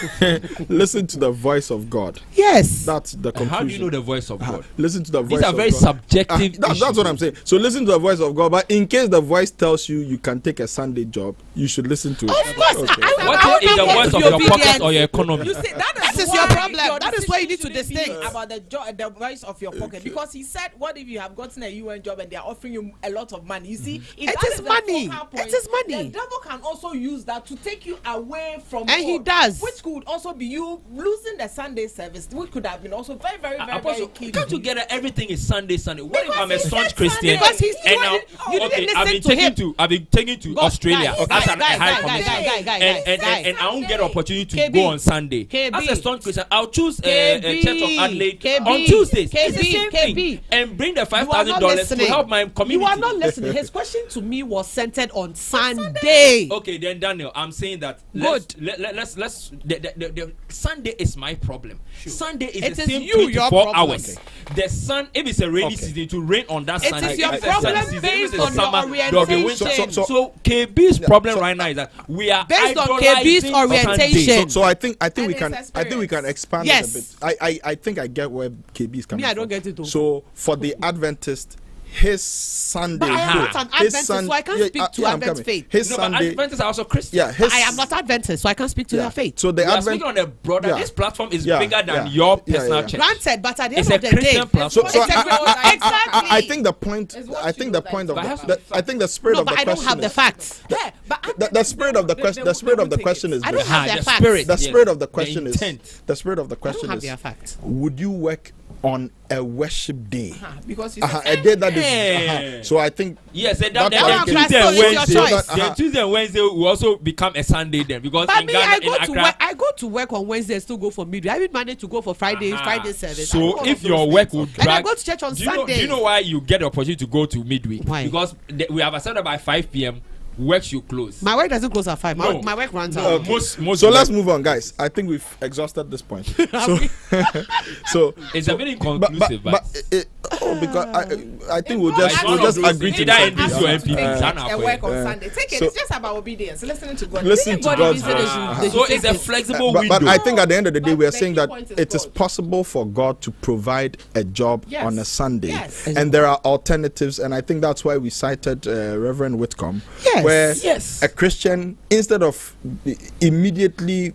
listen to the voice of God. Yes. That's the conclusion. How do you know the voice of God? Listen to the voice These are of very God. subjective That's issues. what I'm saying. So listen to the voice of God, but in case the voice tells you you can take a Sunday job, you should listen to it. Of course. Okay. What is the I voice of will your be pocket obedient. or your economy? You see, that is is your why problem. your That is why you need to decision shouldn't be distinct. about the voice of your pocket, because he said, "What if you have gotten a UN job and they are offering you a lot of money?" You see, if It that is the money. focal point, It is money. The devil can also use that to take you away from And he God, does. which could also be you losing the Sunday service, which could have been also very, very, very, Apostle, very key. can't you get that everything is Sunday? What if Because I'm a he staunch said Christian? Sunday. Because you didn't I've listen been to taken him. to Australia guy, as an guy, high guy, commission, guy, and I won't get opportunity to KB, go on Sunday. KB, As a staunch Christian, I'll choose KB, Church of Adelaide KB, on Tuesdays. It's the KB, same KB. thing, and bring the You are not $5,000 to listening. help my community. You are not listening. His question to me was centered on Sunday. Okay, then Daniel, I'm saying that Good. let's the Sunday is my problem. Sunday is It the is same you, 24 your problem. hours. The sun, if it's a rainy season, it will rain on that It Sunday. is your If it's a sunny problem season, if based it's a on your summer, there'll be winter. orientation. So KB's problem right now is that we are Based on idolizing KB's orientation. Sunday. So I think And we it's can expand Yes. it a bit. I think I get where KB is coming Me, I from. don't get it though. So for the Adventist, his Sunday, But I am not an his Adventist, so I can't speak to I'm Advent coming. faith. His No, but Sunday, Adventists are also Christians. yeah, his, I am not Adventist, so I can't speak to yeah. their faith. So the We are Advent, speaking on a broader. Yeah. This platform is Yeah, bigger than yeah. your Yeah, personal yeah. church. Granted, but at the It's end a of the Christian day, platform. So It's a- exactly. I think the point. It's what I you think do the that point is of But I have the, to be I think the spirit No, of the but I don't question have the is facts. Yeah, but the spirit of the question. The spirit of the question is I don't this. have their the facts. spirit. The Yes. spirit of the The question is intent. the spirit of the I don't question have is: their facts. would you work on a worship day? because you A day that is. Eh. So I think Yes, and That then clarification- Tuesday and So it's your Wednesday. choice. Then Tuesday and Wednesday will also become a Sunday then because But in me, Ghana, I in go to Accra. work. I go to work on Wednesday and still go for midweek. I even manage to go for Friday service. I do So all if of your those work things. will and I drag, go to church on do you know, Sunday. do you know why you get the opportunity to go to midweek? Why? Because we have accepted by 5 p.m. work should close. My work doesn't close at 5. No. My work runs No, out. most so. Let's work- move on, guys. I think we've exhausted this point. So It's a bit but inconclusive, but because I think we'll It's just not we'll just obvious. agree to Either disagree. NDC or NPP. a work on Uh, Sunday. Take it. so- It's just about obedience. Listening to God. Listen to Anybody God's visit voice. us, They so should it's a take it. flexible But window. I think at the end of the day, But we are the saying key that point is it is God. possible for God to provide a job Yes. on a Sunday, Yes. and there are alternatives. And I think that's why we cited Reverend Whitcomb, Yes. where Yes. a Christian, instead of immediately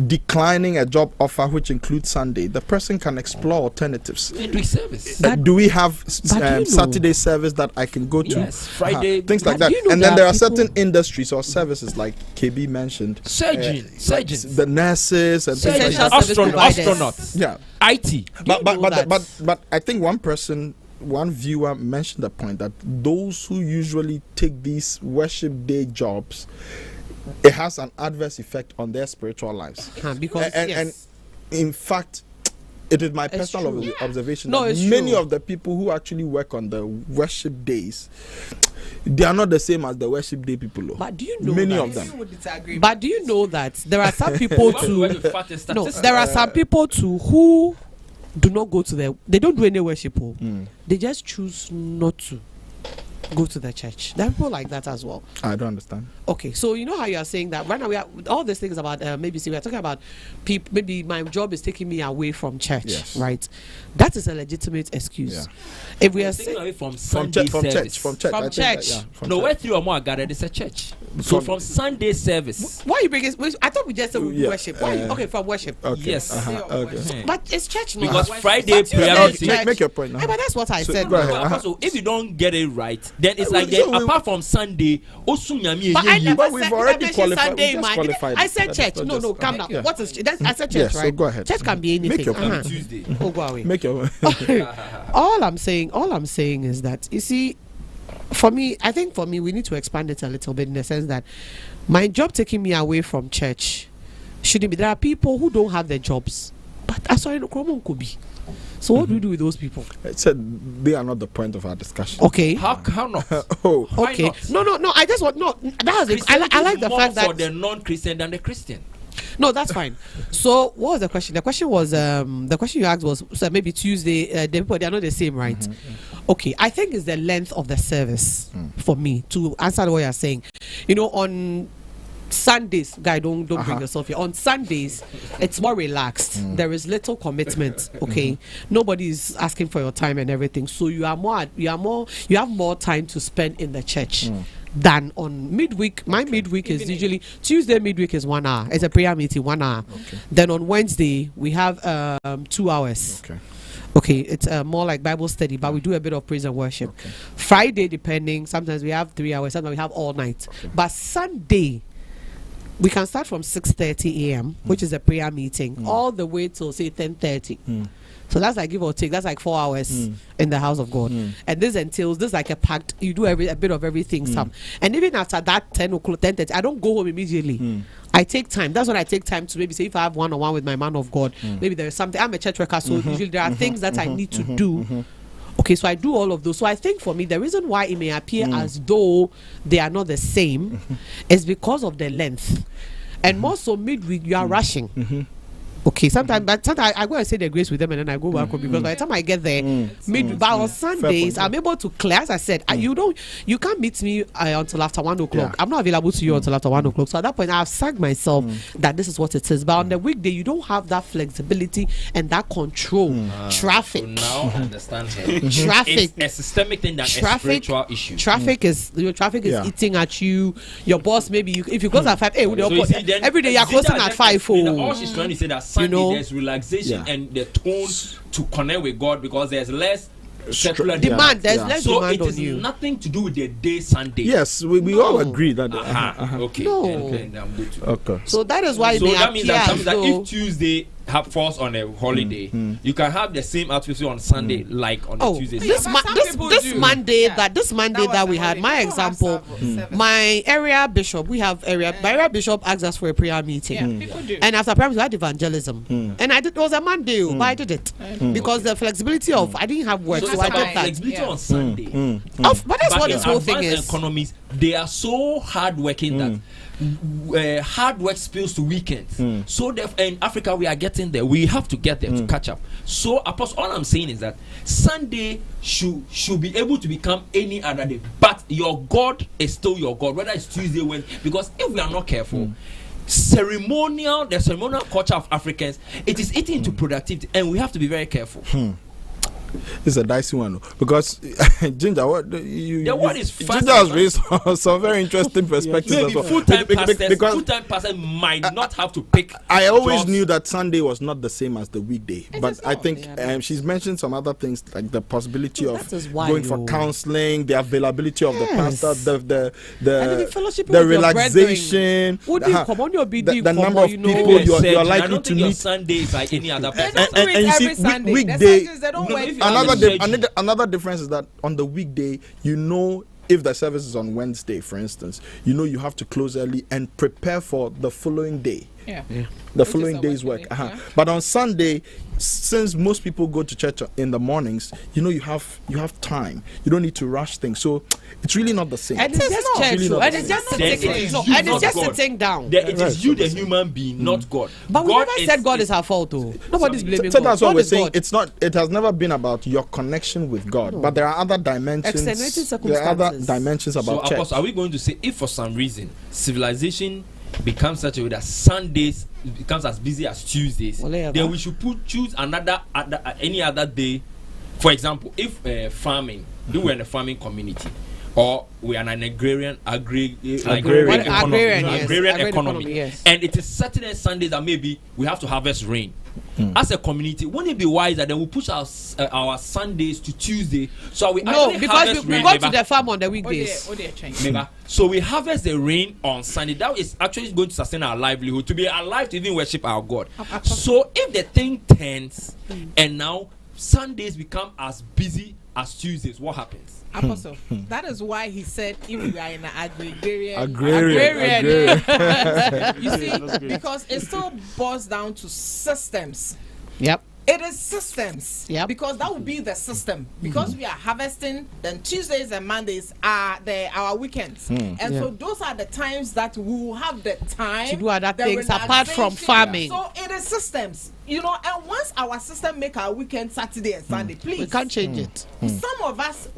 declining a job offer which includes Sunday, the person can explore alternatives. Midweek service. Do we have but you know- Saturday service that I can go to? Yes, Friday. Things like But that. you know And then there there are are certain people- industries or services like KB mentioned. Surgeons. like the nurses and things like Essential that. service providers. Astronauts. Yeah. IT. But know that? but I think one viewer mentioned the point that those who usually take these worship day jobs, it has an adverse effect on their spiritual lives. Because and yes. in fact, it is my It's personal true. observation No, that it's many true. of the people who actually work on the worship days, they are not the same as the worship day people. But do you know many that? of them? You would disagree. But do you know that there are some people too? No, there are some people too who do not go to they don't do any worship. They just choose not to go to the church. There are people like that as well. I don't understand. Okay, so you know how you are saying that right now we are all these things about maybe we are talking about people. Maybe my job is taking me away from church, Yes. right? That is a legitimate excuse. Yeah. If we are Taking saying away from From Sunday church, from service. church, from church, From I think that, church. yeah, from No, church. where 3 or more are gathered is a church. So from Sunday service. why you bring it? I thought we just said we Yeah, worship. Why? Okay, from worship. Okay. Yes. Okay. But it's church now. Because Why- Friday But you prayer know, meeting. Make your point now. But that's what I So, said. go ahead. Apostle, if you don't get it right, then it's like So we- apart from Sunday, Osunyami But I never But we've said already I mentioned qualified- Sunday. we just man. qualified I it. said That's church. not No, just- calm down. Yeah. What is I said church, Yes, so right? go ahead. Church can be anything. Make your point. Tuesday. Oh, go away. Make your all I'm saying is that you see, for me, I think for me we need to expand it a little bit in the sense that my job taking me away from church shouldn't be. There are people who don't have their jobs, but I saw it could be. So what do we do with those people? I said they are not the point of our discussion. Okay. How not? Oh, Why Okay. not? No. I just want that was I like the more fact that for the non-Christian than the Christian. no, that's fine. So what was the question? The question was the question you asked was so maybe Tuesday. They are not the same, right? Okay, I think it's the length of the service for me to answer what you're saying. You know, on Sundays, guy, don't bring yourself here. On Sundays, it's more relaxed. There is little commitment. Okay, nobody is asking for your time and everything. So you have more time to spend in the church. Than on midweek. My midweek is usually Tuesday. Midweek is 1 hour. It's a prayer meeting, 1 hour. Okay. Then on Wednesday we have 2 hours. Okay. Okay, it's more like Bible study, but we do a bit of praise and worship. Okay. Friday, depending, sometimes we have 3 hours, sometimes we have all night. But Sunday, we can start from 6:30 a.m., which is a prayer meeting, all the way till say 10:30. So that's like give or take. That's like 4 hours in the house of God, and this entails this like a packed. You do a bit of everything, some, and even after that 10 o'clock, 10:30, I don't go home immediately. I take time. That's when I take time to maybe say if I have one-on-one with my man of God, maybe there is something. I'm a church worker, so usually there are things that I need to do. Okay, so I do all of those. So I think for me, the reason why it may appear as though they are not the same is because of the length, and more so midweek you are rushing. Okay, sometimes I go and say the grace with them and then I go back home because by the time I get there, but on Sundays I'm able to clear. As I said, you can't meet me until after 1 o'clock. Yeah. I'm not available to you until after 1 o'clock. So at that point I've sagged myself that this is what it is. But on the weekday you don't have that flexibility and that control. Traffic. So now I understand her. Traffic. It's a systemic thing than a Traffic. spiritual issue. Traffic is Yeah. eating at you. Your boss maybe if you close at 5, hey, So you see, then every day you're closing at 5. All she's trying to say that Sunday know? there's relaxation Yeah. and the tone to connect with God because there's less secular Demand, there's Yeah. less So demand it on is you. nothing to do with the day Sunday. Yes, we No. all agree that. Okay. No. Then I'm good to. Okay. So that is why it So may that means appear that, as that though if Tuesday falls on a holiday, you can have the same atmosphere on Sunday like on a Tuesday. this Yeah, ma- but some this people this do. Monday Yeah. this Monday that was we the had, holiday. my People have example, service. my area bishop, we have my area bishop asked us for a prayer meeting. Yeah, people do. And after prayer, we had evangelism, and it was a Monday, but I did it because the flexibility of I didn't have work, So so it's I about did that. flexibility Yeah. on Sunday. But that's But what in this whole thing advanced is. economies, they are so hard working that hard work spills to weekends. So in Africa, we are getting there. We have to get there to catch up. So, Apostle, all I'm saying is that Sunday should be able to become any other day. But your God is still your God, whether it's Tuesday, Wednesday. Because if we are not careful, the ceremonial culture of Africans, it is eating into productivity, and we have to be very careful. It's a dicey one because Ginger, what word is Ginger fast. has raised some very interesting perspectives Maybe as well. full-time Because pastors might not have to pick. I always jobs. knew that Sunday was not the same as the weekday, but is I not. think Yeah. she's mentioned some other things like the possibility No, of that is why going for you- counseling, the availability of the Yes. pastor, the And even fellowship the with your relaxation, Would you come on your BD? the number of people Maybe you're I said, I likely don't to think your meet. Sunday is like any other They person. don't do it and you every see, Sunday. weekday- The Sundays, they don't No, work. if you have Another, a schedule. another difference is that on the weekday, you know, if the service is on Wednesday, for instance, you know you have to close early and prepare for the following day. The following day's work. But on Sunday, since most people go to church in the mornings, you have time. You don't need to rush things. So it's really not the same. And it's just church. Really And it's just sitting down. It is you, the human being, not God. But we God never said God is our fault, though. Nobody's blaming So God. that's what God we're is saying. God. It's not. It has never been about your connection with God, but there are other dimensions. There are other dimensions about church. Are we going to say if for some reason civilization becomes such a way that Sundays becomes as busy as Tuesdays, then we should choose any other day? For example, if farming, if we're in a farming community, or we are in an agrarian economy, yes. And it is Saturday and Sundays that maybe we have to harvest rain. As a community, wouldn't it be wiser then we push our Sundays to Tuesday, so we because we go to the farm on the weekdays. So we harvest the rain on Sunday. That is actually going to sustain our livelihood, to be alive, to even worship our God. So if the thing turns and now Sundays become as busy as Tuesdays, what happens? Apostle, that is why he said if we are in an agrarian. You see, because it still boils down to systems. Yep. It is systems. Yep. Because that would be the system. Because we are harvesting, then Tuesdays and Mondays are our weekends. So those are the times that we will have the time to do other things apart from farming. So it is systems. And once our system make our weekend Saturday and Sunday, please. We can't change it. Some of us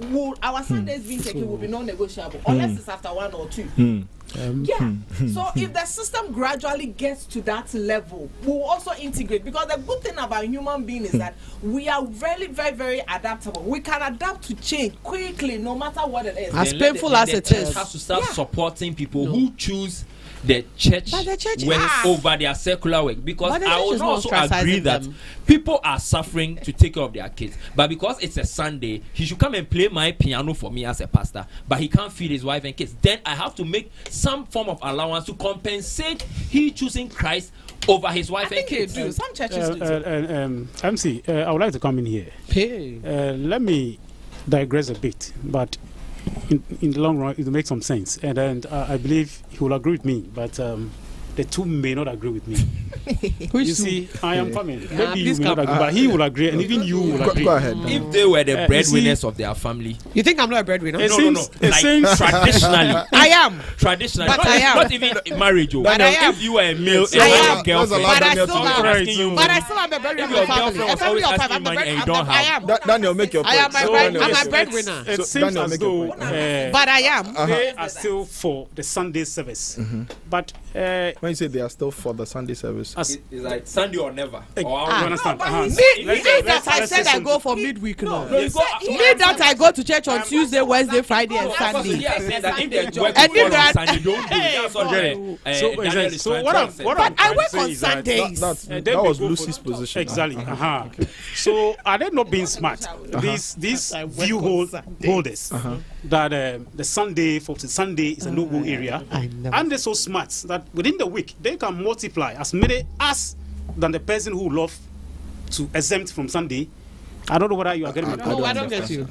our Sundays being taken will be non-negotiable unless it's after 1 or 2. So if the system gradually gets to that level, we'll also integrate, because the good thing about human being is that we are really very, very adaptable. We can adapt to change quickly, no matter what it is. As painful as it is, has to start supporting people who choose the church work over their secular work, because I would also agree that people are suffering to take care of their kids, but because it's a Sunday, he should come and play my piano for me as a pastor, but he can't feed his wife and kids. Then I have to make some form of allowance to compensate he choosing Christ over his wife and kids. Do. Some churches do. MC, I would like to come in here. Let me digress a bit, but in the long run, it will make some sense, and I believe he will agree with me, but the two may not agree with me. You see, I am coming. Maybe you may not agree, but he will agree, and even you will agree. Go ahead. If they were the breadwinners of their family, you think I'm not a breadwinner? No. Like traditionally, I am. Traditionally, but I am. Not even in marriage. But I am. If you were a male, I am. girlfriend, But I still am a breadwinner of my family. I am. Daniel, make your point. I'm a breadwinner. It seems as though, but I am. They are still for the Sunday service, but when you say they are still for the Sunday service, it's like Sunday or never. I understand. I said I go for midweek now. Me that I go to church on Tuesday, Wednesday, Friday, and Sunday. So what I work on Sundays. That was Lucy's position. Exactly. So are they not being smart? These view holders that the Sunday is a no-go area, and they're so smart that within the week they can multiply as many than the person who love to exempt from Sunday. I don't know whether you are getting me. No, I don't get you.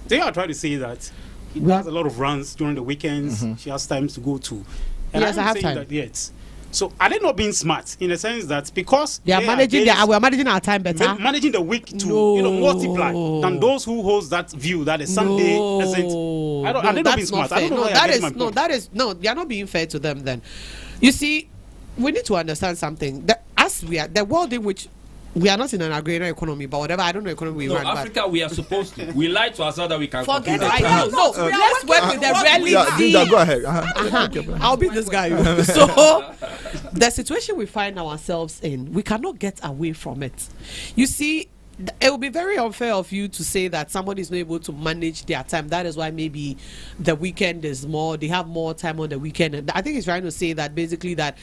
They are trying to say that he does a lot of runs during the weekends. She has time to go to. And yes, I have time. That yet. So are they not being smart in the sense that because we are managing our time better, managing the week to multiply than those who holds that view that a Sunday isn't. Are they not being smart? I don't know. They are not being fair to them. Then you see, we need to understand something. That as we are the world in which we are not in an agrarian economy, but whatever, I don't know economy we run. Africa, we are supposed to. We lie to ourselves that we can. Forget it. Let's work with the reality. Go ahead. I'll beat this guy. So, the situation we find ourselves in, we cannot get away from it. You see, it would be very unfair of you to say that somebody is not able to manage their time. That is why maybe the weekend is more. They have more time on the weekend. And I think he's trying to say that basically that.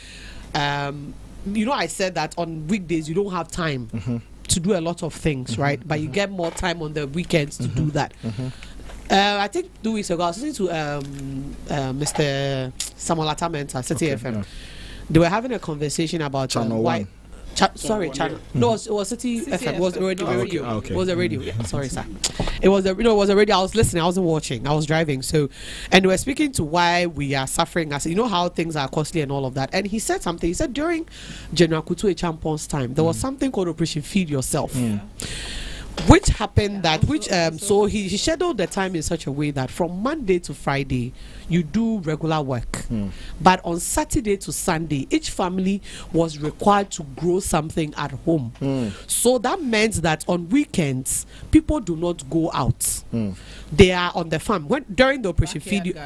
I said that on weekdays you don't have time to do a lot of things, right? But you get more time on the weekends to do that. I think 2 weeks ago I was listening to Mr. Samuel Atamenta, City FM. They were having a conversation about Channel 1. Sorry, channel. No, it was City FM. It was the radio. Okay. It was a radio. Yeah, sorry, sir. It was a radio. I was listening. I wasn't watching. I was driving. So, and we were speaking to why we are suffering. I said, you know how things are costly and all of that. And he said something. He said during General Kutu Champon's time, there was something called Operation Feed Yourself. Which happened so he scheduled the time in such a way that from Monday to Friday you do regular work, but on Saturday to Sunday each family was required to grow something at home. So that meant that on weekends people do not go out. They are on the farm. During the Operation Feed,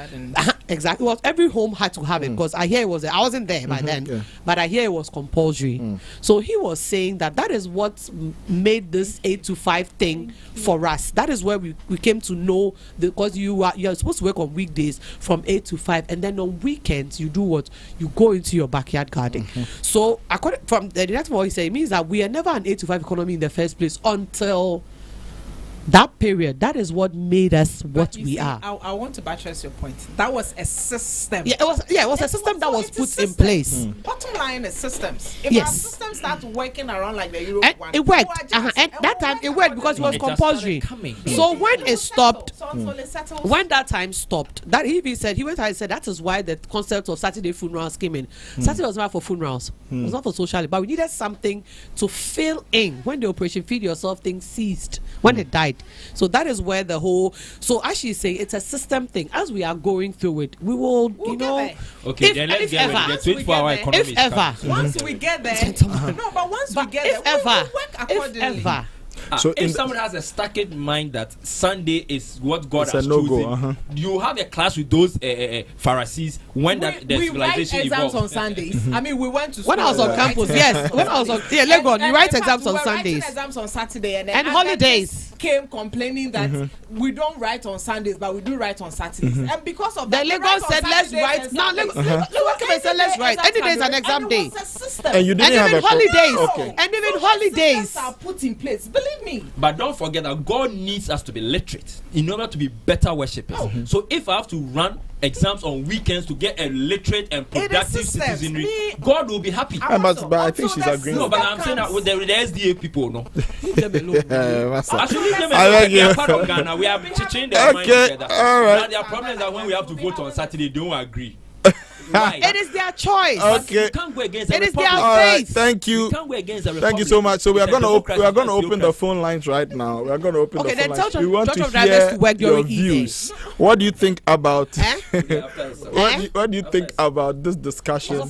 exactly. Well, every home had to have it because I hear it was. I wasn't there by then, but I hear it was compulsory. So he was saying that is what made this 8 to 5 thing for us. That is where we came to know, because you are supposed to work on weekdays from 8 to 5, and then on weekends you do what? You go into your backyard garden. So according from the next what he said, it means that we are never an 8 to 5 economy in the first place until that period. That is what made us what we are. I want to buttress your point. That was a system. Yeah, it was a system that was put in place. Bottom line is systems. If our system starts working around like the Europe one, it worked. And that time it worked because it was compulsory. So when it stopped, when that time stopped, that he said that is why the concept of Saturday funerals came in. Saturday was not for funerals. It was not for social, but we needed something to fill in when the Operation Feed Yourself thing ceased, when it died. So that is where the whole, so as she's saying, it's a system thing. As we are going through it, we will, okay, then let's get ready. Get 24-hour economy. If ever, once we get there, no, but once we get there, we work accordingly. If ever. So if someone has a stacked mind that Sunday is what God has chosen, you have a class with those Pharisees when the civilization evolved. We write exams on Sundays. I mean, we went to school. When I was on campus, yes. When I was on Legon, you write exams on Sundays. Exams on Saturday and holidays. Came complaining that we don't write on Sundays, but we do write on Saturdays. And because of that, Legon said let's write. Now Legon said let's write. Any day is an exam day. And you didn't have holidays. And even holidays are put in place. Believe me. But don't forget that God needs us to be literate in order to be better worshippers. So if I have to run exams on weekends to get a literate and productive citizenry, God will be happy. But I think she's agreeing. No, but I'm saying that with the SDA people, no. Leave them alone. Actually, they are part of Ghana. We are changing their mind together. All right. Now their problem is that when we have to vote on Saturday, they don't agree. Why? It is their choice. Okay. You can't go against it is their All right. faith. Thank you. You can't go against the Thank you so much. So we are going to open the phone lines right now. We are going to open the phone lines. We want to hear your views. What do you think about? What do you think about this discussion?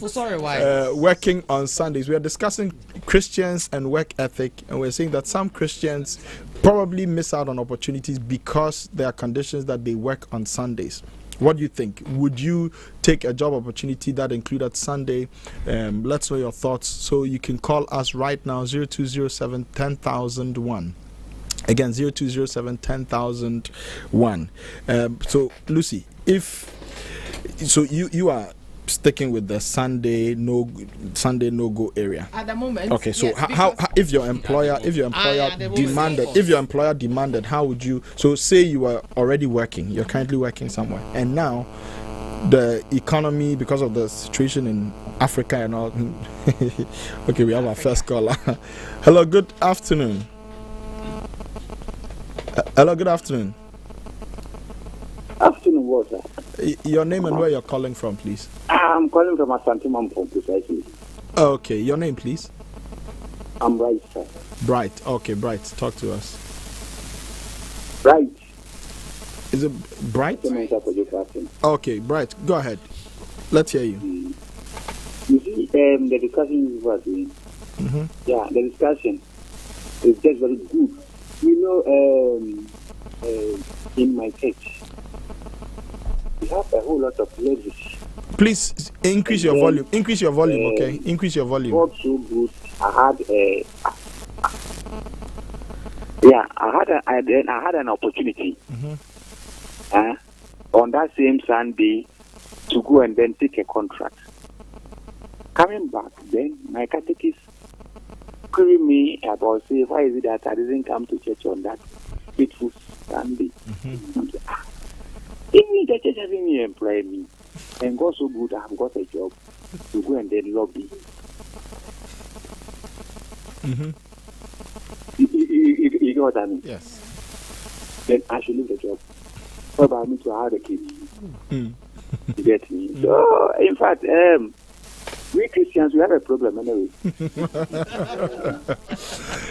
Working on Sundays. We are discussing Christians and work ethic, and we're saying that some Christians probably miss out on opportunities because there are conditions that they work on Sundays. What do you think? Would you take a job opportunity that included Sunday? Let's know your thoughts. So you can call us right now, 0207 10001. Again, 0207 10001. So Lucy, you are sticking with the Sunday no go area at the moment. Okay, so yes, how if your employer demanded, how would you? So say you are already working, you're currently working somewhere, and now the economy, because of the situation in Africa and all. Okay, we have our first caller. Hello, good afternoon. Afternoon, water. Your name and where you're calling from, please. I'm calling from Asanteman, precisely. Okay, your name, please. I'm Bright, sir. Bright. Okay, Bright. Talk to us. Bright. Is it Bright? Okay, Bright. Go ahead. Let's hear you. You see, the discussion you were doing. Yeah, the discussion is just very good. You know, in my church, we have a whole lot of ladies. Please increase your volume. Increase your volume, okay? Increase your volume. God so good. I had an opportunity on that same Sunday to go and then take a contract. Coming back, then my catechist queried me about, say, why is it that I didn't come to church on that faithful Sunday? Even the church having me employ me, and God so good, I have got a job to go and then lobby. You know what I mean? Yes. Then I should leave the job. What about me to have the kids? You get me? So, in fact, we Christians, we have a problem anyway.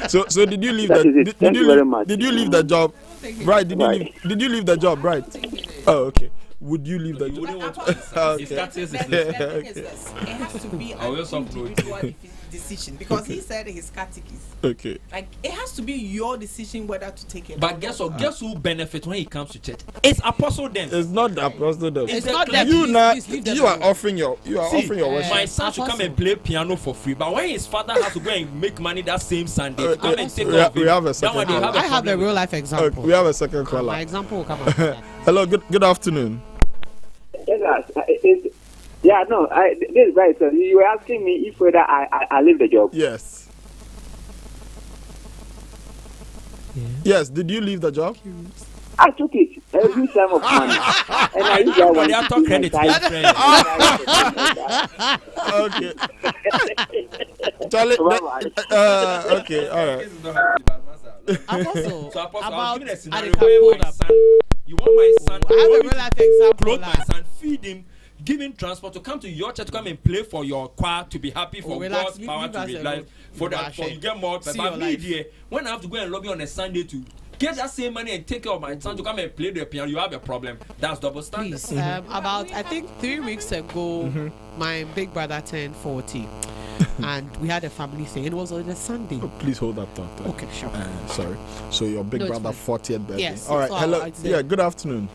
So did you leave That is it. did Thank you you very leave, much. did you leave the job? Right, did you leave the job, right? Oh, okay. Would you leave the You job? wouldn't want to Okay. His taxes is The thing is this, it has to be I will an also upload. individual decision because he said his catechism. Okay. Like it has to be your decision whether to take it. But guess what? Guess who benefits when he comes to church? It's apostle them. It's not the apostle. It's not the them. You Please, now please leave them you are alone. offering your worship. My son should come and play piano for free, but when his father has to go and make money that same Sunday, to come and take we off have him, a that second one they caller. have I have a problem real with. life example. We have a second My caller. example will come after that. Hello, good afternoon. Yeah, no, this is right. So you were asking me if whether I leave the job. Yes. Yes, did you leave the job? I took it every time of money, and I used that one. They are talk credit to their friend. Okay. Charlie, okay, all right. Apostle, So apostle, I'll about give you a scenario Adika, where hold my up. son, you want my son, I have you a want me real to life example. clothe my son, feed him, give him transport to come to your church to come and play for your choir to be happy for Relax, God's power leave to us be alone. life for that for you get more. See But your me life. dear, when I have to go and lobby on a Sunday to get that same money and take care of my son to come and play the piano, you have a problem. That's double standard. Please, about I think 3 weeks ago, my big brother turned 40, and we had a family thing. It was on a Sunday. Oh, please hold that thought. Okay, sure. Sorry. So your big No, it's brother 40th birthday. Yes, All right. so Hello. I'd say- Yeah. Good afternoon.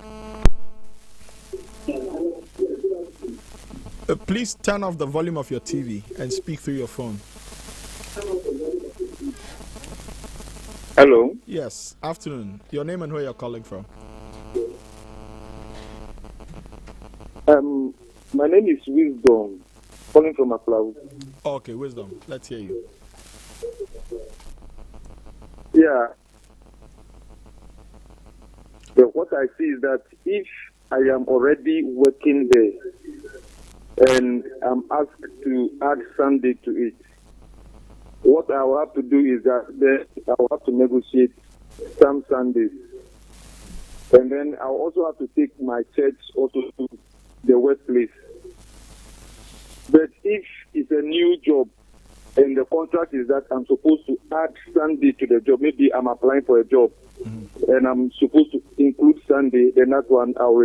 Please turn off the volume of your TV and speak through your phone. Hello. Yes. Afternoon. Your name and where you're calling from. My name is Wisdom, calling from Aflaw. Okay, Wisdom. Let's hear you. Yeah. But what I see is that if I am already working there and I'm asked to add Sunday to it, what I will have to do is that then I will have to negotiate some Sundays. And then I will also have to take my church also to the workplace. But if it's a new job and the contract is that I'm supposed to add Sunday to the job, maybe I'm applying for a job and I'm supposed to include Sunday, then that one I'll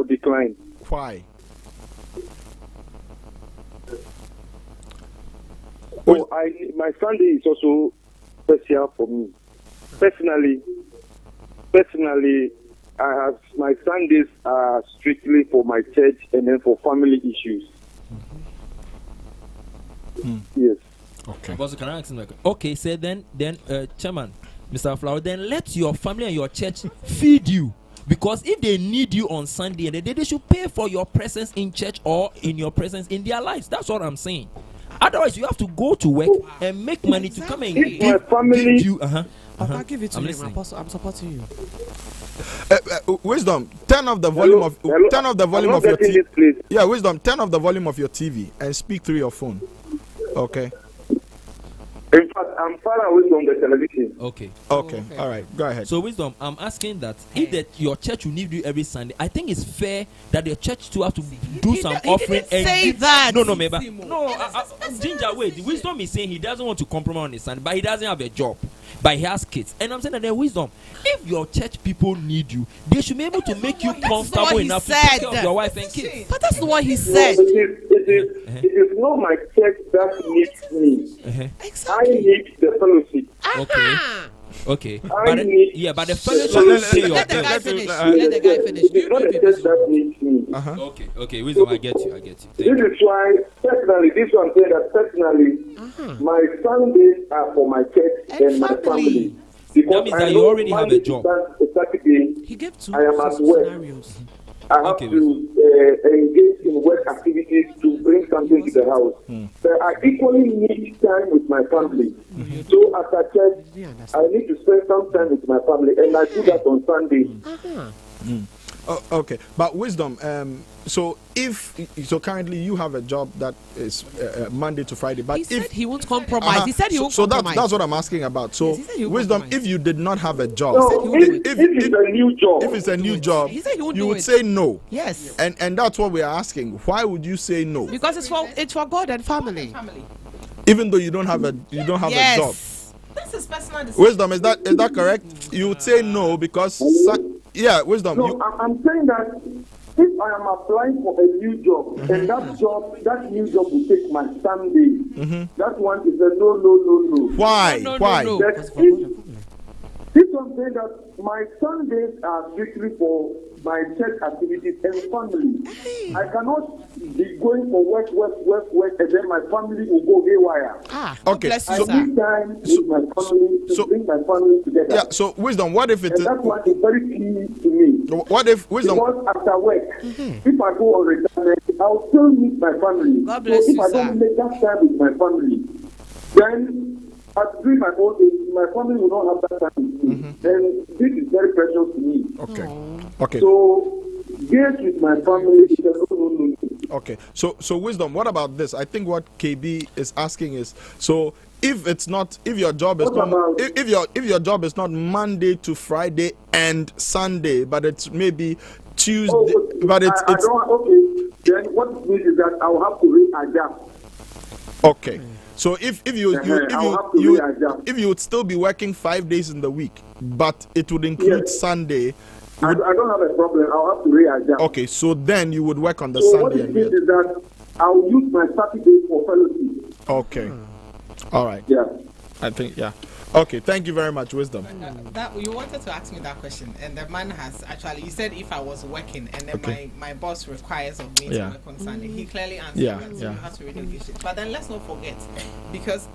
decline. Why? So my Sunday is also special for me. Personally, I have my Sundays are strictly for my church and then for family issues. Yes. Okay. Also, can I ask him like, okay, so then Chairman, Mr. Flower, then let your family and your church feed you. Because if they need you on Sunday, they should pay for your presence in church or in your presence in their lives. That's what I'm saying. Otherwise, you have to go to work and make money to come and If my family- give you. Papa, give it to I'm him, listening. Apostle. I'm supporting you. Wisdom. Turn off the volume of. Hello? Turn off the volume I'm of not your getting TV. this, please. Yeah, Wisdom. Turn off the volume of your TV and speak through your phone. Okay. In fact, I'm far away from the television. Okay. Okay. Okay. All right. Go ahead. So wisdom, I'm asking that if your church will need you every Sunday, I think it's fair that the church too have to do some offering. didn't say that. No, Meba. No, Ginger, wait. Wisdom is saying he doesn't want to compromise on his Sunday, but he doesn't have a job, but he has kids. And I'm saying that the wisdom, if your church people need you, they should be able to make you comfortable what he enough to said. take care of your wife and kids. But that's not what he No, said. it is not my church that needs me. I need the fellowship. Okay. I But need- but the fellowship will say your Let the guy bill. finish. Let the guy finish. It's not the church that needs me. Okay, wisdom, I get you. This is why, personally, this one saying that personally, my Sundays are for my church and my family. Because That means I that you know already have a Monday to job. Saturday, He gave two I am at work. scenarios. I have Okay, to engage in work activities to bring something to the house. But I equally need time with my family. So as a church, I need to spend some time with my family, and I do that on Sunday. Oh, okay, but wisdom. So currently you have a job that is Monday to Friday, but He if said he won't compromise. He said he won't so compromise. that's what I'm asking about. So Yes, he said he won't wisdom, compromise. if you did not have a job, No, if it's a new job, if it's a new job, He said he won't you do would it. say no. Yes. And that's what we are asking. Why would you say no? Because it's for God and family. Family. Even though you don't have a job. Yes. That's his personal decision. Wisdom, is that correct? You would say no because wisdom. no, I'm saying that if I am applying for a new job and that new job will take my Sunday, that one is a no. Why? No. That if I'm saying that my Sundays are strictly for my church activities and family, I cannot be going for work, and then my family will go haywire. God Okay, bless I you, sir. need time with my family to bring my family together. Yeah. So wisdom. What if it And is? that one is very key to me. What if wisdom? Because after work, if I go on retirement, I'll still meet my family. God bless so if you, I sir. don't make that time with my family, then during my old age, my family will not have that time with me. Then this is very precious to me. Okay. So days with my family is a no. Okay. So wisdom. What about this? I think what KB is asking is so. If your job is What not about- if your job is not Monday to Friday and Sunday, but it's maybe Tuesday, but it's don't. Okay. Then what it means is that I will have to readjust. okay. So if you readjust. would still be working 5 days in the week, but it would include Yes. Sunday. I don't have a problem. I'll have to readjust. Okay, so then you would work on the So what Sunday it and means is that I'll use my Saturday for fellowship. okay. All right. Yeah. I think Okay, thank you very much, wisdom. That you wanted to ask me that question, and the man has actually. You said if I was working, and then Okay. my boss requires of me to Yeah. work on Sunday. He clearly answered that, so you have to renegotiate. But then let's not forget, because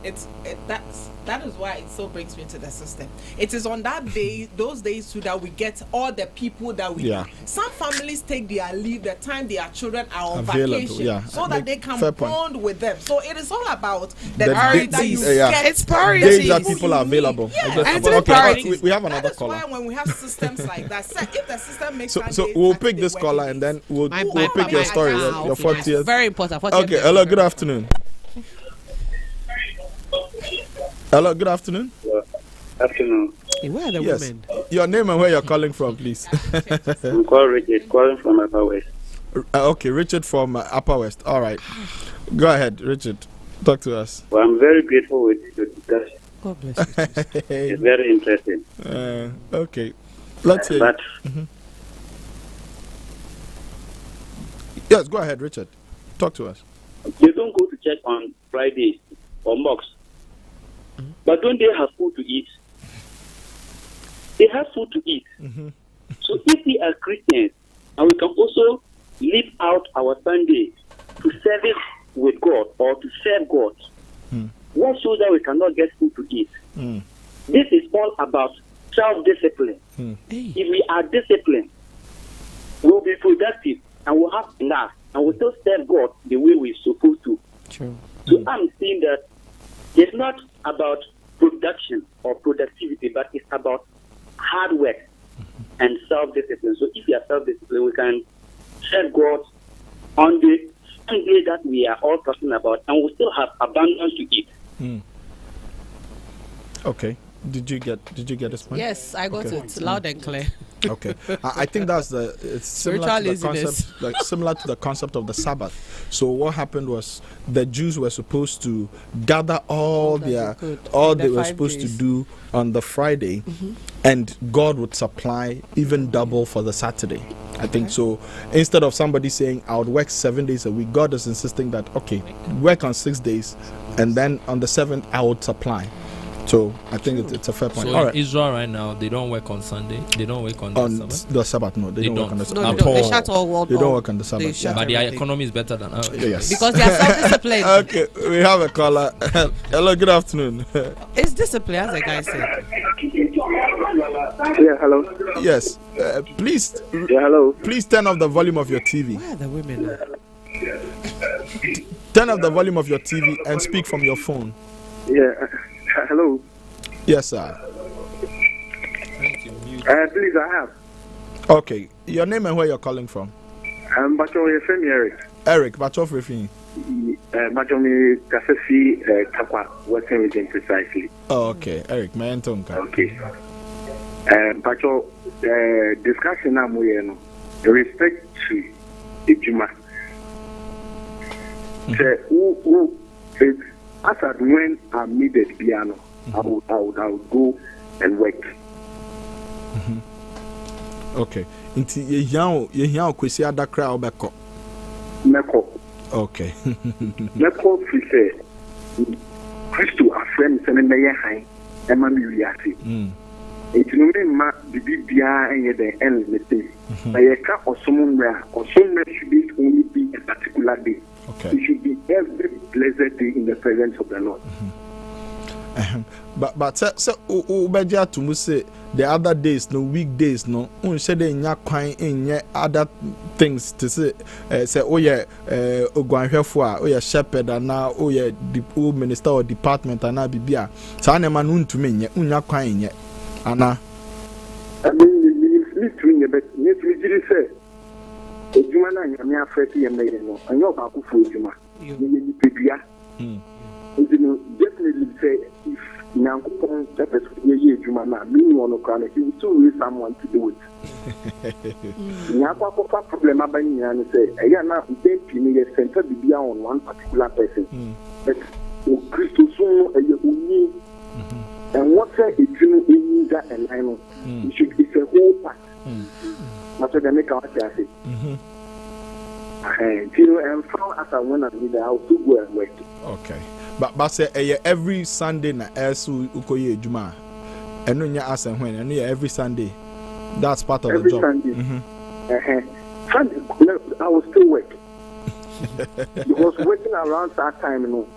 that is why it so brings me into the system. It is on that day, those days too, that we get all the people that we. Yeah. Some families take their leave the time their children are on Available, vacation, yeah. so that they can Fair point. bond with them. So it is all about the The time days- that you yeah. get. It's priorities. Days that people are available. Yeah. And it's priorities. We have That another is caller. why when we have systems like that, if the system makes So Sunday, we'll Saturday pick this working caller days. and then we'll My pick your story, wow. your 40th. Very important. 40th Okay, hello, good afternoon. Hello, good afternoon. Afternoon. Hey, where are the Yes. women? Your name and where you're calling from, please. I'm calling Richard, calling from Upper West. Okay, Richard from Upper West. All right. Go ahead, Richard. Talk to us. Well, I'm very grateful with the discussion. God bless you. It's very interesting. Okay. Let's hear. But Yes, go ahead, Richard. Talk to us. they don't go to church on Fridays or mocks. But don't they have food to eat? They have food to eat. So if we are Christians and we can also live out our Sunday to service with God or to serve God, what shows that we cannot get food to eat? This is all about self-discipline. If we are disciplined, we'll be productive and we'll have enough and we'll still serve God the way we're supposed to. True. So I'm saying that it's not about production or productivity, but it's about hard work and self-discipline. So if you are self-disciplined, we can serve God on the Sunday that we are all talking about, and we still have abundance to eat. Okay. Did you get this point? Yes, I got Okay. it loud and clear. Okay, I think it's similar to the concept, similar to the concept of the Sabbath. So what happened was the Jews were supposed to gather all they were supposed to do on the Friday, and God would supply even double for the Saturday. I think so. Instead of somebody saying I would work 7 days a week, God is insisting that work on 6 days, and then on the 7th I would supply. So I think it's a fair point. So All in right. Israel right now, they don't work on Sunday. They don't work on Sabbath. The Sabbath. No, they don't work on the Sabbath. No, At all. they shut all world. They don't work on the Sabbath. They shut But their everything. economy is better than ours. Yes. Because they are self-disciplined. Okay, we have a caller. Hello, good afternoon. It's discipline, as the guy said. Yeah, hello. Yes, please. Yeah, hello. Please turn off the volume of your TV. Where are the women? Turn off the volume of your TV and speak from your phone. Yeah, hello. Yes, sir. Please, I have. Okay, your name and where you're calling from? But your friend Eric. Eric, but off with me. Majomi Kasasi Kappa, working with him precisely. Oh, okay. Eric, my Antonka. Okay. But your discussion now, respect to the Juma. As at when I'm needed piano, I would go and work. Okay. Inti ye hiao kwesi adakra obeko. Meko. Okay. Meko fi Christo afrem se ne ye han e ma mi wiase. Enti no me ma bibia enye den anything. Na ye ka osomumra should be only be a particular day. Okay. It should be every blessed day in the presence of the Lord. But so ubeja to mu say the other days, no weekdays, no. Unse de nya kwan enye other things to say oh yeah ogwanhwefo a oh yeah shepherd na oh yeah the minister or department na bibia. Sa na ma no ntumi enye unya kwan enye ana. I mean me too but me too say ejuma na nya me afeti ye me no. Anyo ba ku fu ejuma. Ni pebia. Definitely say if Nankupon purpose ye Juma na meaning on the he will still need someone to do it. Nyakwa problem abani and say, I na be center be on one particular person. But Christo soon a uni and what say it in that and I know it should be a whole part. That's what they make our say. And found as I went and did I will go and work. Okay. But say every Sunday na esu ukoye ejuma. Eno nya asen when eno every Sunday. That's part of every the job. Sunday. Sunday I will still work. Because working around that time, you know,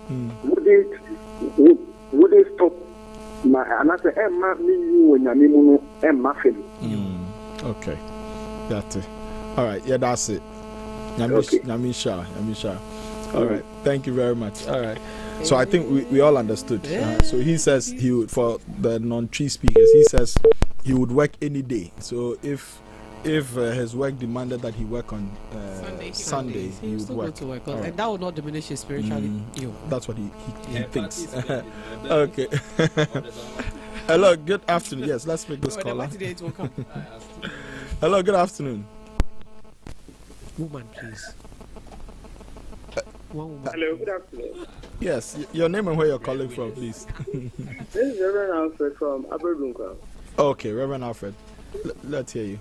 wouldn't stop my another Emma me when I mean Emma family. Okay. That's it. All right, yeah, that's it. Yamisha. All right, thank you very much. All right. So I think we all understood. So he says he would, for the non-tree speakers, he says he would work any day. So if his work demanded that he work on Sunday, he would work. To work and that would not diminish his spirituality. That's what he thinks. Okay. Hello, good afternoon. Yes, let's make this call. Hello, good afternoon. Woman, please. Hello, good afternoon. Yes, your name and where you're calling from, please. This is Reverend Alfred from Aberdunka. Okay, Reverend Alfred. Let's hear you.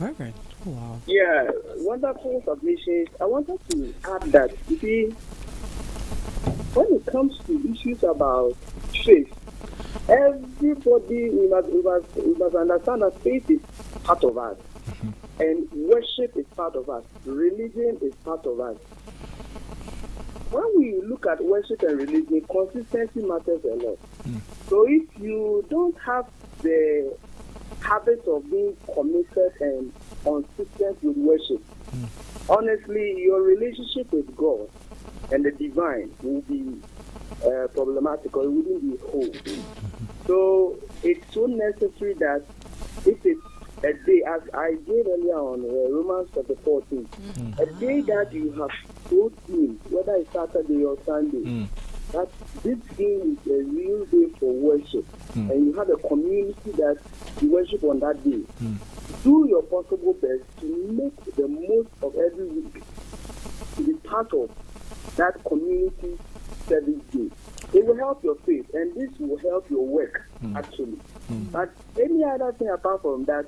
Reverend? Oh, wow. Yeah, wonderful submissions. I wanted to add that, you see, when it comes to issues about faith, everybody, we must understand that faith is part of us. And worship is part of us. Religion is part of us. When we look at worship and religion, consistency matters a lot. So if you don't have the habit of being committed and consistent with worship, honestly, your relationship with God and the divine will be problematic, or it wouldn't be whole. So it's so necessary that if it's a day, as I gave earlier on Romans chapter 14, a day that you have told him, whether it's Saturday or Sunday, that this day is a real day for worship, and you have a community that you worship on that day. Do your possible best to make the most of every week to be part of that community service day. It will help your faith, and this will help your work, actually. But any other thing apart from that,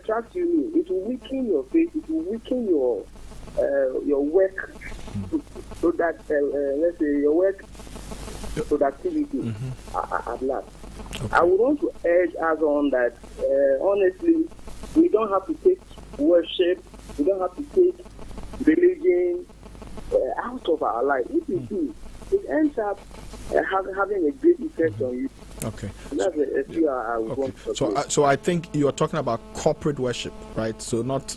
trust you, it will weaken your faith, it will weaken your work, so that, let's say, your work productivity at last. Okay. I would want to urge us on that, honestly, we don't have to take worship, we don't have to take religion out of our life. If you do, it ends up having a great effect on you. Okay. That's a few I would want to so I think you are talking about corporate worship, right? So not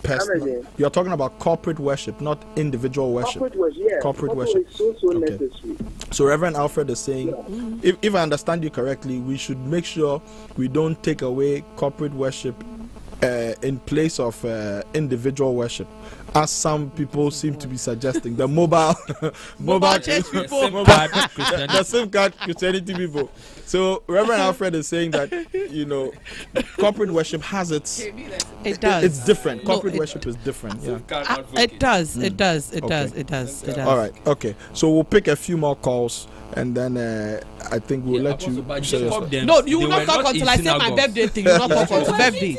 personal. You are talking about corporate worship, not individual worship. Corporate worship, yeah. Corporate worship is so necessary. So Reverend Alfred is saying, if I understand you correctly, we should make sure we don't take away corporate worship in place of individual worship, as some people seem to be suggesting. The mobile church people, the same card Christianity people. So Reverend Alfred is saying that corporate worship has its. It does. It's different. Corporate worship is different. Yeah. It does. It does. All right. Okay. So we'll pick a few more calls. And then I think we'll let you. No, you will not talk until I say my birthday thing. You will not talk until birthday.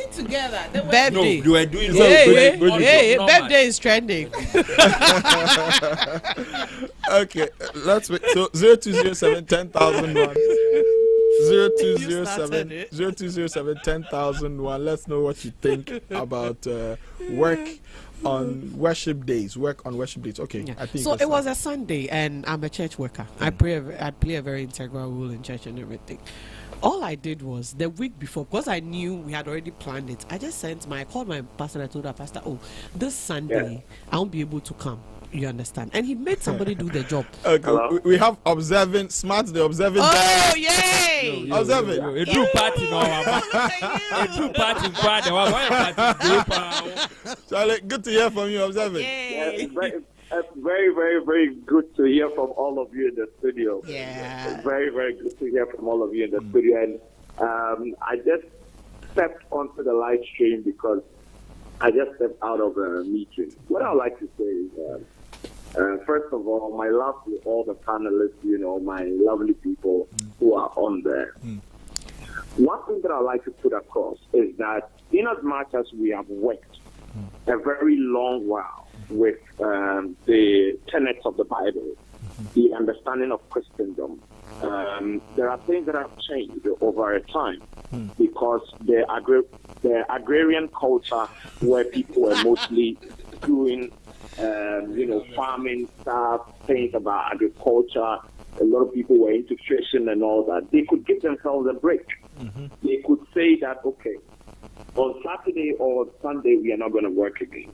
Birthday. No, you were doing Hey, birthday is trending. Okay, let's wait. So 0207 10,001. 0207 10,001. Let's know what you think about work on worship days. Okay, yeah. I think so. It was a Sunday, and I'm a church worker. I play a very integral role in church and everything. All I did was the week before, because I knew we had already planned it. I just I called my pastor and I told our pastor, this Sunday I won't be able to come. You understand? And he made somebody do the job. Okay, we have observing smart. The observing. Oh yay! Observing. A true party no. A true party. Charlie, good to hear from you, observing. It's very, very, very good to hear from all of you in the studio. Yeah. It's very, very good to hear from all of you in the studio. And I just stepped onto the live stream because I just stepped out of a meeting. What I would like to say is, first of all, my love to all the panelists, my lovely people who are on there. One thing that I like to put across is that in as much as we have worked a very long while with the tenets of the Bible, the understanding of Christendom, there are things that have changed over a time because the agrarian culture where people were mostly doing farming stuff, things about agriculture. A lot of people were into fishing and all that. They could give themselves a break. They could say that, okay, on Saturday or Sunday, we are not going to work again.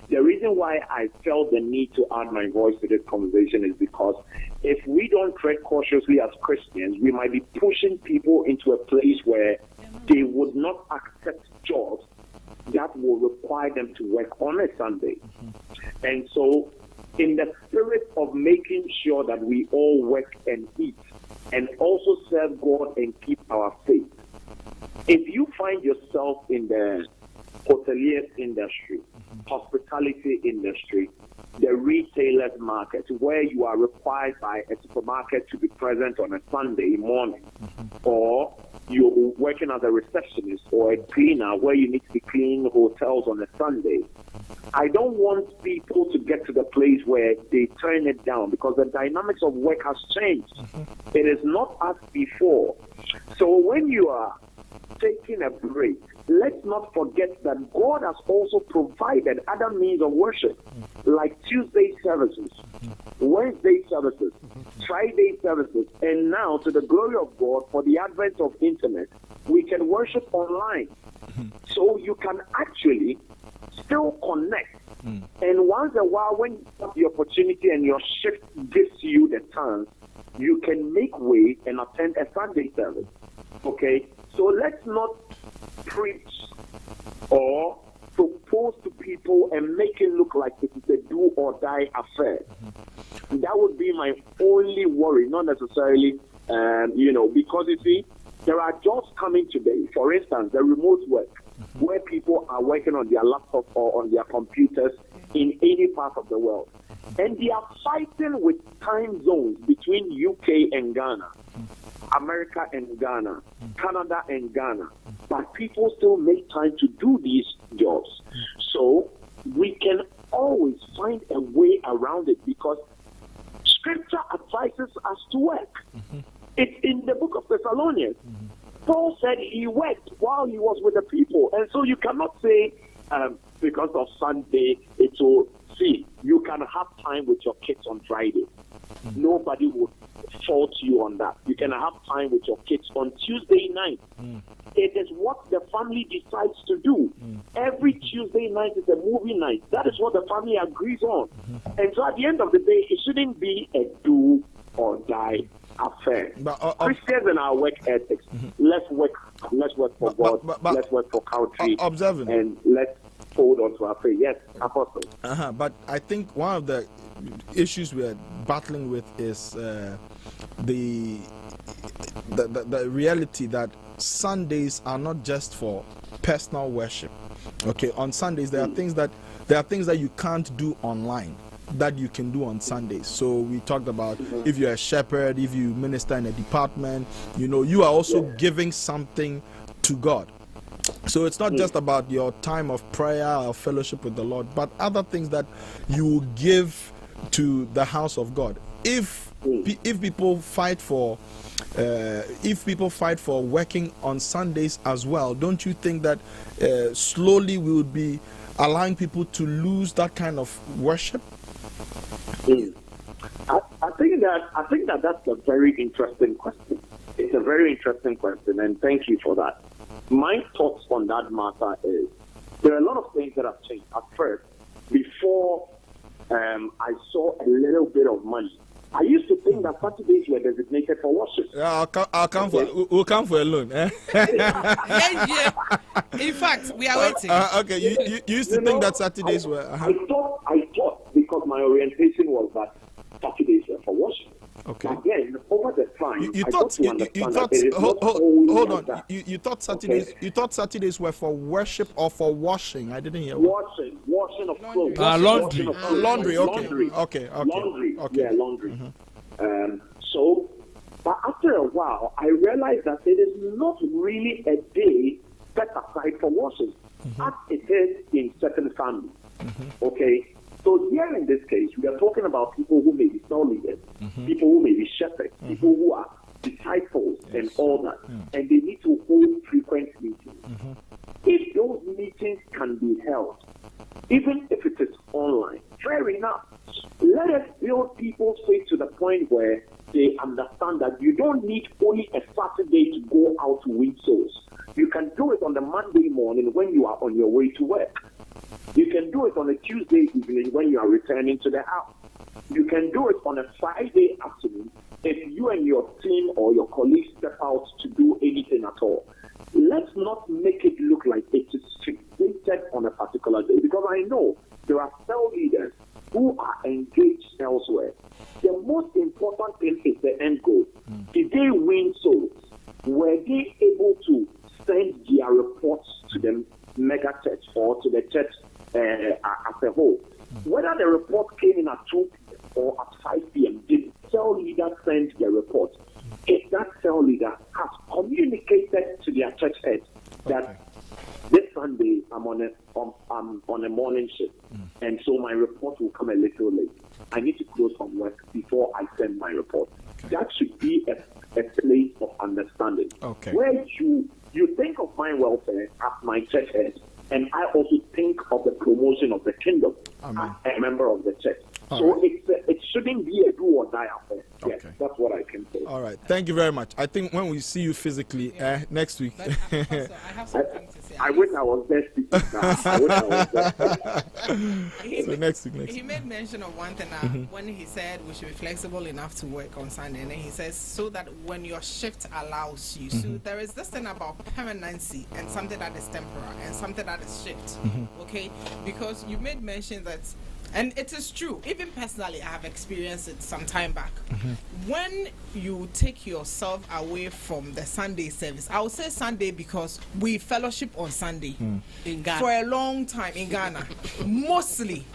The reason why I felt the need to add my voice to this conversation is because if we don't tread cautiously as Christians, we might be pushing people into a place where they would not accept jobs that will require them to work on a Sunday. And so, in the spirit of making sure that we all work and eat and also serve God and keep our faith, if you find yourself in the hotelier industry, hospitality industry, the retailers market, where you are required by a supermarket to be present on a Sunday morning, or you're working as a receptionist or a cleaner where you need to be cleaning hotels on a Sunday, I don't want people to get to the place where they turn it down because the dynamics of work has changed. It is not as before. So when you are taking a break, let's not forget that God has also provided other means of worship, like Tuesday services, Wednesday services, Friday services, and now, to the glory of God, for the advent of internet, we can worship online. So you can actually still connect. And once in a while, when you have the opportunity and your shift gives you the chance, you can make way and attend a Sunday service. Okay? So let's not preach or propose to people and make it look like it is a do or die affair. That would be my only worry, not necessarily, because you see, there are jobs coming today. For instance, the remote work, where people are working on their laptop or on their computers in any part of the world. And they are fighting with time zones between UK and Ghana, America and Ghana, Canada and Ghana. But people still make time to do these jobs. So we can always find a way around it because Scripture advises us to work. It's in the book of Thessalonians. Paul said he worked while he was with the people. And so you cannot say, because of Sunday, it will see. You can have time with your kids on Friday. Nobody will fault you on that. You can have time with your kids on Tuesday night. It is what the family decides to do. Every Tuesday night is a movie night. That is what the family agrees on. And so at the end of the day, it shouldn't be a do or die affair. But, Christians and our work ethics, let's work let's work for God, let's work for country, observing, and let's hold on to our faith. Yes, Apostle. But I think one of the issues we're battling with is the reality that Sundays are not just for personal worship. Okay, on Sundays there are things that you can't do online that you can do on Sundays. So we talked about if you're a shepherd, if you minister in a department, you are also giving something to God. So it's not just about your time of prayer or fellowship with the Lord, but other things that you will give to the house of God. If people fight for working on Sundays as well, don't you think that slowly we would be allowing people to lose that kind of worship? I think that that's a very interesting question. It's a very interesting question, and thank you for that. My thoughts on that matter is there are a lot of things that have changed. At first, before I saw a little bit of money, I used to think that Saturdays were designated for worship. Yeah, we'll come for a loan. In fact, we are waiting. Okay, you used to think that Saturdays were. I thought because my orientation was that Saturdays were for worship. Okay. Again, over the time, you thought hold on. You thought Saturdays. You thought Saturdays were for worship or for washing. I didn't hear. Washing of clothes. Laundry. Laundry. Okay. Laundry. Okay. Yeah, laundry. So, but after a while, I realized that it is not really a day set aside for washing, as it is in certain families. Okay. So here in this case, we are talking about people who may be cell leaders, people who may be shepherds, people who are disciples and all that, and they need to hold frequent meetings. If those meetings can be held, even if it is online, fair enough. Let us build people's faith to the point where they understand that you don't need only a Saturday to go out to win souls. You can do it on the Monday morning when you are on your way to work. You can do it on a Tuesday evening when you are returning to the house. You can do it on a Friday afternoon if you and your team or your colleagues step out to do anything at all. Let's not make it look like it is fixated on a particular day, because I know there are cell leaders who are engaged elsewhere. The most important thing is the end goal. Did they win souls? Were they able to send their reports to the mega church or to the church as a whole? Whether the report came in at 2 p.m. or at 5 p.m., did the cell leader send their report? If that cell leader has communicated to their church head that this Sunday I'm on a morning shift, and so my report will come a little late. I need to close from work before I send my report. That should be a place of understanding. Where you think of my welfare as my church head, and I also think of the promotion of the kingdom as a member of the church. So it shouldn't be a do or die affair. Yes, that's what I can say. All right. Thank you very much. I think when we see you physically next week. But I have something to say. I wish I was there speaking now. So next week. He made mention of one thing when he said we should be flexible enough to work on Sunday. And then he says, so that when your shift allows you. So there is this thing about permanency and something that is temporal and something that is shift. Okay? Because you made mention that, and it is true, even personally, I have experienced it some time back. When you take yourself away from the Sunday service, I would say Sunday because we fellowship on Sunday in Ghana for a long time in Ghana, mostly,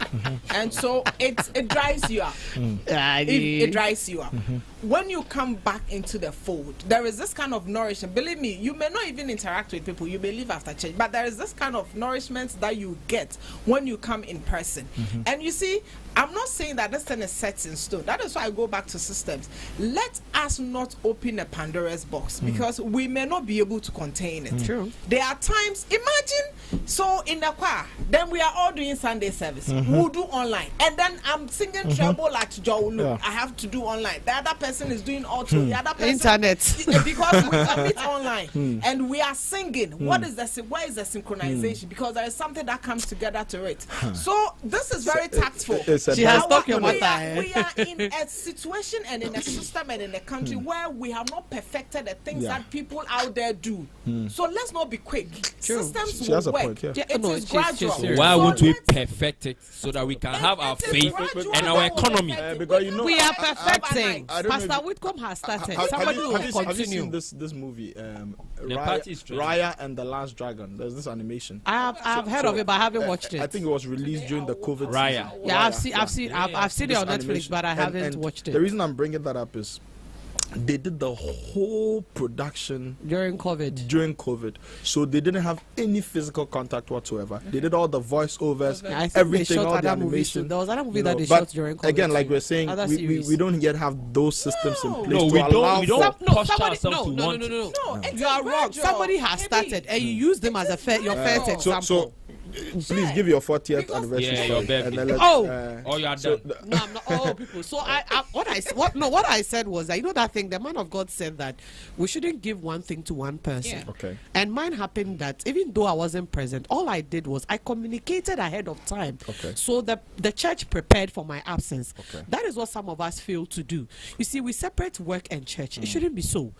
and so it dries you up. It dries you up. When you come back into the fold, there is this kind of nourishment. Believe me, you may not even interact with people. You may leave after church, but there is this kind of nourishment that you get when you come in person. And you see, I'm not saying that this thing is set in stone. That is why I go back to systems. Let us not open a Pandora's box because we may not be able to contain it. True. There are times, imagine, so in the choir, then we are all doing Sunday service. We'll do online, and then I'm singing treble like Joe. Look, I have to do online. The other person is doing auto. The other person Internet. because we meet online and we are singing. Where is the synchronization? Because there is something that comes together to it. So this is very tactful. She has talked about we that. We are in a situation and in a system and in a country where we have not perfected the things that people out there do. So let's not be quick. Systems She has will a work. point, yeah. It is gradual. Why So won't we let's- perfect it so that we can have our it is faith gradual and that our will economy? perfect it. Because you know- We are cannot perfecting. I don't know if- Pastor Whitcomb has started. Have Somebody you will seen continue. this movie? The party is trending. Raya and the Last Dragon. There's this animation. I've heard of it, but I haven't watched it. I think it was released during the COVID Raya. season. Yeah, I've Raya, seen yeah. I've seen it on This Netflix, animation. but I haven't And watched The it reason I'm bringing that up is they did the whole production during COVID. during COVID, so they didn't have any physical contact whatsoever. They did all the voiceovers, I think everything, they shot all the other movies too. animation. There was another movie you that know, they but shot during COVID. again, like too. we're saying, Other we series. don't yet have those systems in place No, to we allow don't for. posture somebody, ourselves to no, want no, no, no, No, it's You are wrong. gradual. Somebody has started, and you use them as your first example. So please give your 40th anniversary Yeah, story, your birthday. and then let's, Oh. Oh, you are so done. No, I'm not. Oh, people. So what I said was that, you know, that thing. The man of God said that we shouldn't give one thing to one person. Yeah. okay. And mine happened that even though I wasn't present, all I did was I communicated ahead of time. Okay. So the church prepared for my absence. Okay. That is what some of us fail to do. You see, we separate work and church. It shouldn't be so.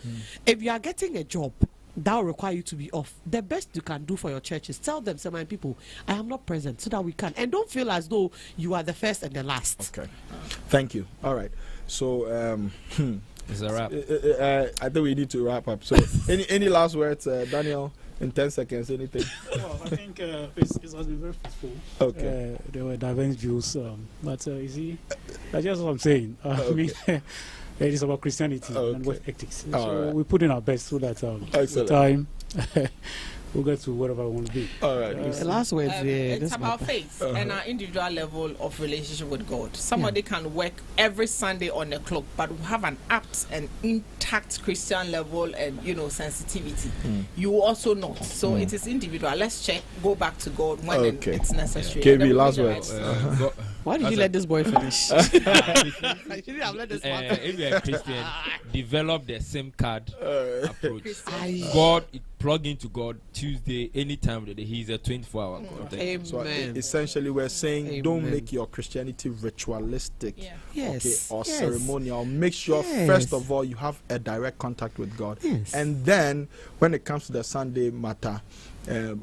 If you are getting a job that will require you to be off, the best you can do for your church is tell them, say, my people, I am not present, so that we can. And don't feel as though you are the first and the last. Okay. Thank you. All right. So It's a wrap. I think we need to wrap up. So any last words, Daniel? In 10 seconds, anything? Well, I think it has been very fruitful. Okay. There were diverse views, but you see, that's just what I'm saying. I mean, it is about Christianity and work ethics. All So right. we put in our best so that with Excellent. time we'll get to whatever we want to be. All right. The last words, It's this about matter. faith and our individual level of relationship with God. Somebody can work every Sunday on the clock, but have an apt and intact Christian level and sensitivity. You also not. So it is individual. Let's check. Go back to God when Okay. it's necessary. KB, And then we last make the words. right Why did you let this boy finish? I shouldn't have let this man If you're a Christian, develop the SIM card approach. Aye. God, plug into God Tuesday, anytime of the day. He's a 24-hour God. Amen. So essentially, we're saying don't Amen. make your Christianity ritualistic, Yeah. Yes. or Yes. ceremonial. Make sure Yes. first of all you have a direct contact with God, Yes. and then when it comes to the Sunday matter,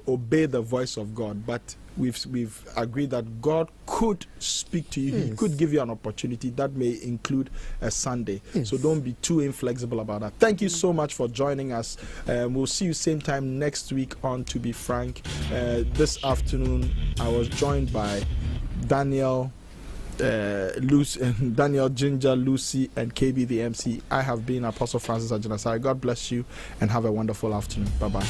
obey the voice of God. But we've agreed that God could speak to you. He Yes. could give you an opportunity that may include a Sunday. Yes. So don't be too inflexible about that. Thank you so much for joining us. We'll see you same time next week on To Be Frank. This afternoon I was joined by Daniel, Daniel, Ginger, Lucy, and KB the MC. I have been Apostle Francis Ajanasai. God bless you and have a wonderful afternoon. Bye bye.